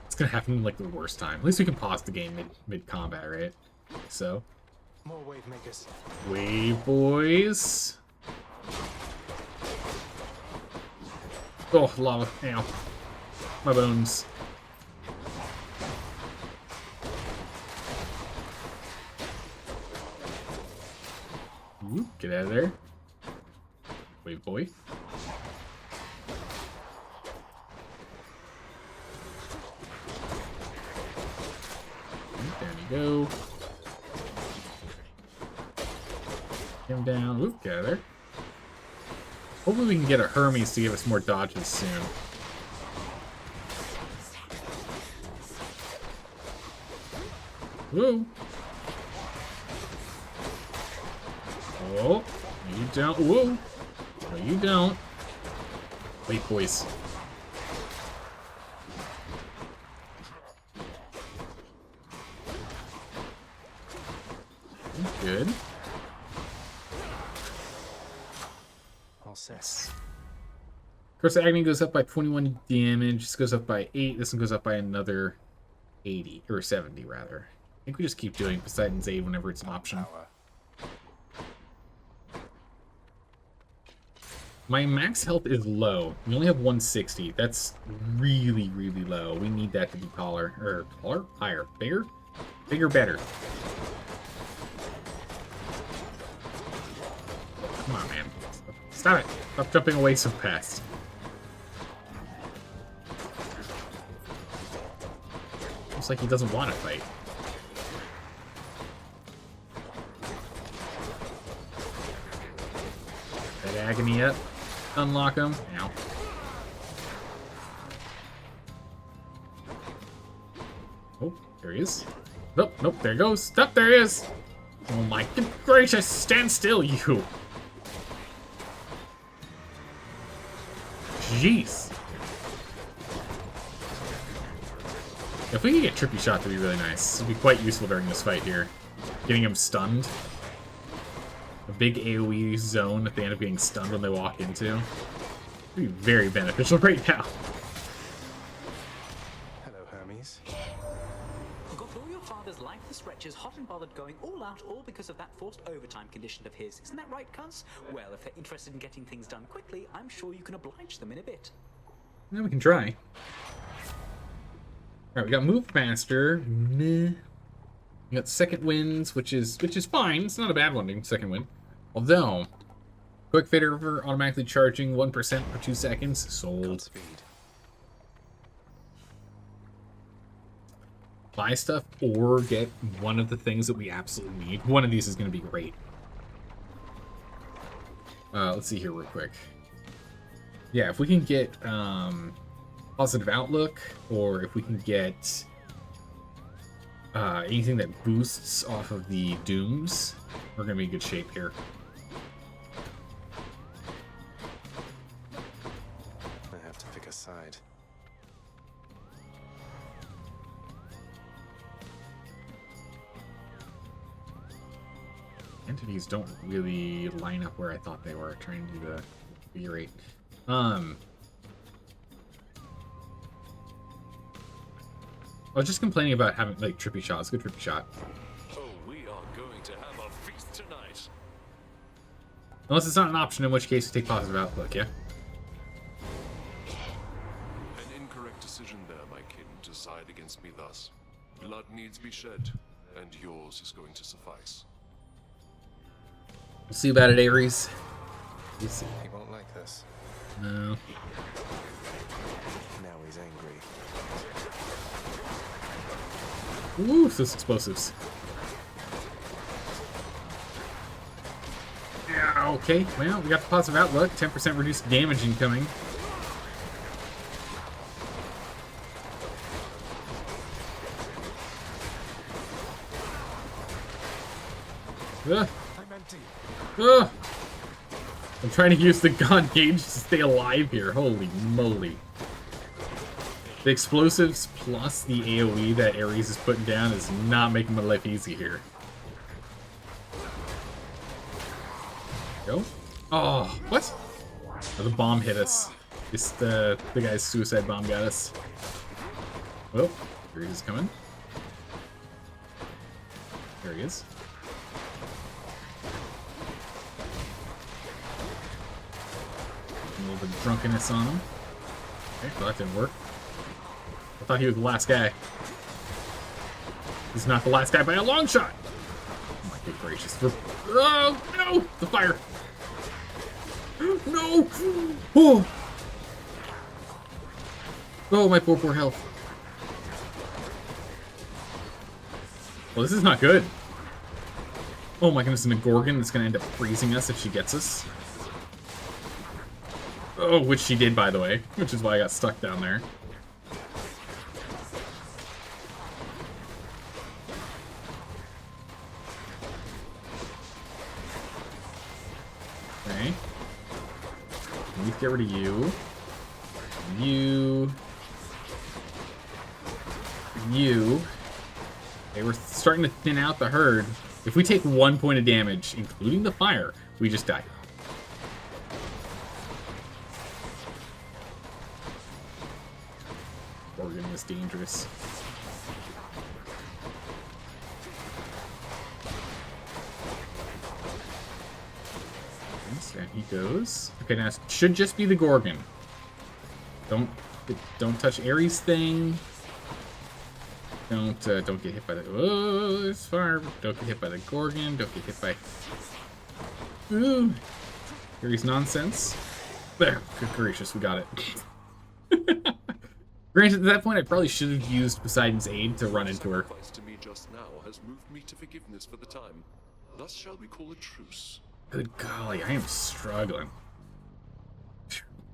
It's gonna happen like the worst time. At least we can pause the game mid combat, right? So. More wave makers. Wave boys. Oh, lava. Ow. My bones. Ooh, get out of there. Wave boy. There you go. Get him down. Oop, get out of there. Hopefully we can get a Hermes to give us more dodges soon. Whoa. Oh, you don't. Whoa. No, you don't. Wait, boys. Good. All set. Of course, Agony goes up by 21 damage. This goes up by 8. This one goes up by another 80. Or 70, rather. I think we just keep doing Poseidon's Aid whenever it's an option. My max health is low. We only have 160. That's really, really low. We need that to be taller. Or taller? Higher. Bigger? Bigger, better. Come on, man. Stop it. Stop jumping away so fast. Looks like he doesn't want to fight. That Agony up. Unlock him. Ow. Oh, there he is. Nope, nope, there he goes. Stop, there he is. Oh my gracious, stand still, you. Jeez. If we can get Trippy Shot, that'd be really nice. It'd be quite useful during this fight here. Getting him stunned. A big AoE zone that they end up getting stunned when they walk into. It'd be very beneficial right now. Hello, Hermes. Got all your father's lifeless wretches hot and bothered going all out, all because of that forced overtime condition of his. Isn't that right, cuz? Well, if they're interested in getting things done quickly, I'm sure you can oblige them in a bit. Yeah, we can try. Alright, we got Move Master. Meh. We got Second Winds, which is fine. It's not a bad one, Second Wind. Although, Quick Fader for automatically charging 1% for 2 seconds. Sold. Buy stuff or get one of the things that we absolutely need. One of these is going to be great. Let's see here real quick. Yeah, if we can get Positive Outlook, or if we can get anything that boosts off of the Dooms, we're going to be in good shape here. I have to pick a side. Entities don't really line up where I thought they were, trying to do the figure eight. I was just complaining about having, like, Trippy Shot. Let's go Trippy Shot. Oh, we are going to have a feast tonight. Unless it's not an option, in which case we take Positive Outlook, yeah? An incorrect decision there, my kin, to side against me thus. Blood needs be shed, and yours is going to suffice. We'll see about it, Ares. We'll see. He won't like this. No. Now he's angry. Ooh, those explosives. Yeah, okay, well, we got the Positive Outlook. 10% reduced damage incoming. I'm trying to use the God Gauge to stay alive here. Holy moly. The explosives plus the AoE that Ares is putting down is not making my life easy here. Go. Oh, what? Oh, the bomb hit us. Just the guy's suicide bomb got us. Oh, here he is coming. There he is. A little bit of drunkenness on him. Okay, well, that didn't work. I thought he was the last guy. He's not the last guy by a long shot! Oh my good gracious. Oh, no! The fire! No! Oh! Oh, my poor health. Well, this is not good. Oh my goodness, and a Gorgon that's gonna end up freezing us if she gets us. Oh, which she did, by the way. Which is why I got stuck down there. Okay. At least get rid of you. You. Okay, we're starting to thin out the herd. If we take 1 point of damage, including the fire, we just die. Gorgon is dangerous. And he goes. Okay, now it should just be the Gorgon. Don't touch Ares' thing. Don't get hit by the. Oh, it's fire. Don't get hit by the Gorgon. Don't get hit by. Ooh, Ares nonsense. There. Good gracious, we got it. Granted, at that point, I probably should have used Poseidon's aid to run into her. Sacrifice to me just now has moved me to forgiveness for the time. Thus shall we call a truce. Good golly, I am struggling.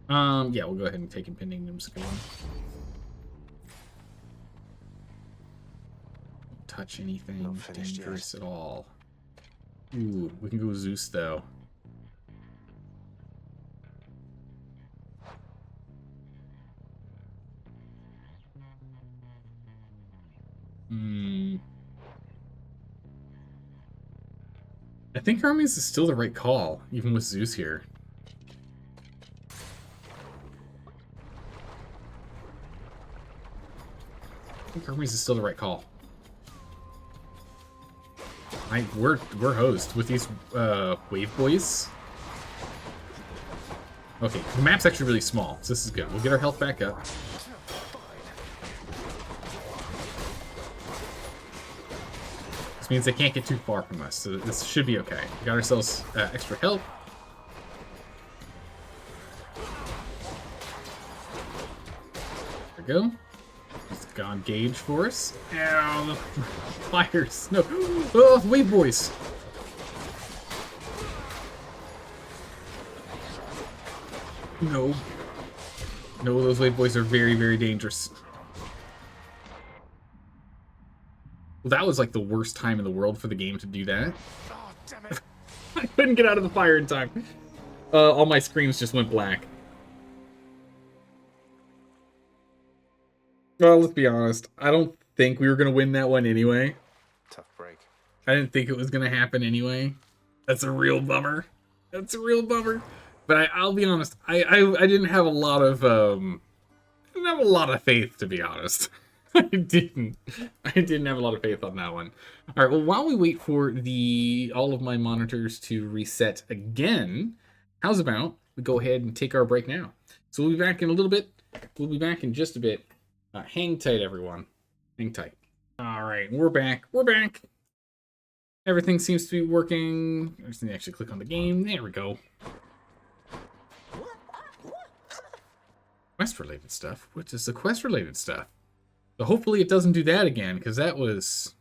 Yeah, we'll go ahead and take impending Doom's going. Don't touch anything dangerous at all. Ooh, we can go Zeus though. I think Hermes is still the right call, even with Zeus here. I think Hermes is still the right call. We're hosed with these wave boys. Okay, the map's actually really small, so this is good. We'll get our health back up. This means they can't get too far from us, so this should be okay. We got ourselves extra health. There we go. He's gone gauge for us. Ow, the fires. No. Oh, the wave boys. No. No, those wave boys are very, very dangerous. Well, that was like the worst time in the world for the game to do that. Oh, damn it. I couldn't get out of the fire in time. All my screens just went black. Well, let's be honest. I don't think we were going to win that one anyway. Tough break. I didn't think it was going to happen anyway. That's a real bummer. That's a real bummer. But I'll be honest. I didn't have a lot of faith, to be honest. I didn't have a lot of faith on that one. All right, well, while we wait for all of my monitors to reset again, how's about we go ahead and take our break now? So we'll be back in a little bit. We'll be back in just a bit. Hang tight, everyone. Hang tight. All right, we're back. We're back. Everything seems to be working. I just need to actually click on the game. There we go. Quest-related stuff? What is the quest-related stuff? So hopefully it doesn't do that again, because that was...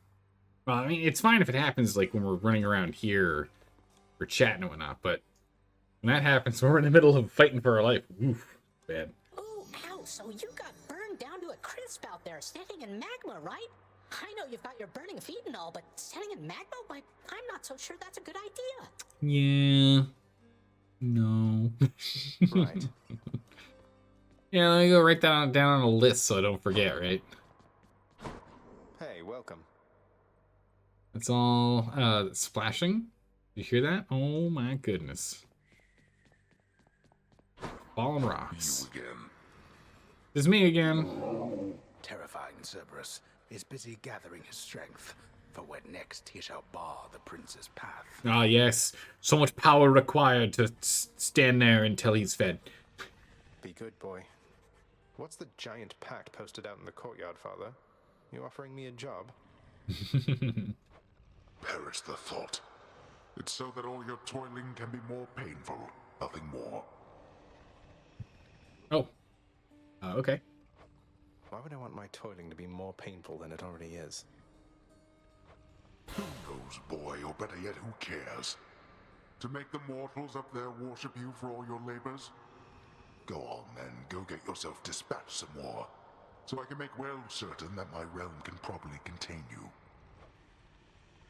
Well, I mean, it's fine if it happens, like, when we're running around here, or chatting and whatnot, but when that happens, we're in the middle of fighting for our life. Oof, bad. Oh, ow, so you got burned down to a crisp out there, standing in magma, right? I know you've got your burning feet and all, but standing in magma? Why, I'm not so sure that's a good idea. Yeah. No. Right. Yeah, let me go write that down on a list so I don't forget, right? Hey, welcome. It's all splashing. You hear that? Oh my goodness. Fallen rocks. You again. It's me again. Terrifying Cerberus is busy gathering his strength for when next he shall bar the prince's path. Ah, yes. So much power required to stand there until he's fed. Be good, boy. What's the giant pact posted out in the courtyard, Father? You offering me a job? Perish the thought. It's so that all your toiling can be more painful. Nothing more. Oh. Okay. Why would I want my toiling to be more painful than it already is? Who knows, boy, or better yet, who cares? To make the mortals up there worship you for all your labors? Go on, then. Go get yourself dispatched some more, so I can make well certain that my realm can properly contain you.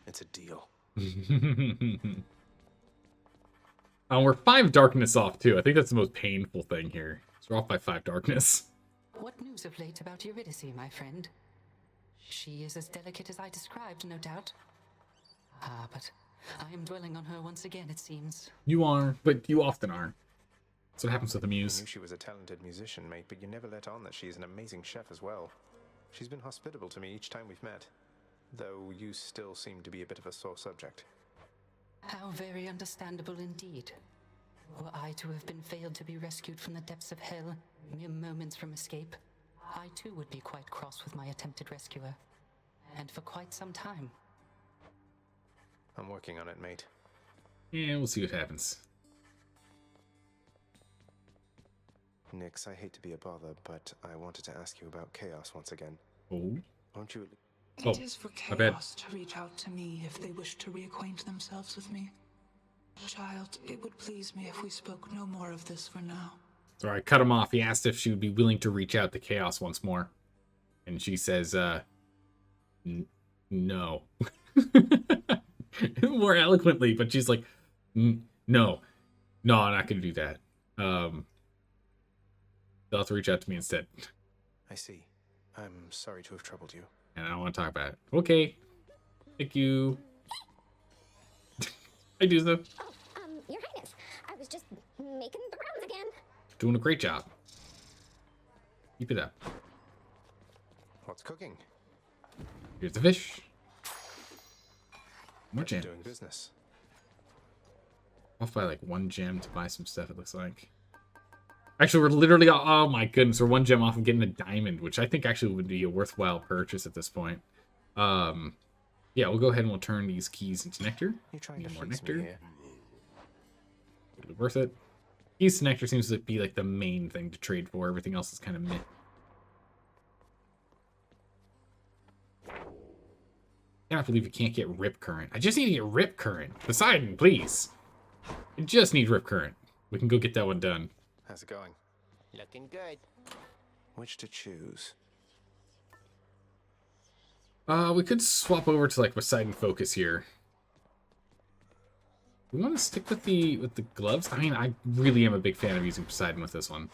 It's a deal. We're 5 darkness off, too. I think that's the most painful thing here. So we're off by 5 darkness. What news of late about Eurydice, my friend? She is as delicate as I described, no doubt. Ah, but I am dwelling on her once again, it seems. You are, but you often are. That's what happens with the I muse. knew she was a talented musician, mate, but you never let on that she's an amazing chef as well. She's been hospitable to me each time we've met, though you still seem to be a bit of a sore subject. How very understandable indeed. Were I to have been failed to be rescued from the depths of hell, mere moments from escape, I too would be quite cross with my attempted rescuer. And for quite some time. I'm working on it, mate. Yeah, we'll see what happens. Nix, I hate to be a bother, but I wanted to ask you about Chaos once again. Oh? Won't you... It is for Chaos to reach out to me if they wish to reacquaint themselves with me. Child, it would please me if we spoke no more of this for now. So I cut him off. He asked if she would be willing to reach out to Chaos once more. And she says, no. More eloquently, but she's like, no. No, I'm not going to do that. They'll have to reach out to me instead. I see. I'm sorry to have troubled you. And I don't want to talk about it. Okay. Thank you. I do so. Oh, Your Highness, I was just making the rounds again. Doing a great job. Keep it up. What's cooking? Here's the fish. More jam. Doing business. Off by like 1 gem to buy some stuff, it looks like. Actually, we're literally, oh my goodness, we're 1 gem off of getting a diamond, which I think actually would be a worthwhile purchase at this point. Yeah, we'll go ahead and we'll turn these keys into nectar. You're trying to more fleece nectar. me here. Totally worth it. Keys to nectar seems to be like the main thing to trade for. Everything else is kind of meh. I cannot believe you can't get Rip Current. I just need to get Rip Current. Poseidon, please. I just need Rip Current. We can go get that one done. How's it going? Looking good. Which to choose? We could swap over to like Poseidon Focus here. We want to stick with the gloves. I mean, I really am a big fan of using Poseidon with this one.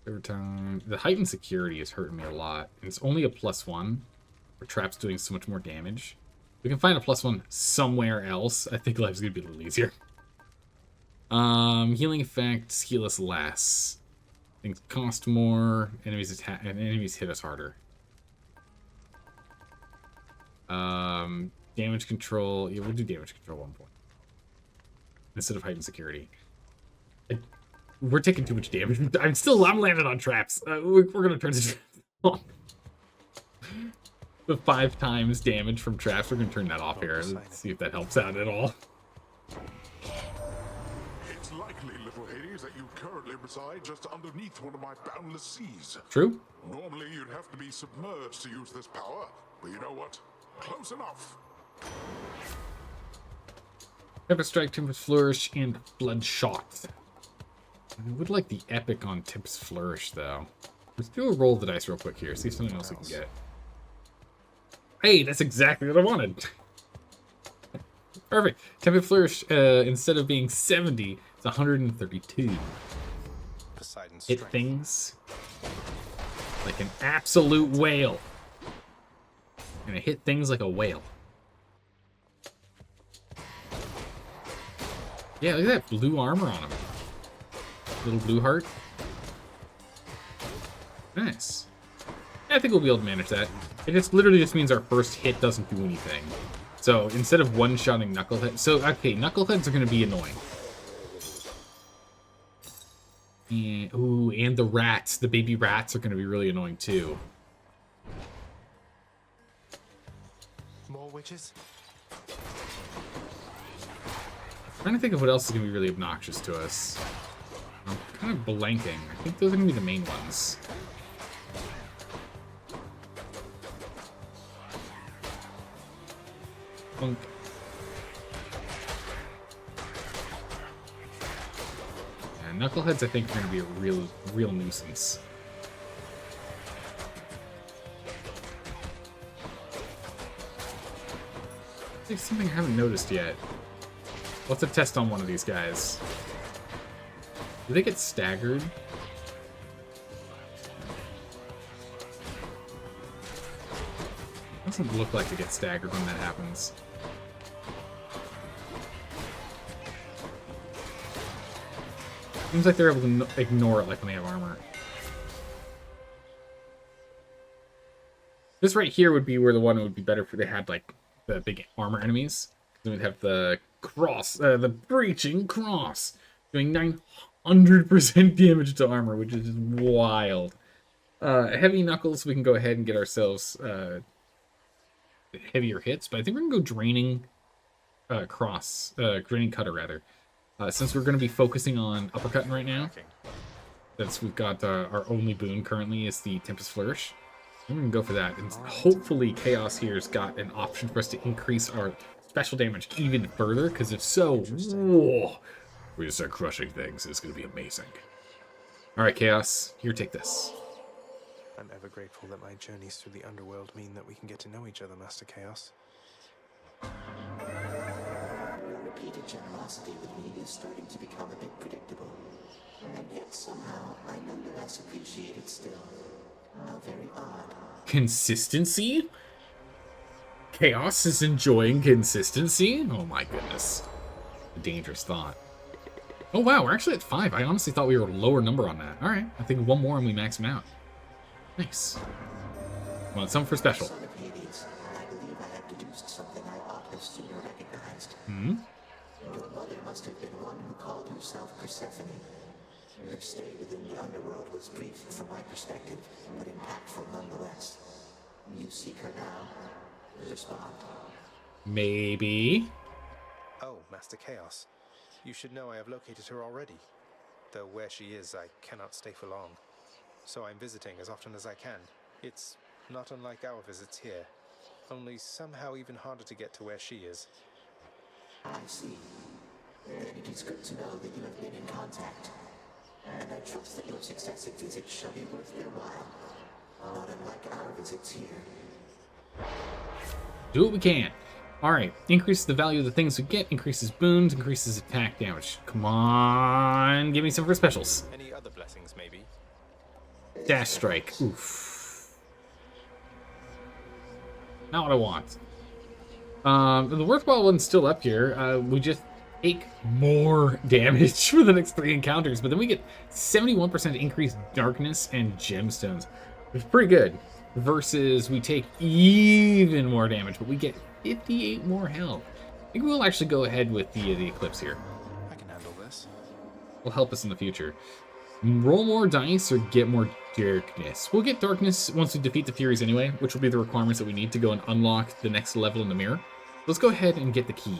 Every time the heightened security is hurting me a lot, and it's only a +1. Where Trap's doing so much more damage. We can find a +1 somewhere else. I think life's gonna be a little easier. Healing effects heal us less. Things cost more. Enemies attack and enemies hit us harder. Damage control. Yeah, we'll do damage control 1 point instead of heightened security. We're taking too much damage. I'm landing on traps. We're gonna turn this. The 5 times damage from traps. We're gonna turn that off here. Let's see if that helps out at all. It's likely, little Hades, that you currently reside just underneath one of my boundless seas. True. Normally, you'd have to be submerged to use this power, but you know what? Close enough. Tempest Strike, Tempest Flourish, and Bloodshot. I would like the epic on Tempest Flourish, though. Let's do a roll of the dice real quick here. See if something else we can get. Hey, that's exactly what I wanted. Perfect. Tempest Flourish, instead of being 70, it's 132. Poseidon's Hit strength. things like an absolute whale. Gonna hit things like a whale. Yeah, look at that blue armor on him. Little blue heart. Nice. I think we'll be able to manage that. It just literally just means our first hit doesn't do anything. So instead of one-shotting Knucklehead... So, okay, Knuckleheads are going to be annoying. And, ooh, and the rats. The baby rats are going to be really annoying, too. More witches? I'm trying to think of what else is going to be really obnoxious to us. I'm kind of blanking. I think those are going to be the main ones. Bunk. And Knuckleheads, I think, are going to be a real nuisance. There's something I haven't noticed yet. What's a test on one of these guys? Do they get staggered? doesn't look like it gets staggered when that happens. Seems like they're able to ignore it like when they have armor. This right here would be where the one would be better if they had like the big armor enemies. Then we'd have the cross, the breaching cross, doing 900% damage to armor, which is wild. Heavy knuckles, we can go ahead and get ourselves heavier hits, but I think we're gonna go draining draining cutter rather. Since we're gonna be focusing on uppercutting right now, since we've got our only boon currently is the Tempest Flourish. I'm gonna go for that, and hopefully Chaos here's got an option for us to increase our special damage even further, because if so, whoa, we just start crushing things. It's gonna be amazing. Alright, Chaos, here, take this. I'm ever grateful that my journeys through the underworld mean that we can get to know each other, Master Chaos. Your repeated generosity with me is starting to become a bit predictable. And yet somehow I know you're less appreciated still. How very odd. Consistency? Chaos is enjoying consistency? Oh my goodness. A dangerous thought. Oh wow, we're actually at 5. I honestly thought we were a lower number on that. Alright, I think one more and we max him out. Nice. Want some for special. Son of Hades, I believe I have deduced something I ought have sooner recognized. Hmm? Your mother must have been one who called herself Persephone. Her stay within the underworld was brief from my perspective, but impactful nonetheless. You seek her now. Respond. Maybe. Oh, Master Chaos. You should know I have located her already. Though where she is, I cannot stay for long. So I'm visiting as often as I can. It's not unlike our visits here. Only somehow even harder to get to where she is. I see. Then it is good to know that you have been in contact. And I trust that your successive visits shall be worth your while. Not unlike our visits here. Do what we can. Alright, increases the value of the things we get, increases boons, increases attack damage. Come on, give me some for specials. Any other blessings, maybe? Dash strike. Oof. Not what I want. The worthwhile one's still up here. We just take more damage for the next 3 encounters, but then we get 71% increased darkness and gemstones. It's pretty good. Versus we take even more damage, but we get 58 more health. I think we'll actually go ahead with the Eclipse here. I can handle this. Will help us in the future. Roll more dice or get more darkness. We'll get darkness once we defeat the Furies anyway, which will be the requirements that we need to go and unlock the next level in the mirror. Let's go ahead and get the key.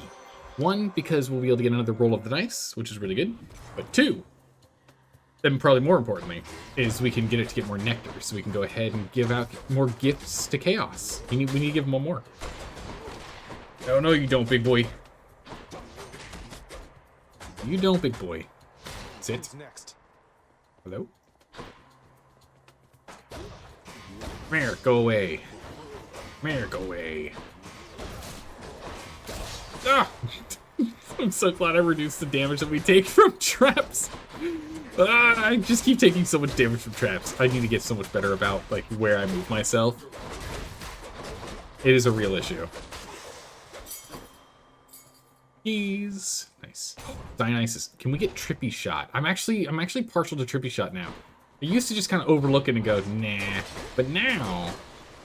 1, because we'll be able to get another roll of the dice, which is really good. But 2, and probably more importantly, is we can get it to get more nectar, so we can go ahead and give out more gifts to Chaos. We need to give him one more. Oh no, you don't, big boy. You don't, big boy. Sit. Who's next? Hello? Come here, go away. Come here, go away. Ah! I'm so glad I reduced the damage that we take from traps. I just keep taking so much damage from traps. I need to get so much better about like where I move myself. It is a real issue. Keys. Nice. Dionysus. Can we get Trippy Shot? I'm actually partial to Trippy Shot now. I used to just kind of overlook it and go, nah. But now,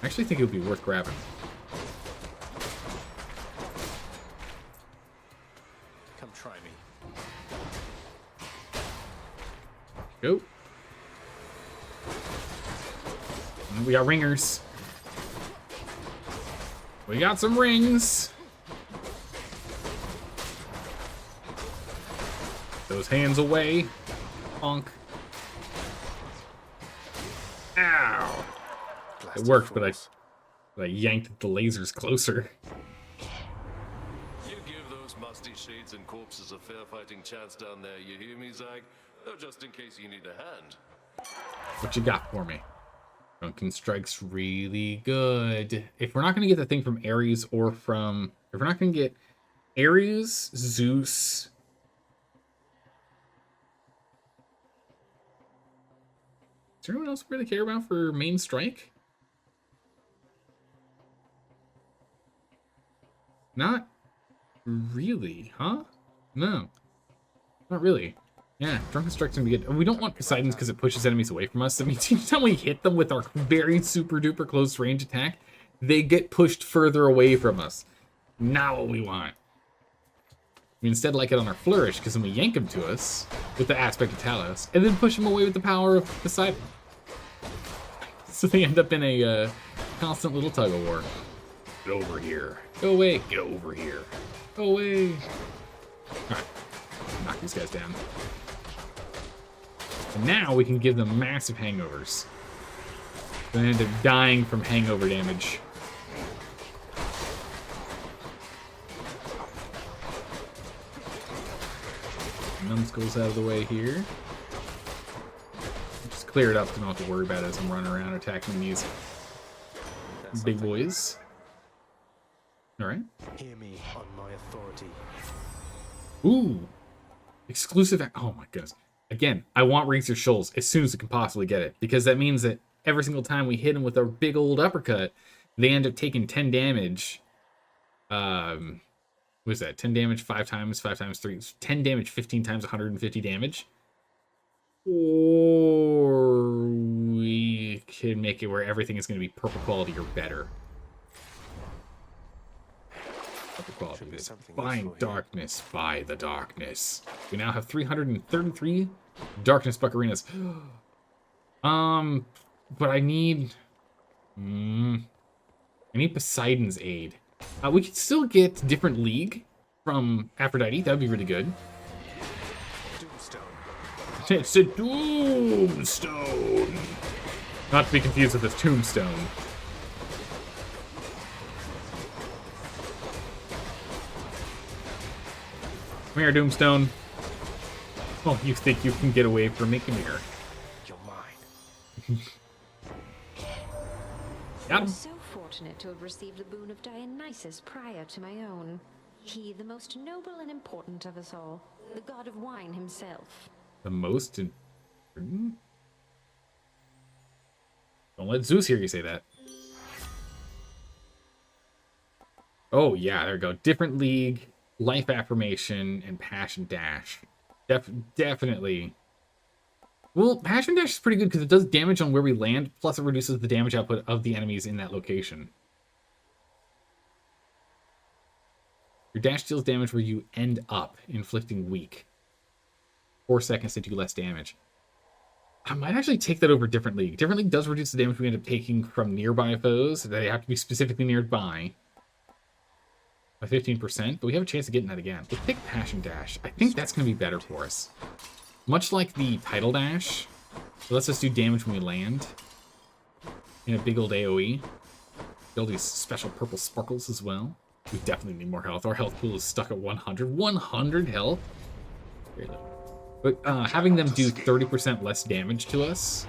I actually think it would be worth grabbing. Come try me. Go. And we got ringers. We got some rings. Those hands away. Honk. Ow. It worked, but I yanked the lasers closer. You give those musty shades and corpses a fair fighting chance down there, you hear me, Zag? Oh, just in case you need a hand. What you got for me? Drunken Strike's really good. If we're not going to get the thing from Ares or from... If we're not going to get Ares, Zeus... Is there anyone else we really care about for main strike? Not really, huh? No. Not really. Yeah, Drunken Strike's gonna be good. We don't want Poseidon's because it pushes enemies away from us. I mean, each time we hit them with our very super duper close range attack, they get pushed further away from us. Not what we want. We instead like it on our Flourish, because then we yank them to us with the aspect of Talos, and then push them away with the power of Poseidon. So they end up in a constant little tug of war. Get over here. Go away. Get over here. Go away. Alright. Knock these guys down. And now we can give them massive hangovers. They end up dying from hangover damage. Numbskull's out of the way here. Just clear it up so I don't have to worry about it as I'm running around attacking these big boys. Alright. Hear me on my authority. Ooh. Exclusive. Oh my goodness. Again, I want Razor Shoals as soon as we can possibly get it. Because that means that every single time we hit them with our big old uppercut, they end up taking 10 damage. What is that? 10 damage 5 times, 5 times 3. 10 damage 15 times 150 damage. Or we can make it where everything is going to be purple quality or better. Purple quality is Find darkness by the darkness. We now have 333 darkness buccarinas. But I need Poseidon's aid. We could still get different league from Aphrodite. That would be really good. Doomstone. It's a Doomstone. Not to be confused with this Tombstone. Come here, Doomstone. Oh, you think you can get away from me? Come here. You're mine. Got him. So fortunate to have received the boon of Dionysus prior to my own. He, the most noble and important of us all, the god of wine himself. The most important? Don't let Zeus hear you say that. Oh, yeah, there we go. Different league, life affirmation, and passion dash. Definitely. Well, passion dash is pretty good because it does damage on where we land, plus it reduces the damage output of the enemies in that location. Your dash deals damage where you end up, inflicting weak. 4 seconds to do less damage. I might actually take that over Different League. Different League does reduce the damage we end up taking from nearby foes. They have to be specifically nearby. By 15%, but we have a chance of getting that again. Let's take Passion Dash. I think that's going to be better for us. Much like the Tidal Dash, it lets us do damage when we land in a big old AoE. All these special purple sparkles as well. We definitely need more health. Our health pool is stuck at 100. 100 health? Very low. But having them do 30% less damage to us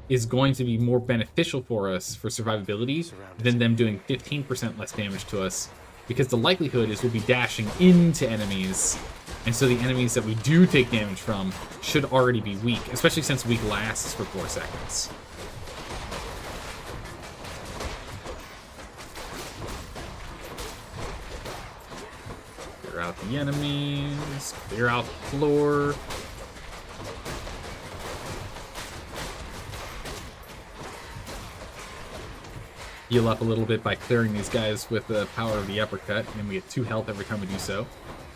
is going to be more beneficial for us for survivability than them doing 15% less damage to us, because the likelihood is we'll be dashing into enemies, and so the enemies that we do take damage from should already be weak, especially since weak lasts for 4 seconds. Clear out the enemies, clear out the floor. Heal up a little bit by clearing these guys with the power of the uppercut, and we get 2 health every time we do so.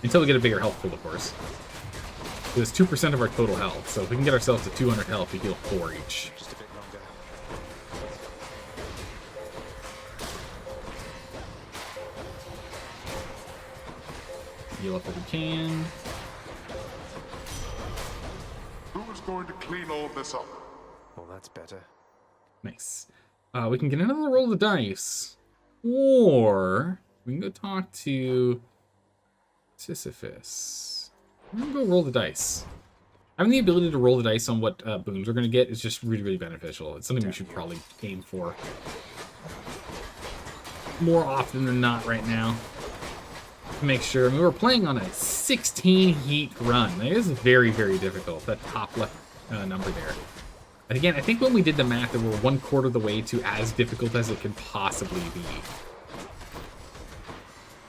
Until we get a bigger health pool, of course. It was 2% of our total health, so if we can get ourselves to 200 health, we heal 4 each. Just a bit longer. Heal up if we can. Who's going to clean all this up? Well, that's better. Nice. We can get another roll of the dice. Or we can go talk to Sisyphus. I'm going to go roll the dice. Having the ability to roll the dice on what boons we're going to get is just really, really beneficial. It's something we should probably aim for more often than not right now. To make sure. I mean, we're playing on a 16 heat run. It is very, very difficult, that top left number there. And again, I think when we did the math, that we're 1/4 of the way to as difficult as it can possibly be.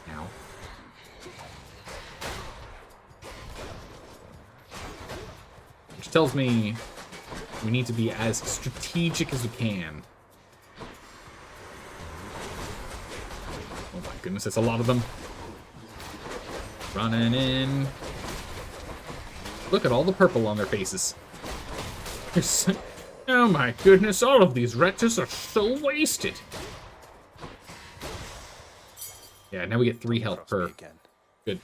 Now, which tells me we need to be as strategic as we can. Oh my goodness, that's a lot of them. Running in. Look at all the purple on their faces. Oh my goodness, all of these wretches are so wasted. Yeah, now we get 3 health per. Good.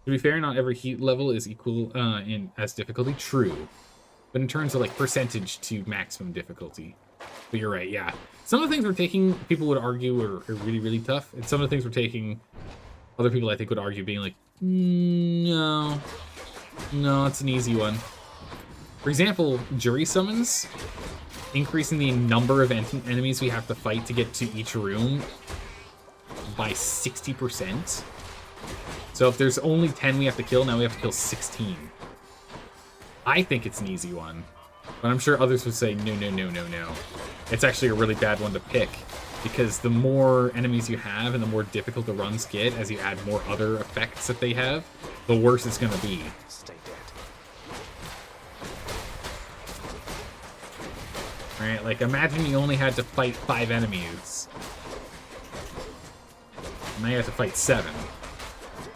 To be fair, not every heat level is equal in as difficulty. True. But in terms of like percentage to maximum difficulty. But you're right, yeah. Some of the things we're taking, people would argue are really, really tough. And some of the things we're taking, other people I think would argue being like, no, it's an easy one. For example, jury summons, increasing the number of enemies we have to fight to get to each room by 60%. So if there's only 10 we have to kill, now we have to kill 16. I think it's an easy one, but I'm sure others would say, no. It's actually a really bad one to pick, because the more enemies you have and the more difficult the runs get as you add more other effects that they have, the worse it's going to be. Stay dead. Right, like imagine you only had to fight 5 enemies. Now you have to fight 7.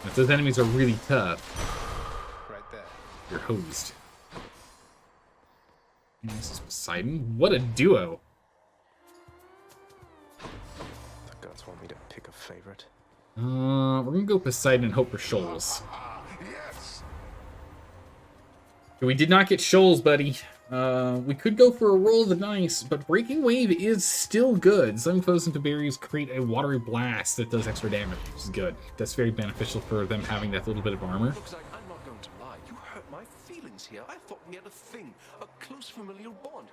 If those enemies are really tough, Right there. you're hosed. And this is Poseidon. What a duo. The gods want me to pick a favorite. We're gonna go Poseidon and hope for Shoals. Yes. We did not get Shoals, buddy. We could go for a roll of the dice, but Breaking Wave is still good. Some foes into berries create a watery blast that does extra damage, which is good. That's very beneficial for them having that little bit of armor. Looks like I'm not going to lie. You hurt my feelings here. I thought we had a thing, a close familial bond.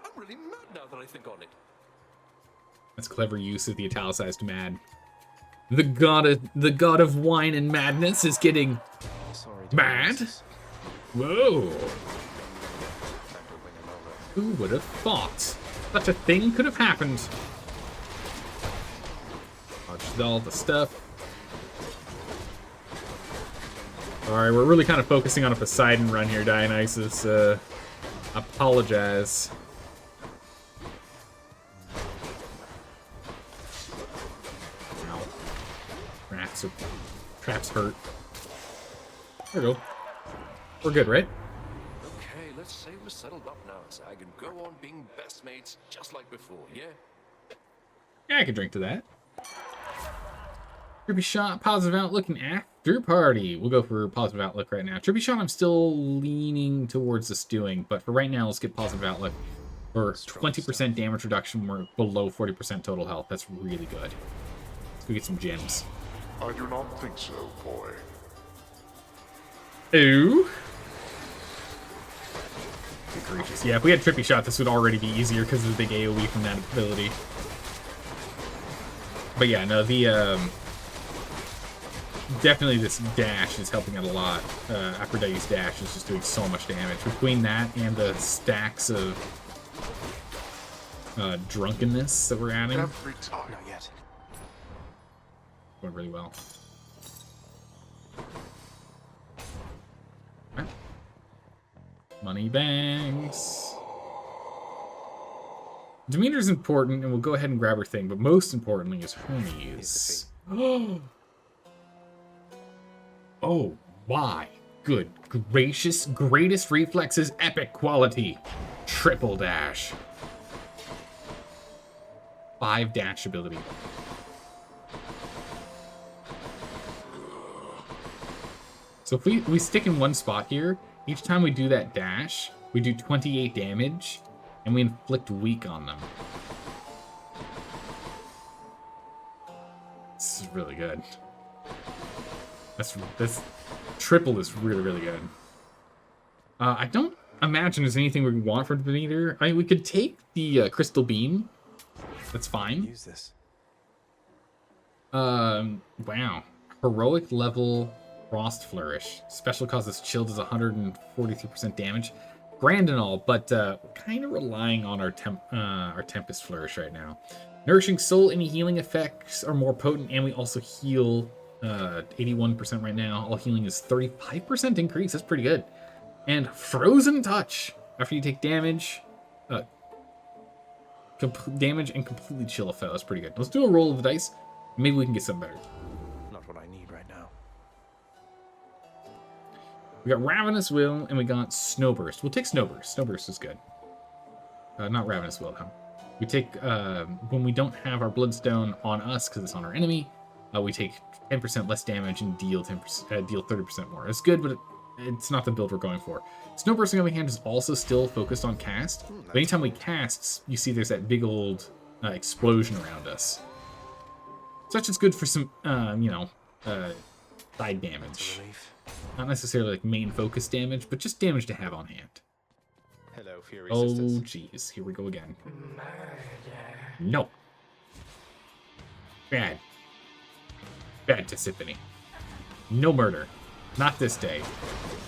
I'm really mad now that I think on it. That's clever use of the italicized mad. The god of wine and madness is getting mad. Whoa. Who would have thought such a thing could have happened? Dodged all the stuff. Alright, we're really kind of focusing on a Poseidon run here, Dionysus. Apologize. Ow. Traps hurt. There we go. We're good, right? Okay, let's say we're settled up now, Zag, and go on being best mates just like before, yeah? Yeah, I could drink to that. Trippy Shot, positive outlook, and after party. We'll go for positive outlook right now. Trippy Shot, I'm still leaning towards the stewing, but for right now, let's get positive outlook. For 20% damage reduction, we're below 40% total health. That's really good. Let's go get some gems. I do not think so, boy. Ooh. Good gracious. Yeah, if we had Trippy Shot, this would already be easier because of the big AoE from that ability. But yeah, no, the definitely this dash is helping out a lot. Aphrodite's dash is just doing so much damage. Between that and the stacks of drunkenness that we're adding. Every time. Not yet. Going really well. Right. Money banks. Demeanor's important, and we'll go ahead and grab her thing, but most importantly is Hermes. Oh, why? Good gracious, greatest reflexes, epic quality. Triple dash. 5 dash ability. So if we stick in one spot here, each time we do that dash, we do 28 damage, and we inflict weak on them. This is really good. This triple is really, really good. I don't imagine there's anything we want from Demeanor. I mean, we could take the crystal beam. That's fine. Use this. Wow. Heroic level Frost Flourish. Special causes chill does 143% damage. Grand and all, but kind of relying on our Tempest Flourish right now. Nourishing Soul, any healing effects are more potent, and we also heal 81% right now. All healing is 35% increase. That's pretty good. And Frozen Touch. After you take damage, damage and completely chill a foe. That's pretty good. Let's do a roll of the dice. Maybe we can get something better. Not what I need right now. We got Ravenous Will and we got Snowburst. We'll take Snowburst. Snowburst is good. Not Ravenous Will, though. We take, when we don't have our Bloodstone on us because it's on our enemy, we take 10% less damage and deal 30% more. It's good, but it's not the build we're going for. Snowburst, on the other hand, is also still focused on cast. But anytime we cast, you see there's that big old explosion around us. Such is good for some, side damage. Not necessarily like main focus damage, but just damage to have on hand. Hello, Fury Oh, sisters. jeez. Here we go again. No. Bad. Bad Tisiphone. No murder. Not this day.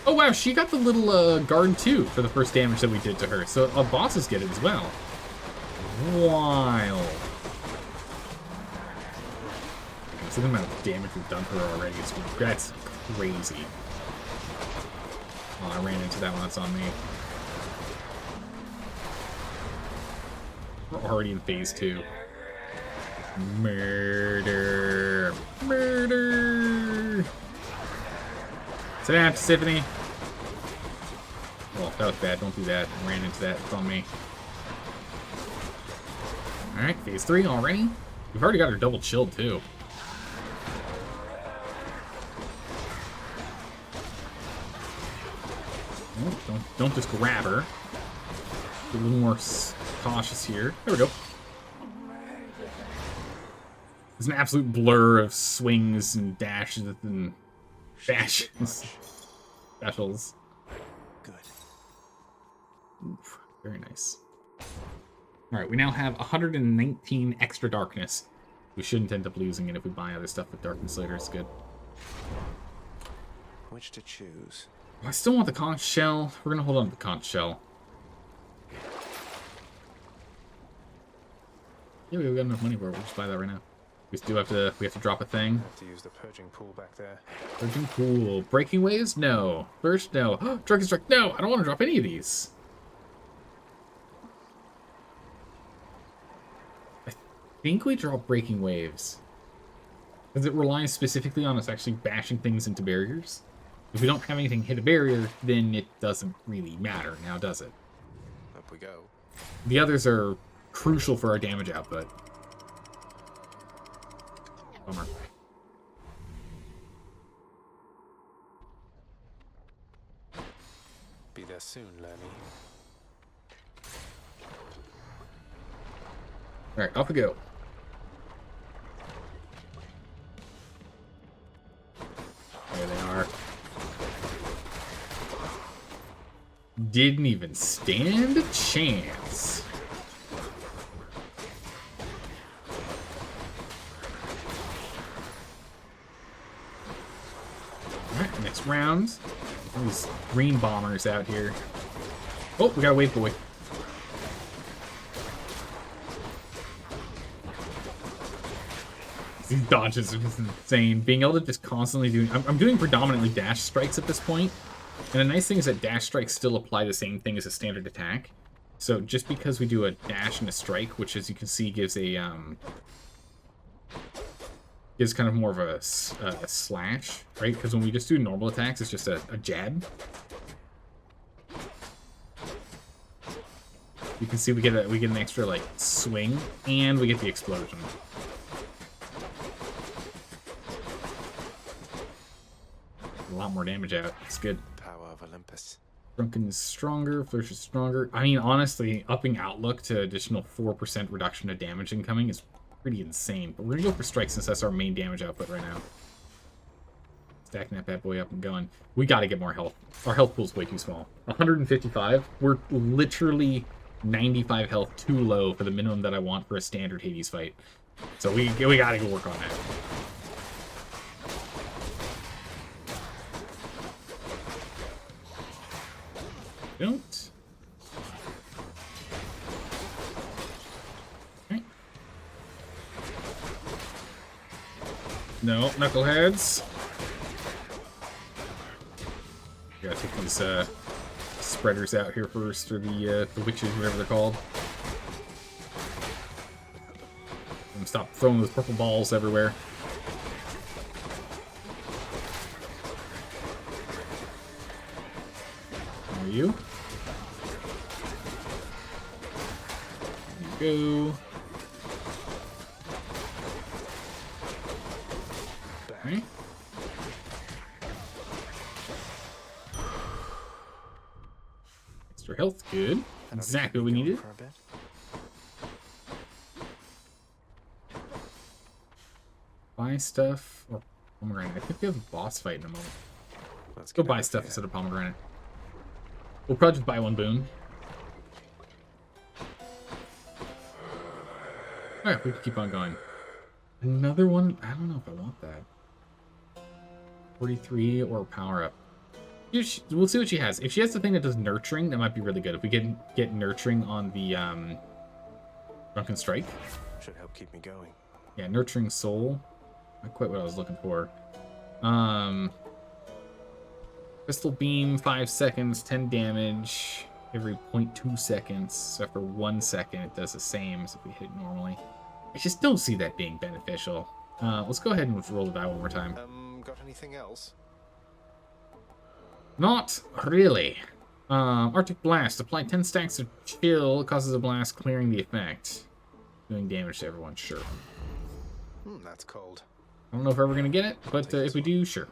Oh, wow. She got the little guard, too, for the first damage that we did to her. So bosses get it as well. Wild. So the amount of damage we've done to her already is that's crazy. Oh, I ran into that one. That's on me. We're already in phase 2. Murder. Murder. Sit down, Tisiphone. Oh, that was bad. Don't do that. I ran into that. It's on me. Alright, phase 3 already. We've already got her double chilled, too. Oh, don't just grab her. Be a little more cautious here. There we go. It's an absolute blur of swings and dashes and bashes. Specials. Good. Oof, very nice. Alright, we now have 119 extra darkness. We shouldn't end up losing it if we buy other stuff with darkness later. It's good. Which to choose? I still want the conch shell. We're gonna hold on to the conch shell. Yeah, we've got enough money for it. We'll just buy that right now. We still have to. We have to drop a thing. Have to use the purging pool back there. Purging pool. Breaking waves? No. First, no. Drunken strike? No. I don't want to drop any of these. I think we drop breaking waves because it relies specifically on us actually bashing things into barriers. If we don't have anything hit a barrier, then it doesn't really matter now, does it? Up we go. The others are crucial for our damage output. Bummer. Be there soon, Lemmy. Alright, off we go. There they are. Didn't even stand a chance. Alright, next round. These green bombers out here. Oh, we got a wave boy. These dodges are just insane. Being able to just constantly do... I'm doing predominantly dash strikes at this point. And the nice thing is that dash strikes still apply the same thing as a standard attack. So just because we do a dash and a strike, which as you can see gives a... gives kind of more of a slash, right? Because when we just do normal attacks, it's just a jab. You can see we get an extra like swing, and we get the explosion. A lot more damage out. It's good. Power of Olympus. Drunken is stronger. Flourish is stronger. I mean, honestly, upping Outlook to additional 4% reduction of damage incoming is pretty insane. But we're gonna go for strike since that's our main damage output right now. Stacking that bad boy up and going. We gotta get more health. Our health pool's way too small. 155. We're literally 95 health too low for the minimum that I want for a standard Hades fight. So we gotta go work on that. Don't. Okay. No, knuckleheads. Gotta take these spreaders out here first, or the witches, whatever they're called. And stop throwing those purple balls everywhere. How are you? There you go. Okay. Extra health, good. Exactly what we needed. Buy stuff or pomegranate. I think we have a boss fight in a moment. Let's go buy stuff instead of pomegranate. We'll probably just buy one boon. Alright, we can keep on going. Another one? I don't know if I want that. 43 or power up. We'll see what she has. If she has the thing that does nurturing, that might be really good. If we get nurturing on the Drunken Strike. Should help keep me going. Yeah, nurturing soul. Not quite what I was looking for. Crystal beam, 5 seconds, 10 damage every 0.2 seconds. So after 1 second, it does the same as if we hit it normally. I just don't see that being beneficial. Let's go ahead and roll the die one more time. Got anything else? Not really. Arctic Blast. Apply 10 stacks of chill. Causes a blast, clearing the effect. Doing damage to everyone, sure. That's cold. I don't know if we're ever going to get it, but if we do, sure.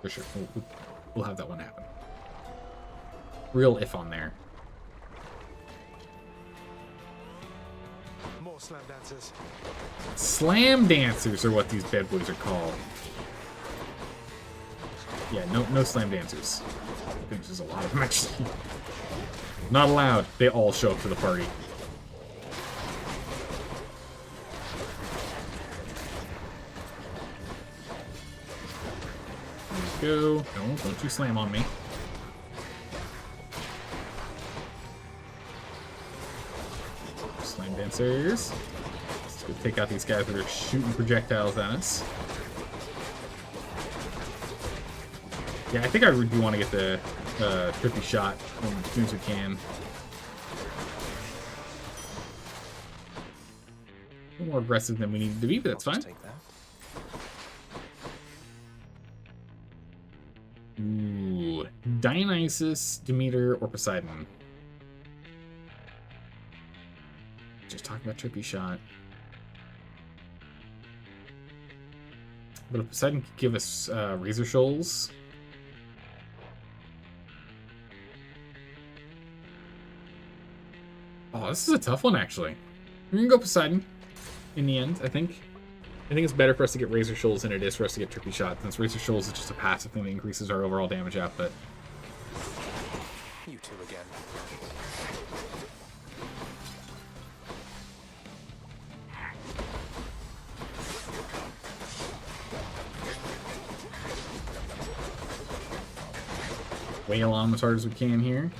For sure. We'll have that one happen. Real if on there. More slam dancers. Slam dancers are what these bad boys are called. Yeah, no slam dancers. I think there's a lot of them actually. Not allowed. They all show up to the party. There you go. No, don't you slam on me. Slam dancers. Let's go take out these guys that are shooting projectiles at us. Yeah, I think I do want to get the trippy shot as soon as we can. A little more aggressive than we need to be, but that's fine. Ooh, Dionysus, Demeter, or Poseidon. Just talking about trippy shot. But if Poseidon could give us Razor Shoals. Oh, this is a tough one, actually. We're gonna go Poseidon in the end, I think. I think it's better for us to get Razor Shoals than it is for us to get Trippy Shot, since Razor Shoals is just a passive thing that increases our overall damage output. You two again. Wail on as hard as we can here.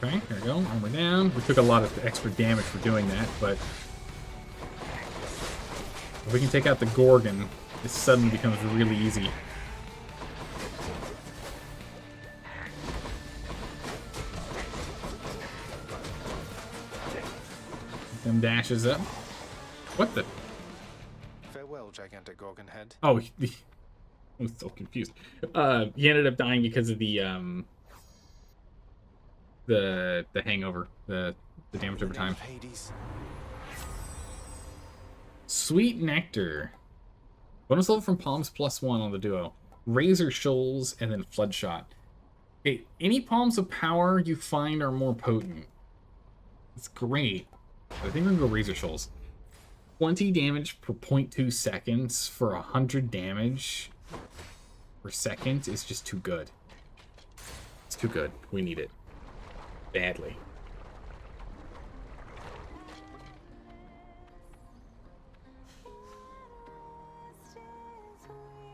Okay, there we go. Armor down. We took a lot of extra damage for doing that, but if we can take out the Gorgon, it suddenly becomes really easy. Them dashes up. What the? Farewell, gigantic Gorgon head. Oh, I'm so confused. He ended up dying because of the hangover, the damage over time. Sweet Nectar. Bonus level from Palms +1 on the duo. Razor Shoals and then Flood Shot. Okay, any Palms of Power you find are more potent. It's great. I think we're gonna go Razor Shoals. 20 damage per 0.2 seconds for 100 damage per second is just too good. It's too good. We need it. Badly.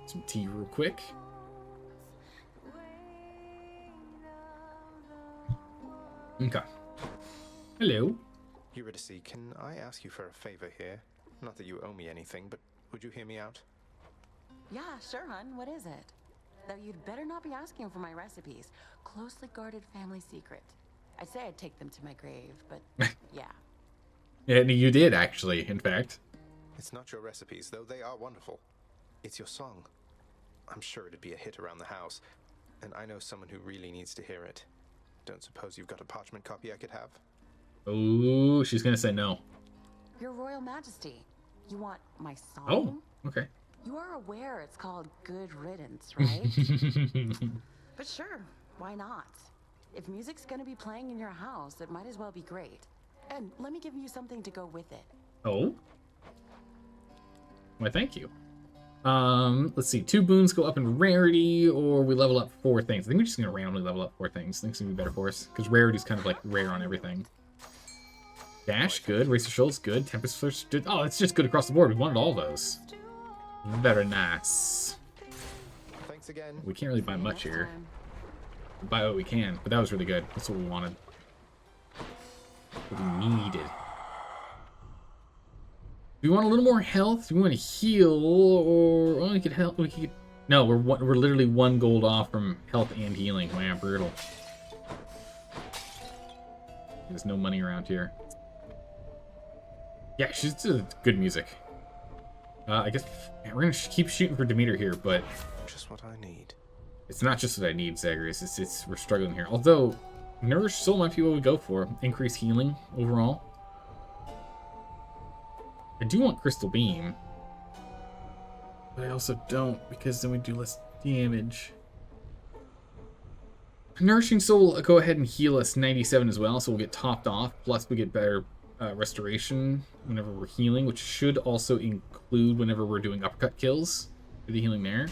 Some tea real quick. Okay. Hello. Eurydice, can I ask you for a favor here? Not that you owe me anything, but would you hear me out? Yeah, sure, hun. What is it? Though you'd better not be asking for my recipes. Closely guarded family secret. I'd say I'd take them to my grave, but yeah. Yeah, you did, actually, in fact. It's not your recipes, though they are wonderful. It's your song. I'm sure it'd be a hit around the house, and I know someone who really needs to hear it. Don't suppose you've got a parchment copy I could have? Oh, she's gonna say no. Your Royal Majesty, you want my song? Oh, okay. You are aware it's called Good Riddance, right? But sure, why not? If music's gonna be playing in your house, it might as well be great. And let me give you something to go with it. Oh? Why, thank you. Let's see. 2 boons go up in rarity, or we level up 4 things. I think we're just gonna randomly level up 4 things. I think it's gonna be better for us, because rarity's kind of like rare on everything. Dash, good. Racer Shoals, good. Tempest Flirt, good. Oh, it's just good across the board. We wanted all those. Very nice. Thanks again. We can't really buy much here. We buy what we can, but that was really good. That's what we wanted. What we needed. Do we want a little more health? Do we want to heal, or well, we could help? We could. No, we're literally 1 gold off from health and healing. Wow, brutal. There's no money around here. Yeah, she's good music. I guess we're gonna keep shooting for Demeter here, but just what I need. It's not just what I need, Zagreus. It's we're struggling here. Although, Nourish Soul might be what we go for. Increase healing overall. I do want Crystal Beam, but I also don't, because then we do less damage. Nourishing Soul will go ahead and heal us 97 as well, so we'll get topped off. Plus, we get better restoration whenever we're healing, which should also include whenever we're doing uppercut kills for the healing there.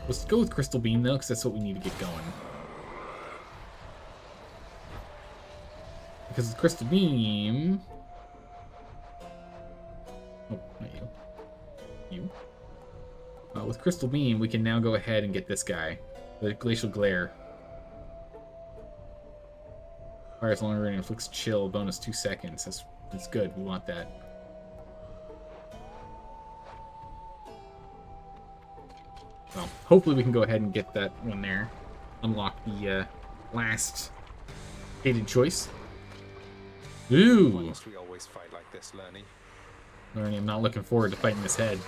Let's go with Crystal Beam, though, because that's what we need to get going. Because with Crystal Beam... Oh, not you. You. With Crystal Beam, we can now go ahead and get this guy. The Glacial Glare. Fires longer and inflicts chill, bonus 2 seconds. That's good. We want that. Well, hopefully we can go ahead and get that one there. Unlock the last hated choice. Ooh! Why must we always fight like this, Lerny? Lerny, I'm not looking forward to fighting this head.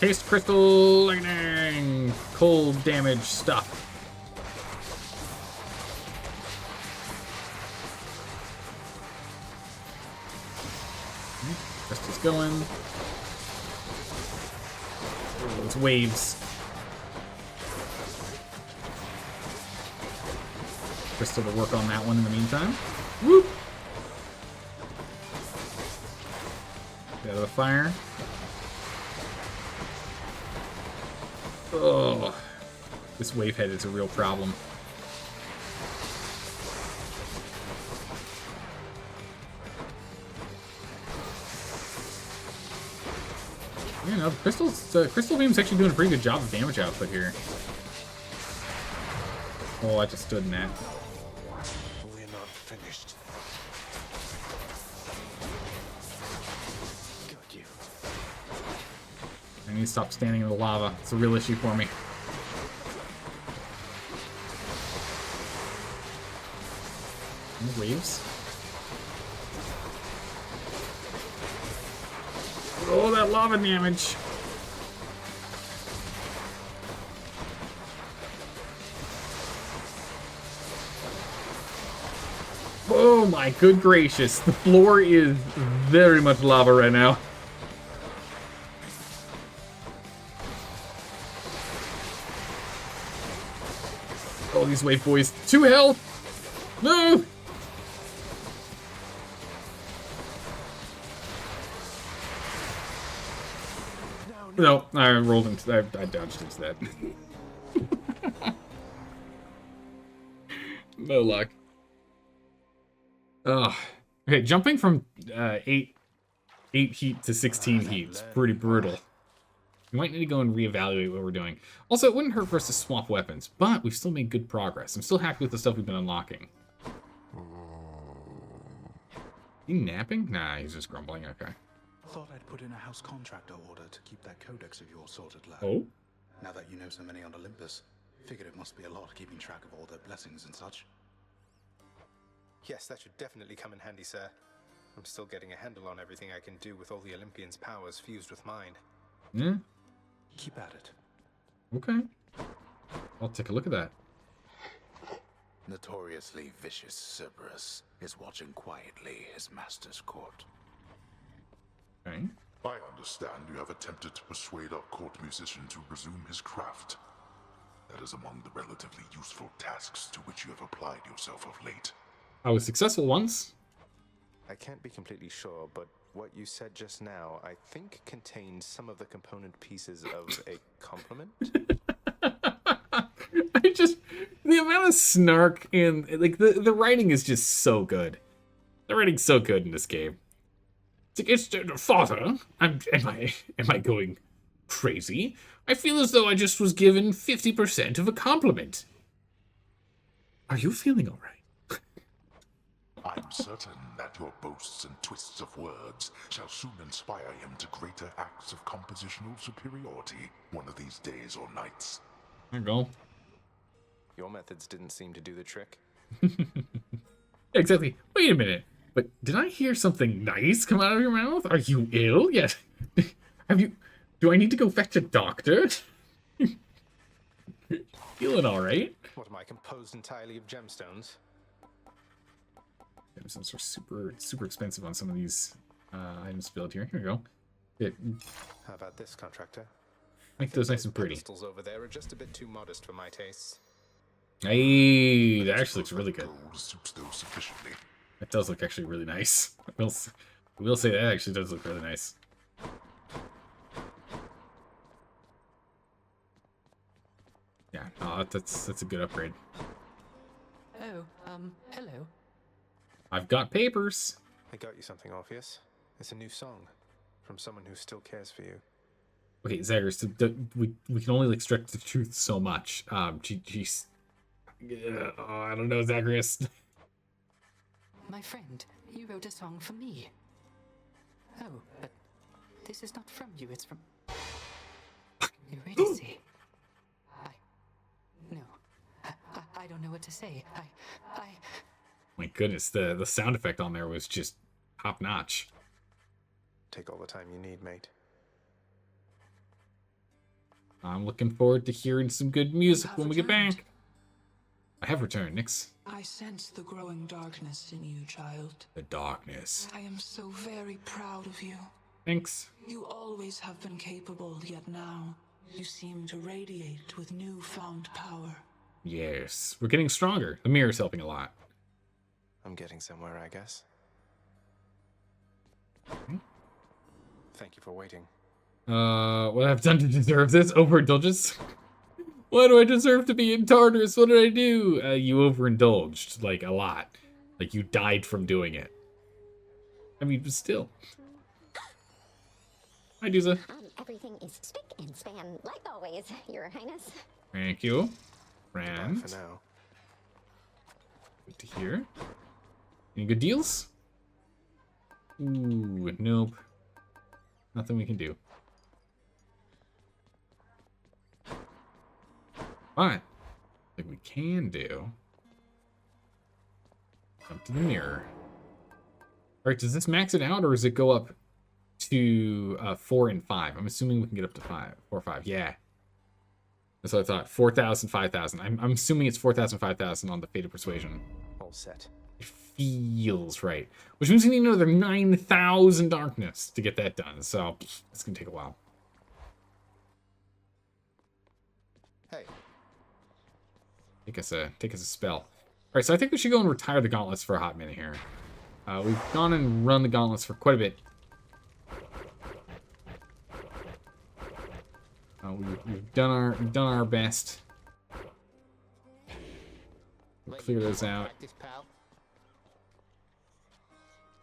Taste Crystal Lightning! Cold damage stuff. Crystal's going. Oh, it's waves. Crystal to work on that one in the meantime. Whoop! Get out of the fire. Oh, this wave head is a real problem. You know, Crystal Beam's actually doing a pretty good job of damage output here. Oh, I just stood in that. We're not finished. Got you. I need to stop standing in the lava. It's a real issue for me. Any waves? Oh, that lava damage! Oh my good gracious, the floor is very much lava right now. Oh, these wave boys. 2 health! No! No, I rolled into I dodged into that. No luck. Ugh. Okay, jumping from 8 heat to 16 heat is pretty brutal. We might need to go and reevaluate what we're doing. Also, it wouldn't hurt for us to swap weapons, but we've still made good progress. I'm still happy with the stuff we've been unlocking. He napping? Nah, he's just grumbling. Okay. Thought I'd put in a house contractor order to keep that codex of yours sorted, lad. Oh? Now that you know so many on Olympus, figured it must be a lot keeping track of all their blessings and such. Yes, that should definitely come in handy, sir. I'm still getting a handle on everything I can do with all the Olympians' powers fused with mine. Yeah. Keep at it. Okay. I'll take a look at that. Notoriously vicious Cerberus is watching quietly his master's court. Okay. I understand you have attempted to persuade our court musician to resume his craft. That is among the relatively useful tasks to which you have applied yourself of late. I was successful once. I can't be completely sure, but what you said just now, I think contains some of the component pieces of a compliment. The amount of snark in like the writing is just so good. The writing's so good in this game. It's like, Father, am I going crazy? I feel as though I just was given 50% of a compliment. Are you feeling all right? I'm certain that your boasts and twists of words shall soon inspire him to greater acts of compositional superiority one of these days or nights. There you go. Your methods didn't seem to do the trick. Exactly. Wait a minute. But did I hear something nice come out of your mouth? Are you ill yet? Do I need to go fetch a doctor? Feeling all right? What am I, composed entirely of gemstones? Gemstones are super expensive on some of these items built here. Here we go. How about this, contractor? Make those nice and pretty. Pedestals over there are just a bit too modest for my tastes. Hey, that actually looks really good. Sufficiently. It does look actually really nice. I will say that actually does look really nice. Yeah, no, that's a good upgrade. Oh, hello. I've got papers. I got you something, Orpheus. It's a new song from someone who still cares for you. Okay, Zagreus, we can only extract the truth so much. She's I don't know, Zagreus. My friend, you wrote a song for me. Oh, but this is not from you, it's from Eurydice. I don't know what to say. My goodness, the sound effect on there was just top notch. Take all the time you need, mate. I'm looking forward to hearing some good music when we get back. I have returned, Nix. I sense the growing darkness in you, child. The darkness. I am so very proud of you. Thanks. You always have been capable, yet now you seem to radiate with newfound power. Yes, we're getting stronger. The mirror's helping a lot. I'm getting somewhere, I guess. Thank you for waiting. What I've done to deserve this? Overindulgence? Why do I deserve to be in Tartarus? What did I do? You overindulged, like, a lot. Like, you died from doing it. I mean, but still. Hi, Duza. Everything is spick and span, like always, Your Highness. Thank you. Friend. For now. Good to hear. Any good deals? Ooh, nope. Nothing we can do. But, like we can do. Up to the mirror. Alright, does this max it out or does it go up to 4 and 5? I'm assuming we can get up to 4 or 5. Yeah. That's what I thought. 4,000, 5,000. I'm assuming it's 4,000, 5,000 on the Fate of Persuasion. All set. It feels right. Which means we need another 9,000 darkness to get that done. So, it's going to take a while. Hey. Take us a spell. Alright, so I think we should go and retire the gauntlets for a hot minute here. We've gone and run the gauntlets for quite a bit. We've done our best. We'll clear those out.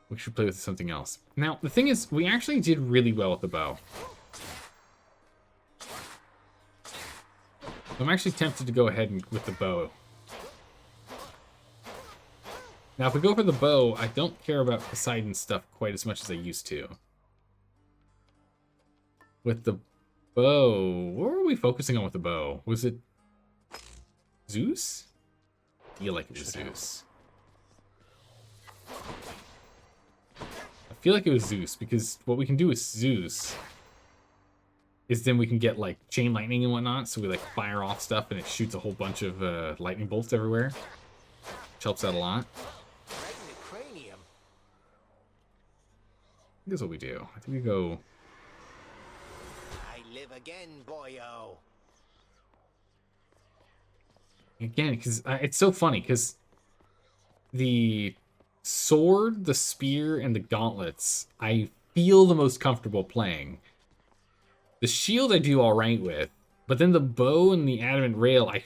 We should play with something else. Now, the thing is, we actually did really well with the bow. I'm actually tempted to go ahead and with the bow. Now, if we go for the bow, I don't care about Poseidon stuff quite as much as I used to. With the bow, what were we focusing on with the bow? Was it Zeus? I feel like it was Zeus. I feel like it was Zeus, because what we can do with Zeus is then we can get, like, chain lightning and whatnot, so we, like, fire off stuff and it shoots a whole bunch of lightning bolts everywhere, which helps out a lot. I think that's what we do. I think we go... I live again, boyo. Again, because it's so funny, because the sword, the spear, and the gauntlets, I feel the most comfortable playing. The shield I do all right with, but then the bow and the adamant rail, I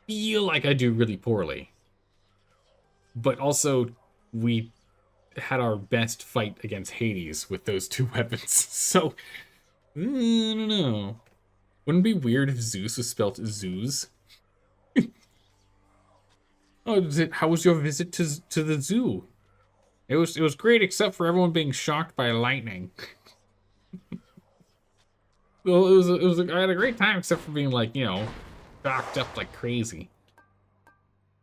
feel like I do really poorly. But also, we had our best fight against Hades with those two weapons, so I don't know. Wouldn't it be weird if Zeus was spelled Zeus? Oh, how was your visit to the zoo? It was great, except for everyone being shocked by lightning. Well, I had a great time, except for being, like, you know, shocked up like crazy.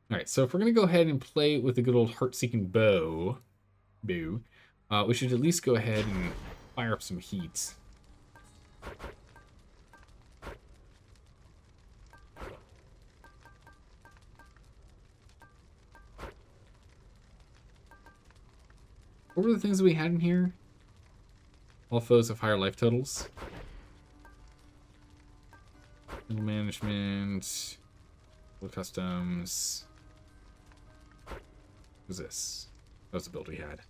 All right, so if we're gonna go ahead and play with the good old heart-seeking bow, we should at least go ahead and fire up some heat. What were the things that we had in here? All foes have higher life totals. Middle management. Full customs. What was this? That was the build we had.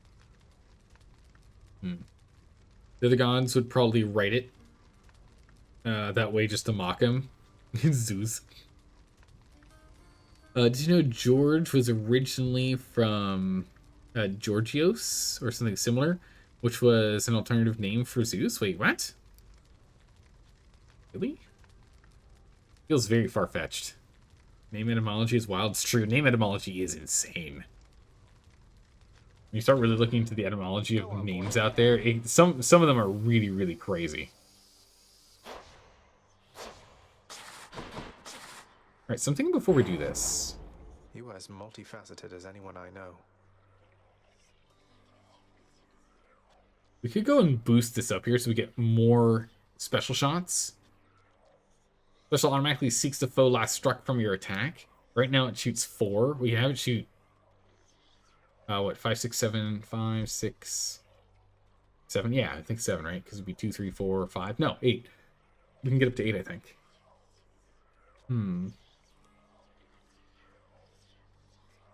The other gods would probably write it that way just to mock him. Zeus. Did you know George was originally from Georgios or something similar, which was an alternative name for Zeus? Wait, what? Really? Feels very far-fetched. Name etymology is wild. It's true. Name etymology is insane. When you start really looking into the etymology of names out there, some of them are really, really crazy. Alright, so I'm thinking before we do this. You are as multifaceted as anyone I know. We could go and boost this up here so we get more special shots. Special automatically seeks the foe last struck from your attack. Right now it shoots 4. We have it shoot... what, 5, 6, 7, 5, 6, 7? Yeah, I think 7, right? Because it'd be 2, 3, 4, 5. No, 8. We can get up to 8, I think.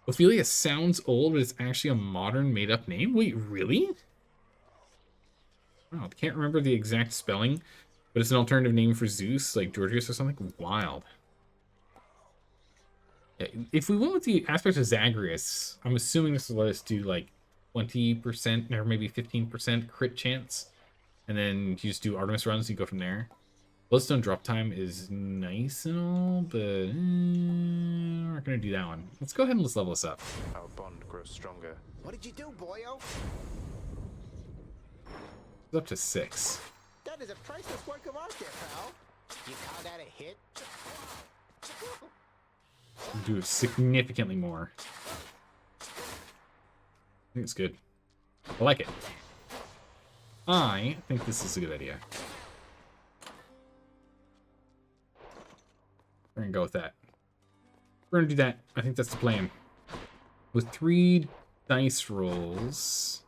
Ophelia sounds old, but it's actually a modern made-up name? Wait, really? Wow, I can't remember the exact spelling, but it's an alternative name for Zeus, like Georgius or something. Wild. Yeah, if we went with the aspect of Zagreus, I'm assuming this will let us do like 20% or maybe 15% crit chance. And then you just do Artemis runs, you go from there. Bloodstone drop time is nice and all, but we're not going to do that one. Let's go ahead and let's level this up. Our bond grows stronger. What did you do, boyo? It's up to 6. That is a priceless work of art there, pal. You call that a hit? Do significantly more. I think it's good. I like it. I think this is a good idea. We're gonna go with that. We're gonna do that. I think that's the plan. With 3 dice rolls.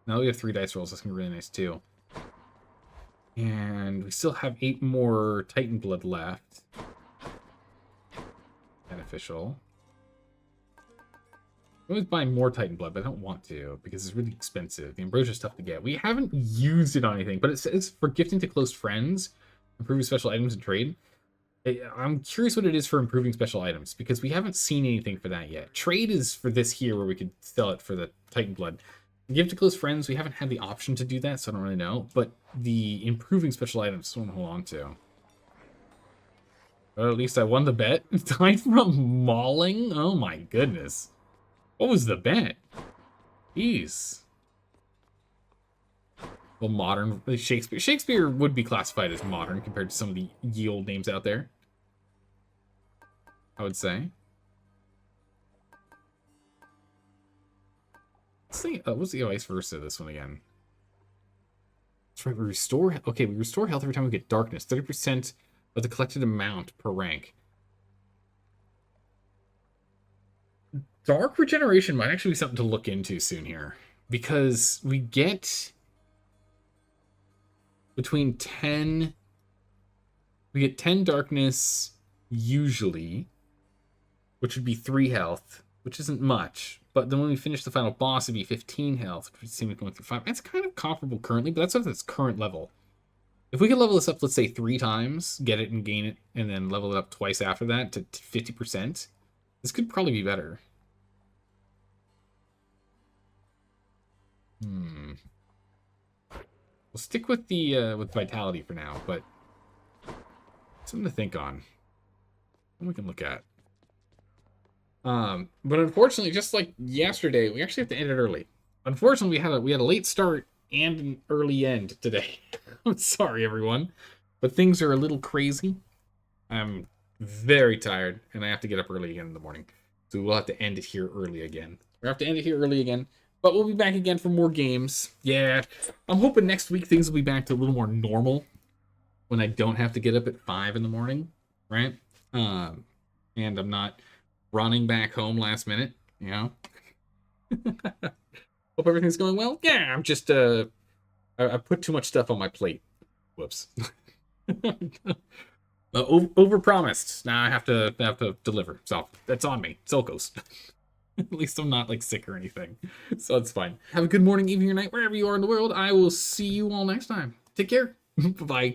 Now we have 3 dice rolls. That's gonna be really nice too. And we still have 8 more Titan blood left. Beneficial. I always buy more Titan blood, but I don't want to because it's really expensive. The Ambrosia's tough to get. We haven't used it on anything, but it says for gifting to close friends, improving special items and trade. I'm curious what it is for improving special items because we haven't seen anything for that yet. Trade is for this here where we could sell it for the Titan blood. Give to close friends, we haven't had the option to do that, so I don't really know. But the improving special items, I want to hold on to. Or at least I won the bet. Died from mauling? Oh my goodness. What was the bet? Jeez. Well, modern Shakespeare. Shakespeare would be classified as modern compared to some of the ye old names out there, I would say. Let's see. What's the vice versa? This one again. That's right. We restore. Okay, we restore health every time we get darkness. 30% of the collected amount per rank. Dark regeneration might actually be something to look into soon here, because we get between 10. We get 10 darkness usually, which would be 3 health, which isn't much. But then when we finish the final boss, it'd be 15 health, which would seem to be going through 5. It's kind of comparable currently, but that's at its current level. If we could level this up, let's say 3 times, get it and gain it, and then level it up twice after that to 50%, this could probably be better. We'll stick with the with vitality for now, but something to think on. What we can look at. But unfortunately, just like yesterday, we actually have to end it early. Unfortunately, we had a late start and an early end today. I'm sorry, everyone, but things are a little crazy. I'm very tired, and I have to get up early again in the morning, so we'll have to end it here early again. We'll have to end it here early again. But we'll be back again for more games. Yeah, I'm hoping next week things will be back to a little more normal when I don't have to get up at 5 in the morning, right? And I'm not running back home last minute, you know? Hope everything's going well. Yeah, I'm just, I put too much stuff on my plate. Whoops. Overpromised. Now I have to deliver. So that's on me. So it goes. At least I'm not like sick or anything, so it's fine. Have a good morning, evening, or night, wherever you are in the world. I will see you all next time. Take care. Bye-bye.